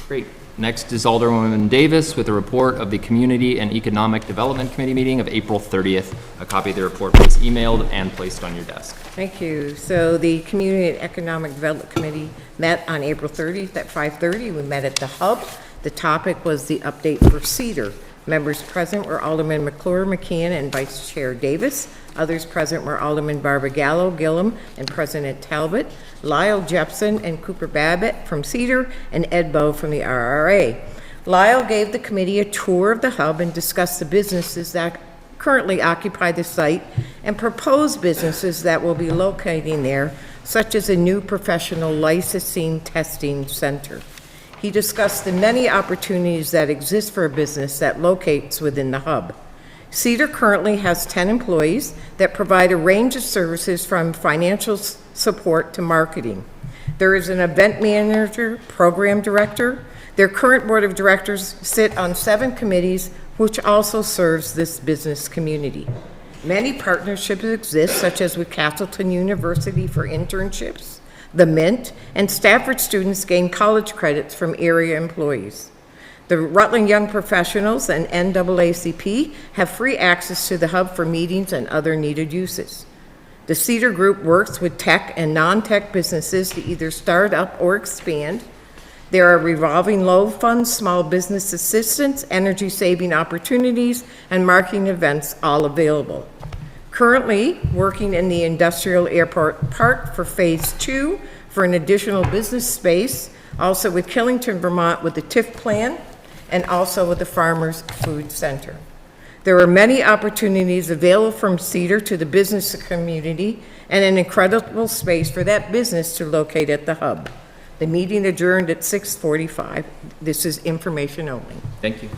Great. Next is Alderwoman Davis with a report of the Community and Economic Development Committee meeting of April 30th. A copy of the report was emailed and placed on your desk. Thank you. So the Community and Economic Development Committee met on April 30th at 5:30. We met at the Hub. The topic was the update for Cedar. Members present were Alderman McClure, McKeon, and Vice Chair Davis. Others present were Alderman Barbara Gallo, Gillum, and President Talbot, Lyle Jepson and Cooper Babbitt from Cedar, and Ed Bove from the RRA. Lyle gave the committee a tour of the hub and discussed the businesses that currently occupy the site and proposed businesses that will be locating there, such as a new professional licensing testing center. He discussed the many opportunities that exist for a business that locates within the hub. Cedar currently has 10 employees that provide a range of services from financial support to marketing. There is an event manager, program director. Their current board of directors sit on 7 committees, which also serves this business community. Many partnerships exist, such as with Castleton University for internships, the Mint, and Stafford students gain college credits from area employees. The Rutland Young Professionals and NAACP have free access to the hub for meetings and other needed uses. The Cedar Group works with tech and non-tech businesses to either start up or expand. There are revolving loan funds, small business assistance, energy saving opportunities, and marketing events all available. Currently working in the Industrial Airport Park for Phase 2 for an additional business space, also with Killington, Vermont with the TIF plan, and also with the Farmers Food Center. There are many opportunities available from Cedar to the business community and an incredible space for that business to locate at the hub. The meeting adjourned at 6:45. This is information only. Thank you.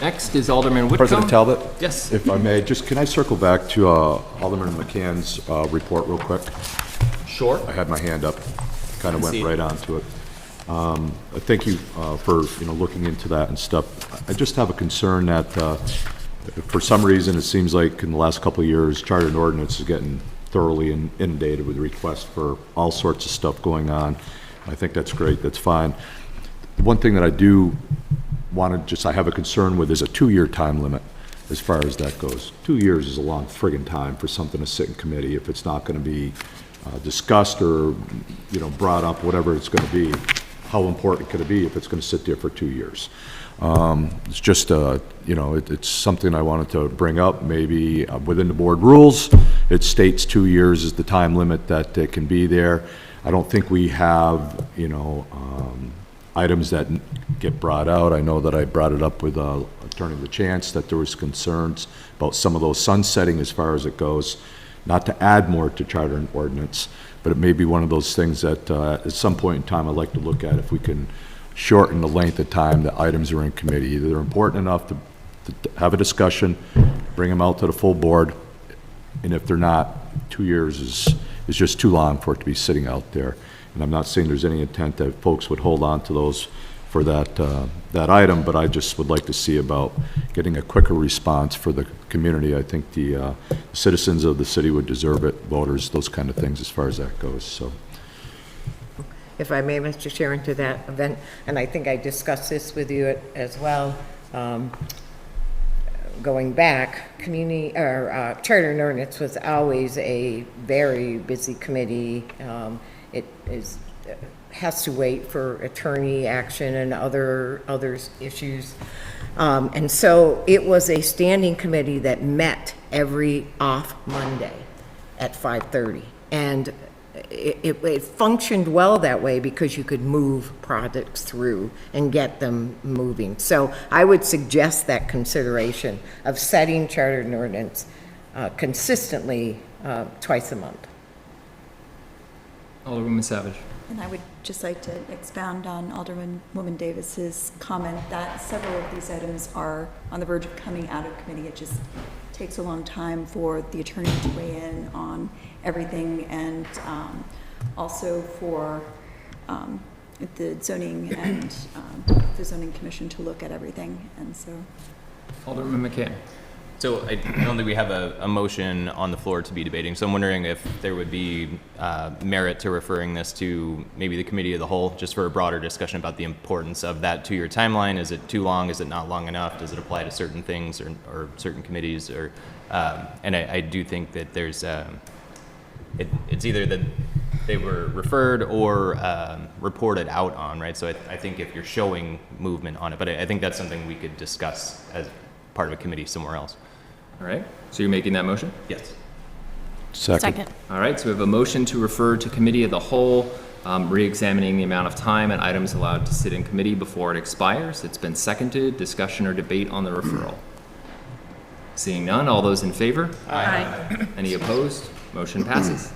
Next is Alderman Whitcomb. President Talbot? Yes. If I may, just can I circle back to Alderman McCann's report real quick? Sure. I had my hand up, kind of went right onto it. Thank you for looking into that and stuff. I just have a concern that for some reason it seems like in the last couple of years, Charter and Ordinance is getting thoroughly inundated with requests for all sorts of stuff going on. I think that's great. That's fine. The one thing that I do want to I have a concern with is a 2-year time limit as far as that goes. 2 years is a long friggin' time for something to sit in committee if it's not going to be discussed or brought up, whatever it's going to be. How important could it be if it's going to sit there for 2 years? It's just, it's something I wanted to bring up. Maybe within the board rules, it states 2 years is the time limit that it can be there. I don't think we have, items that get brought out. I know that I brought it up with Attorney LaChance that there was concerns about some of those sunsetting as far as it goes. Not to add more to Charter and Ordinance, but it may be one of those things that at some point in time I'd like to look at if we can shorten the length of time that items are in committee. They're important enough to have a discussion, bring them out to the full board, and if they're not, 2 years is just too long for it to be sitting out there. And I'm not saying there's any intent that folks would hold on to those for that item, but I just would like to see about getting a quicker response for the community. I think the citizens of the city would deserve it, voters, those kind of things as far as that goes. So, If I may, Mr. Chairman, to that event, and I think I discussed this with you as well, going back, Charter and Ordinance was always a very busy committee. It has to wait for attorney action and other issues. And so it was a standing committee that met every off Monday at 5:30. And it functioned well that way because you could move projects through and get them moving. So I would suggest that consideration of setting Charter and Ordinance consistently twice a month. Alderwoman Savage. And I would just like to expound on Alderwoman Davis's comment that several of these items are on the verge of coming out of committee. It just takes a long time for the attorney to weigh in on everything, and also for the zoning and the zoning commission to look at everything. And so, Alderman McCann. So I don't think we have a motion on the floor to be debating, so I'm wondering if there would be merit to referring this to maybe the committee of the whole, just for a broader discussion about the importance of that 2-year timeline. Is it too long? Is it not long enough? Does it apply to certain things or certain committees? Or and I do think that there's it's either that they were referred or reported out on, right? So I think if you're showing movement on it, but I think that's something we could discuss as part of a committee somewhere else. All right, so you're making that motion? Yes. Second. All right, so we have a motion to refer to committee of the whole, re-examining the amount of time and items allowed to sit in committee before it expires. It's been seconded. Discussion or debate on the referral? Seeing none, all those in favor? Aye. Any opposed? Motion passes.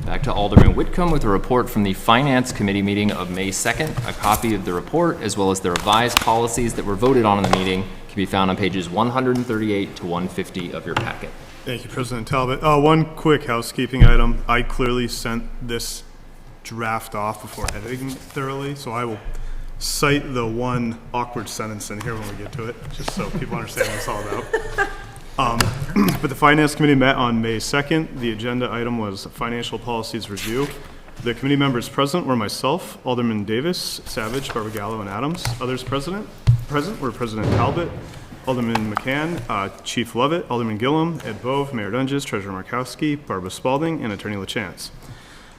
Back to Alderman Whitcomb with a report from the Finance Committee meeting of May 2nd. A copy of the report, as well as the revised policies that were voted on in the meeting, can be found on pages 138 to 150 of your packet. Thank you, President Talbot. One quick housekeeping item. I clearly sent this draft off before editing thoroughly, so I will cite the one awkward sentence in here when we get to it, just so people understand what it's all about. But the Finance Committee met on May 2nd. The agenda item was Financial Policies Review. The committee members present were myself, Alderman Davis, Savage, Barbagallo, and Adams. Others present were President Talbot, Alderman McCann, Chief Lovett, Alderman Gillum, Ed Bove, Mayor Dunges, Treasurer Markowski, Barbara Spaulding, and Attorney LaChance.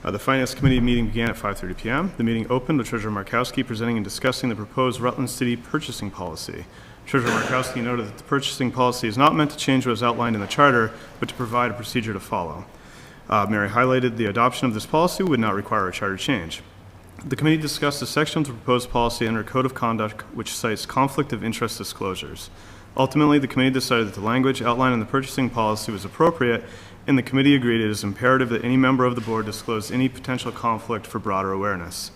The Finance Committee meeting began at 5:30 p.m. The meeting opened with Treasurer Markowski presenting and discussing the proposed Rutland City purchasing policy. Treasurer Markowski noted that the purchasing policy is not meant to change what is outlined in the charter, but to provide a procedure to follow. Mary highlighted the adoption of this policy would not require a charter change. The committee discussed the section of the proposed policy under Code of Conduct which cites conflict of interest disclosures. Ultimately, the committee decided that the language outlined in the purchasing policy was appropriate, and the committee agreed it is imperative that any member of the board disclose any potential conflict for broader awareness.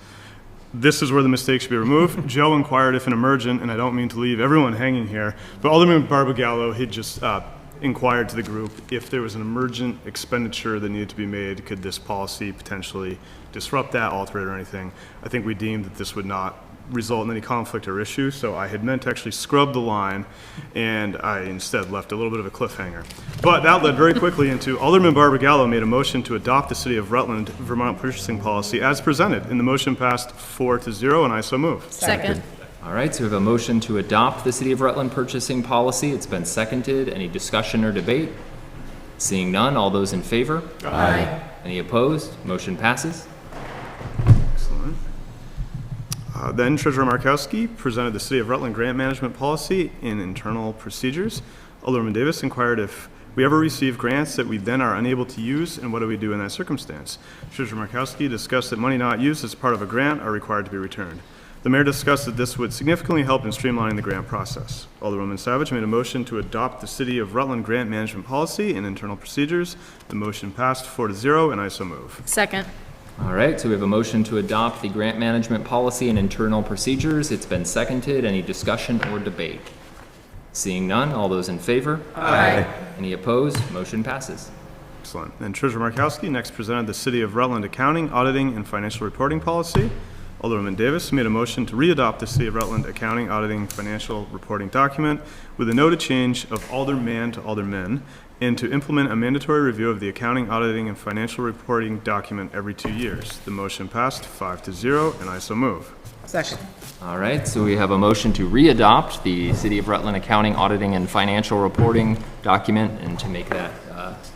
This is where the mistake should be removed. Joe inquired if an emergent, and I don't mean to leave everyone hanging here, but Alderman Barbagallo had just inquired to the group if there was an emergent expenditure that needed to be made, could this policy potentially disrupt that, alter it, or anything? I think we deemed that this would not result in any conflict or issue, so I had meant to actually scrub the line, and I instead left a little bit of a cliffhanger. But that led very quickly into Alderman Barbagallo made a motion to adopt the City of Rutland Vermont purchasing policy as presented, and the motion passed 4-0, and I so move. Second. All right, so we have a motion to adopt the City of Rutland purchasing policy. It's been seconded. Any discussion or debate? Seeing none, all those in favor? Aye. Any opposed? Motion passes. Excellent. Then Treasurer Markowski presented the City of Rutland grant management policy and internal procedures. Alderman Davis inquired if we ever receive grants that we then are unable to use, and what do we do in that circumstance? Treasurer Markowski discussed that money not used as part of a grant are required to be returned. The mayor discussed that this would significantly help in streamlining the grant process. Alderwoman Savage made a motion to adopt the City of Rutland grant management policy and internal procedures. The motion passed 4-0, and I so move. Second. All right, so we have a motion to adopt the grant management policy and internal procedures. It's been seconded. Any discussion or debate? Seeing none, all those in favor? Aye. Any opposed? Motion passes. Excellent. And Treasurer Markowski next presented the City of Rutland accounting, auditing, and financial reporting policy. Alderman Davis made a motion to re-adopt the City of Rutland accounting, auditing, financial reporting document with a noted change of alderman to aldermen, and to implement a mandatory review of the accounting, auditing, and financial reporting document every 2 years. The motion passed 5-0, and I so move. Second. All right, so we have a motion to re-adopt the City of Rutland accounting, auditing, and financial reporting document, and to make that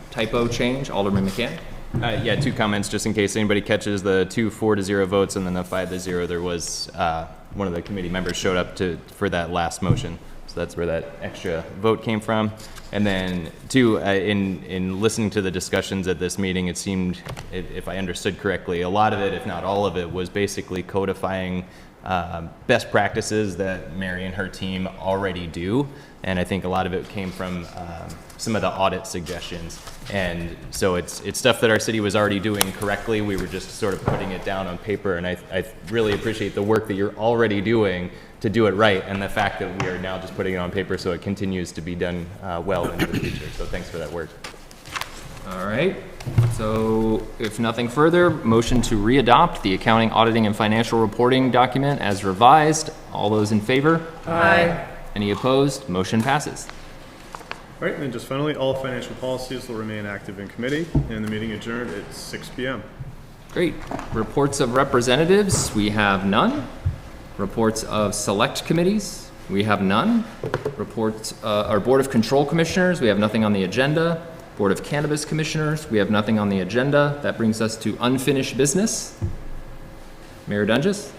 typo change, Alderman McCann. Yeah, two comments just in case anybody catches the 2 4-0 votes and then the 5-0. There was one of the committee members showed up for that last motion, so that's where that extra vote came from. And then two, in listening to the discussions at this meeting, it seemed, if I understood correctly, a lot of it, if not all of it, was basically codifying best practices that Mary and her team already do. And I think a lot of it came from some of the audit suggestions. And so it's stuff that our city was already doing correctly. We were just sort of putting it down on paper. And I really appreciate the work that you're already doing to do it right, and the fact that we are now just putting it on paper so it continues to be done well into the future. So thanks for that work. All right, so if nothing further, motion to re-adopt the accounting, auditing, and financial reporting document as revised. All those in favor? Aye. Any opposed? Motion passes. All right, and then just finally, all financial policies will remain active in committee, and the meeting adjourned at 6 p.m. Great. Reports of representatives, we have none. Reports of select committees, we have none. Reports, our Board of Control Commissioners, we have nothing on the agenda. Board of Cannabis Commissioners, we have nothing on the agenda. That brings us to unfinished business. Mayor Dunges?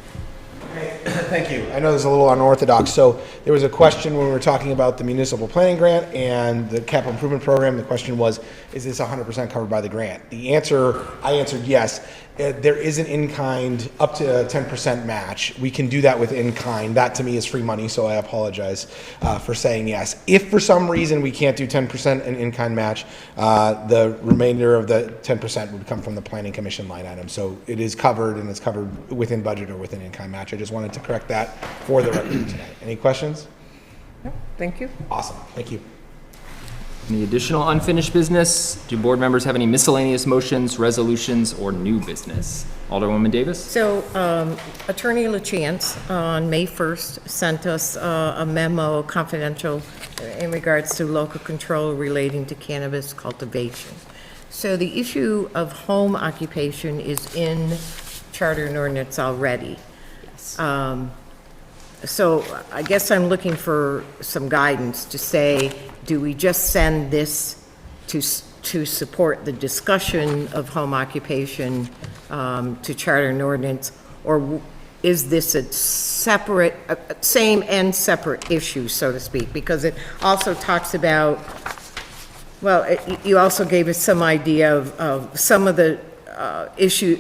Okay, thank you. I know this is a little unorthodox. So there was a question when we were talking about the municipal planning grant and the capital improvement program. The question was, is this 100% covered by the grant? The answer, I answered yes. There is an in-kind up to a 10% match. We can do that with in-kind. That to me is free money, so I apologize for saying yes. If for some reason we can't do 10% an in-kind match, the remainder of the 10% would come from the Planning Commission line item. So it is covered, and it's covered within budget or within in-kind match. I just wanted to correct that for the record tonight. Any questions? Thank you. Awesome, thank you. Any additional unfinished business? Do board members have any miscellaneous motions, resolutions, or new business? Alderwoman Davis? So Attorney LaChance on May 1st sent us a memo, confidential, in regards to local control relating to cannabis cultivation. So the issue of home occupation is in charter and ordinance already. Yes. So I guess I'm looking for some guidance to say, do we just send this to support the discussion of home occupation to charter and ordinance, or is this a separate, same and separate issue, so to speak? Because it also talks about, well, you also gave us some idea of some of the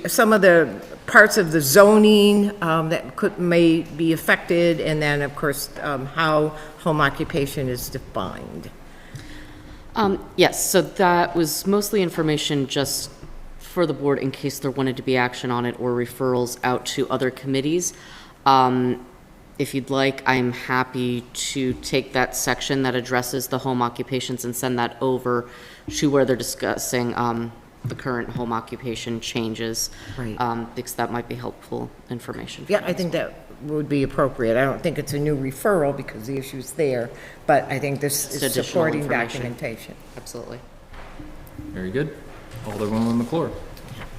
some of the parts of the zoning that may be affected, and then, of course, how home occupation is defined. Yes, so that was mostly information just for the board in case there wanted to be action on it or referrals out to other committees. If you'd like, I'm happy to take that section that addresses the home occupations and send that over to where they're discussing the current home occupation changes. Right. Because that might be helpful information. Yeah, I think that would be appropriate. I don't think it's a new referral because the issue's there, but I think this is additional supporting information. documentation. Absolutely. Very good. Alderwoman McClure.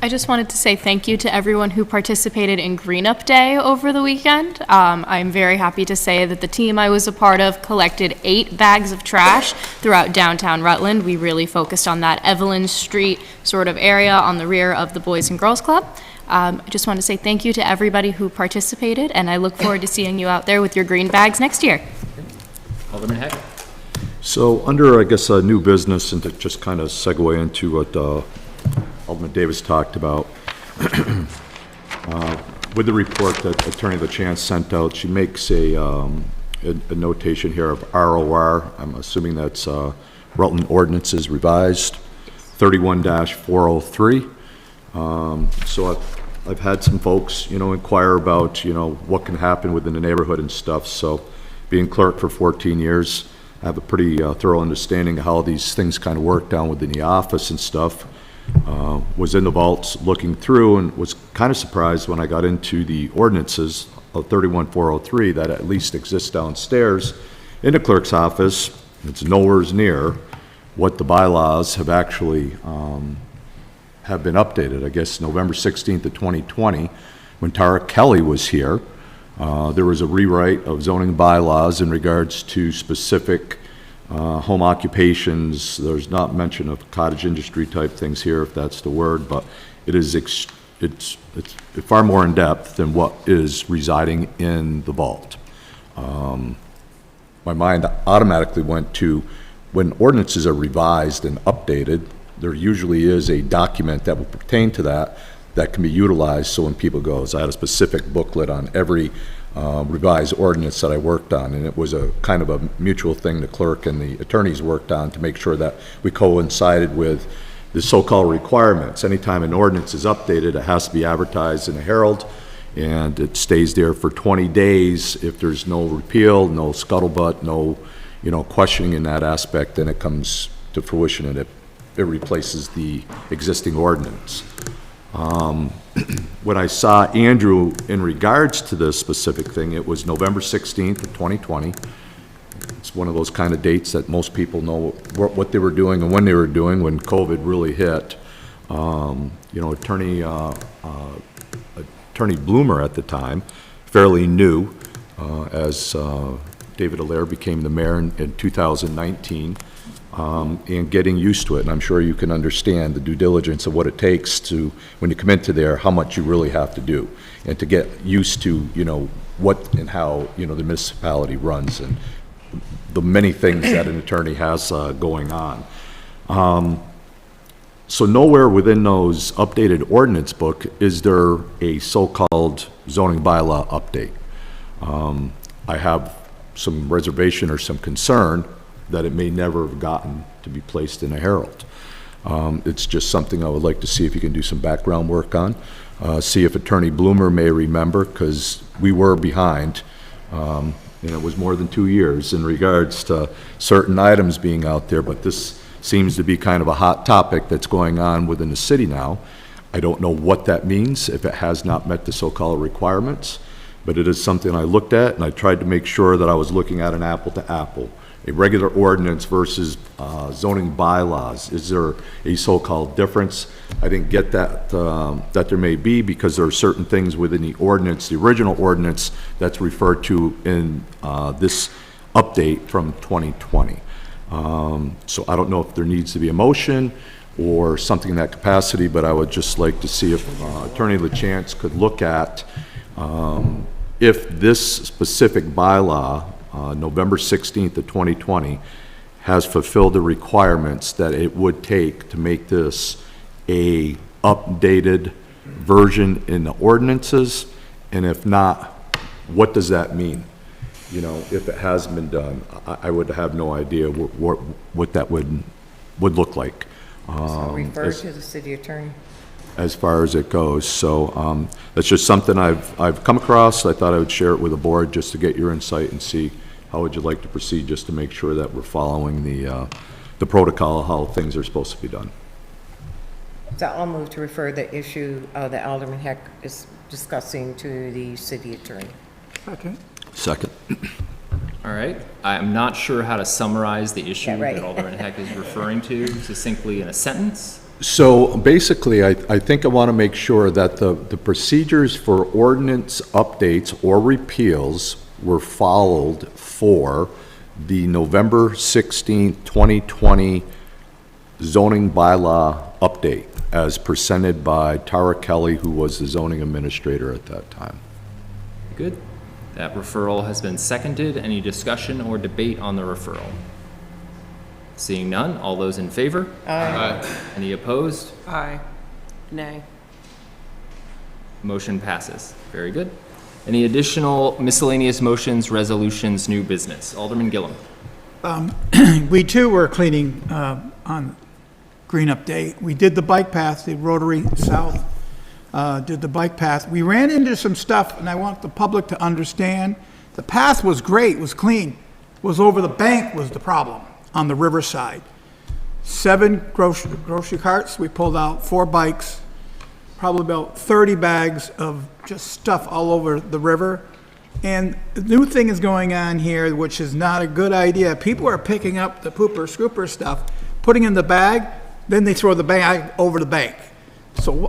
I just wanted to say thank you to everyone who participated in Green Up Day over the weekend. I'm very happy to say that the team I was a part of collected 8 bags of trash throughout downtown Rutland. We really focused on that Evelyn Street sort of area on the rear of the Boys and Girls Club. I just want to say thank you to everybody who participated, and I look forward to seeing you out there with your green bags next year. Alderman Heck. So under, I guess, new business, and to just kind of segue into what Alderman Davis talked about, with the report that Attorney LaChance sent out, she makes a notation here of ROR. I'm assuming that's Rutland Ordinances Revised, 31-403. So I've had some folks, inquire about, what can happen within the neighborhood and stuff. So being clerk for 14 years, I have a pretty thorough understanding of how these things kind of work down within the office and stuff. Was in the vaults looking through and was kind of surprised when I got into the ordinances of 31-403 that at least exists downstairs in the clerk's office. It's nowhere near what the bylaws have actually have been updated. I guess November 16th of 2020, when Tara Kelly was here, there was a rewrite of zoning bylaws in regards to specific home occupations. There's not mention of cottage industry type things here, if that's the word, but it is it's far more in depth than what is residing in the vault. My mind automatically went to when ordinances are revised and updated, there usually is a document that will pertain to that can be utilized. So when people go, I had a specific booklet on every revised ordinance that I worked on, and it was a kind of a mutual thing the clerk and the attorneys worked on to make sure that we coincided with the so-called requirements. Anytime an ordinance is updated, it has to be advertised in the Herald, and it stays there for 20 days. If there's no repeal, no scuttlebutt, no questioning in that aspect, then it comes to fruition and it replaces the existing ordinance. When I saw Andrew in regards to this specific thing, it was November 16th of 2020. It's one of those kind of dates that most people know what they were doing and when they were doing when COVID really hit. Attorney Bloomer at the time, fairly new, as David Allaire became the mayor in 2019. And getting used to it. And I'm sure you can understand the due diligence of what it takes to, when you come into there, how much you really have to do, and to get used to, what and how, the municipality runs and the many things that an attorney has going on. So nowhere within those updated ordinance book is there a so-called zoning bylaw update. I have some reservation or some concern that it may never have gotten to be placed in a Herald. It's just something I would like to see if you can do some background work on. See if Attorney Bloomer may remember, because we were behind. and it was more than 2 years in regards to certain items being out there, but this seems to be kind of a hot topic that's going on within the city now. I don't know what that means, if it has not met the so-called requirements, but it is something I looked at, and I tried to make sure that I was looking at an apple to apple. A regular ordinance versus zoning bylaws. Is there a so-called difference? I didn't get that, that there may be, because there are certain things within the ordinance, the original ordinance, that's referred to in this update from 2020. So I don't know if there needs to be a motion or something in that capacity, but I would just like to see if Attorney LaChance could look at if this specific bylaw, November 16th of 2020, has fulfilled the requirements that it would take to make this a updated version in the ordinances, and if not, what does that mean? You know, if it hasn't been done, I would have no idea what that would look like. So refer to the city attorney. As far as it goes. So that's just something I've come across. I thought I would share it with the board just to get your insight and see how would you like to proceed, just to make sure that we're following the protocol, how things are supposed to be done. So I'll move to refer the issue that Alderman Heck is discussing to the city attorney. Okay. Second. All right. I'm not sure how to summarize the issue Yeah, right. that Alderman Heck is referring to succinctly in a sentence. So basically, I think I want to make sure that the procedures for ordinance updates or repeals were followed for the November 16th, 2020 zoning bylaw update as presented by Tara Kelly, who was the zoning administrator at that time. Good. That referral has been seconded. Any discussion or debate on the referral? Seeing none, all those in favor? Aye. Any opposed? Aye. Nay. Motion passes. Very good. Any additional miscellaneous motions, resolutions, new business? Alderman Gillum. We too were cleaning on Green Up Day. We did the bike path, the Rotary South did the bike path. We ran into some stuff, and I want the public to understand. The path was great, was clean. Was over the bank was the problem on the riverside. 7 grocery carts. We pulled out 4 bikes, probably about 30 bags of just stuff all over the river. And the new thing is going on here, which is not a good idea. People are picking up the pooper scooper stuff, putting in the bag, then they throw the bag over the bank. So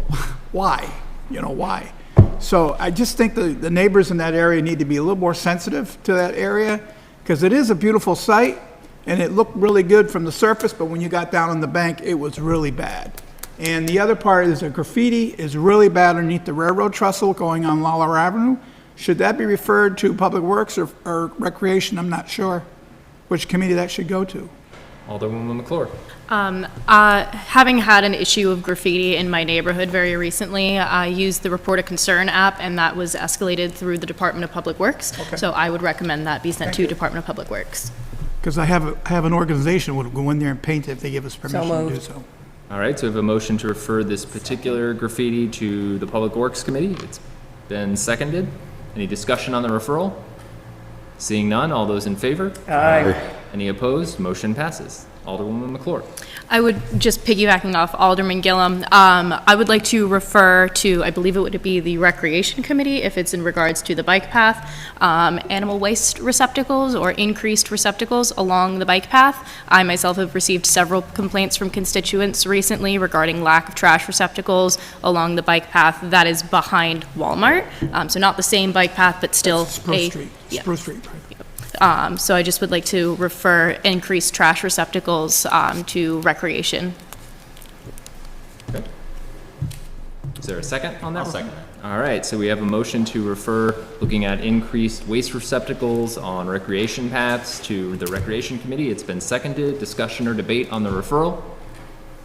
why? You know, why? So I just think the neighbors in that area need to be a little more sensitive to that area, because it is a beautiful site and it looked really good from the surface, but when you got down on the bank, it was really bad. And the other part is the graffiti is really bad underneath the railroad trestle going on Lawler Avenue. Should that be referred to Public Works or Recreation? I'm not sure which committee that should go to. Alderwoman McClure. Having had an issue of graffiti in my neighborhood very recently, I used the Report a Concern app, and that was escalated through the Department of Public Works. Okay. So I would recommend that be sent to Department of Public Works. Because I have an organization that will go in there and paint it if they give us permission to do so. All right, so we have a motion to refer this particular graffiti to the Public Works Committee. It's been seconded. Any discussion on the referral? Seeing none, all those in favor? Aye. Any opposed? Motion passes. Alderwoman McClure. I would, just piggybacking off Alderman Gillum, I would like to refer to, I believe it would be the Recreation Committee, if it's in regards to the bike path, animal waste receptacles or increased receptacles along the bike path. I myself have received several complaints from constituents recently regarding lack of trash receptacles along the bike path that is behind Walmart. So not the same bike path, but still Spruce Street. Spruce Street. So I just would like to refer increased trash receptacles to Recreation. Okay. Is there a second on that? I'll second. All right, so we have a motion to refer, looking at increased waste receptacles on recreation paths to the Recreation Committee. It's been seconded. Discussion or debate on the referral?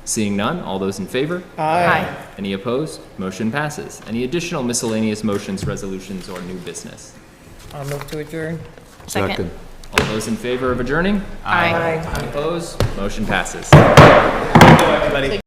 Seeing none, all those in favor? Aye. Any opposed? Motion passes. Any additional miscellaneous motions, resolutions, or new business? I'll move to adjourn. Second. All those in favor of adjourning? Aye. Any opposed? Motion passes. Thank you, everybody.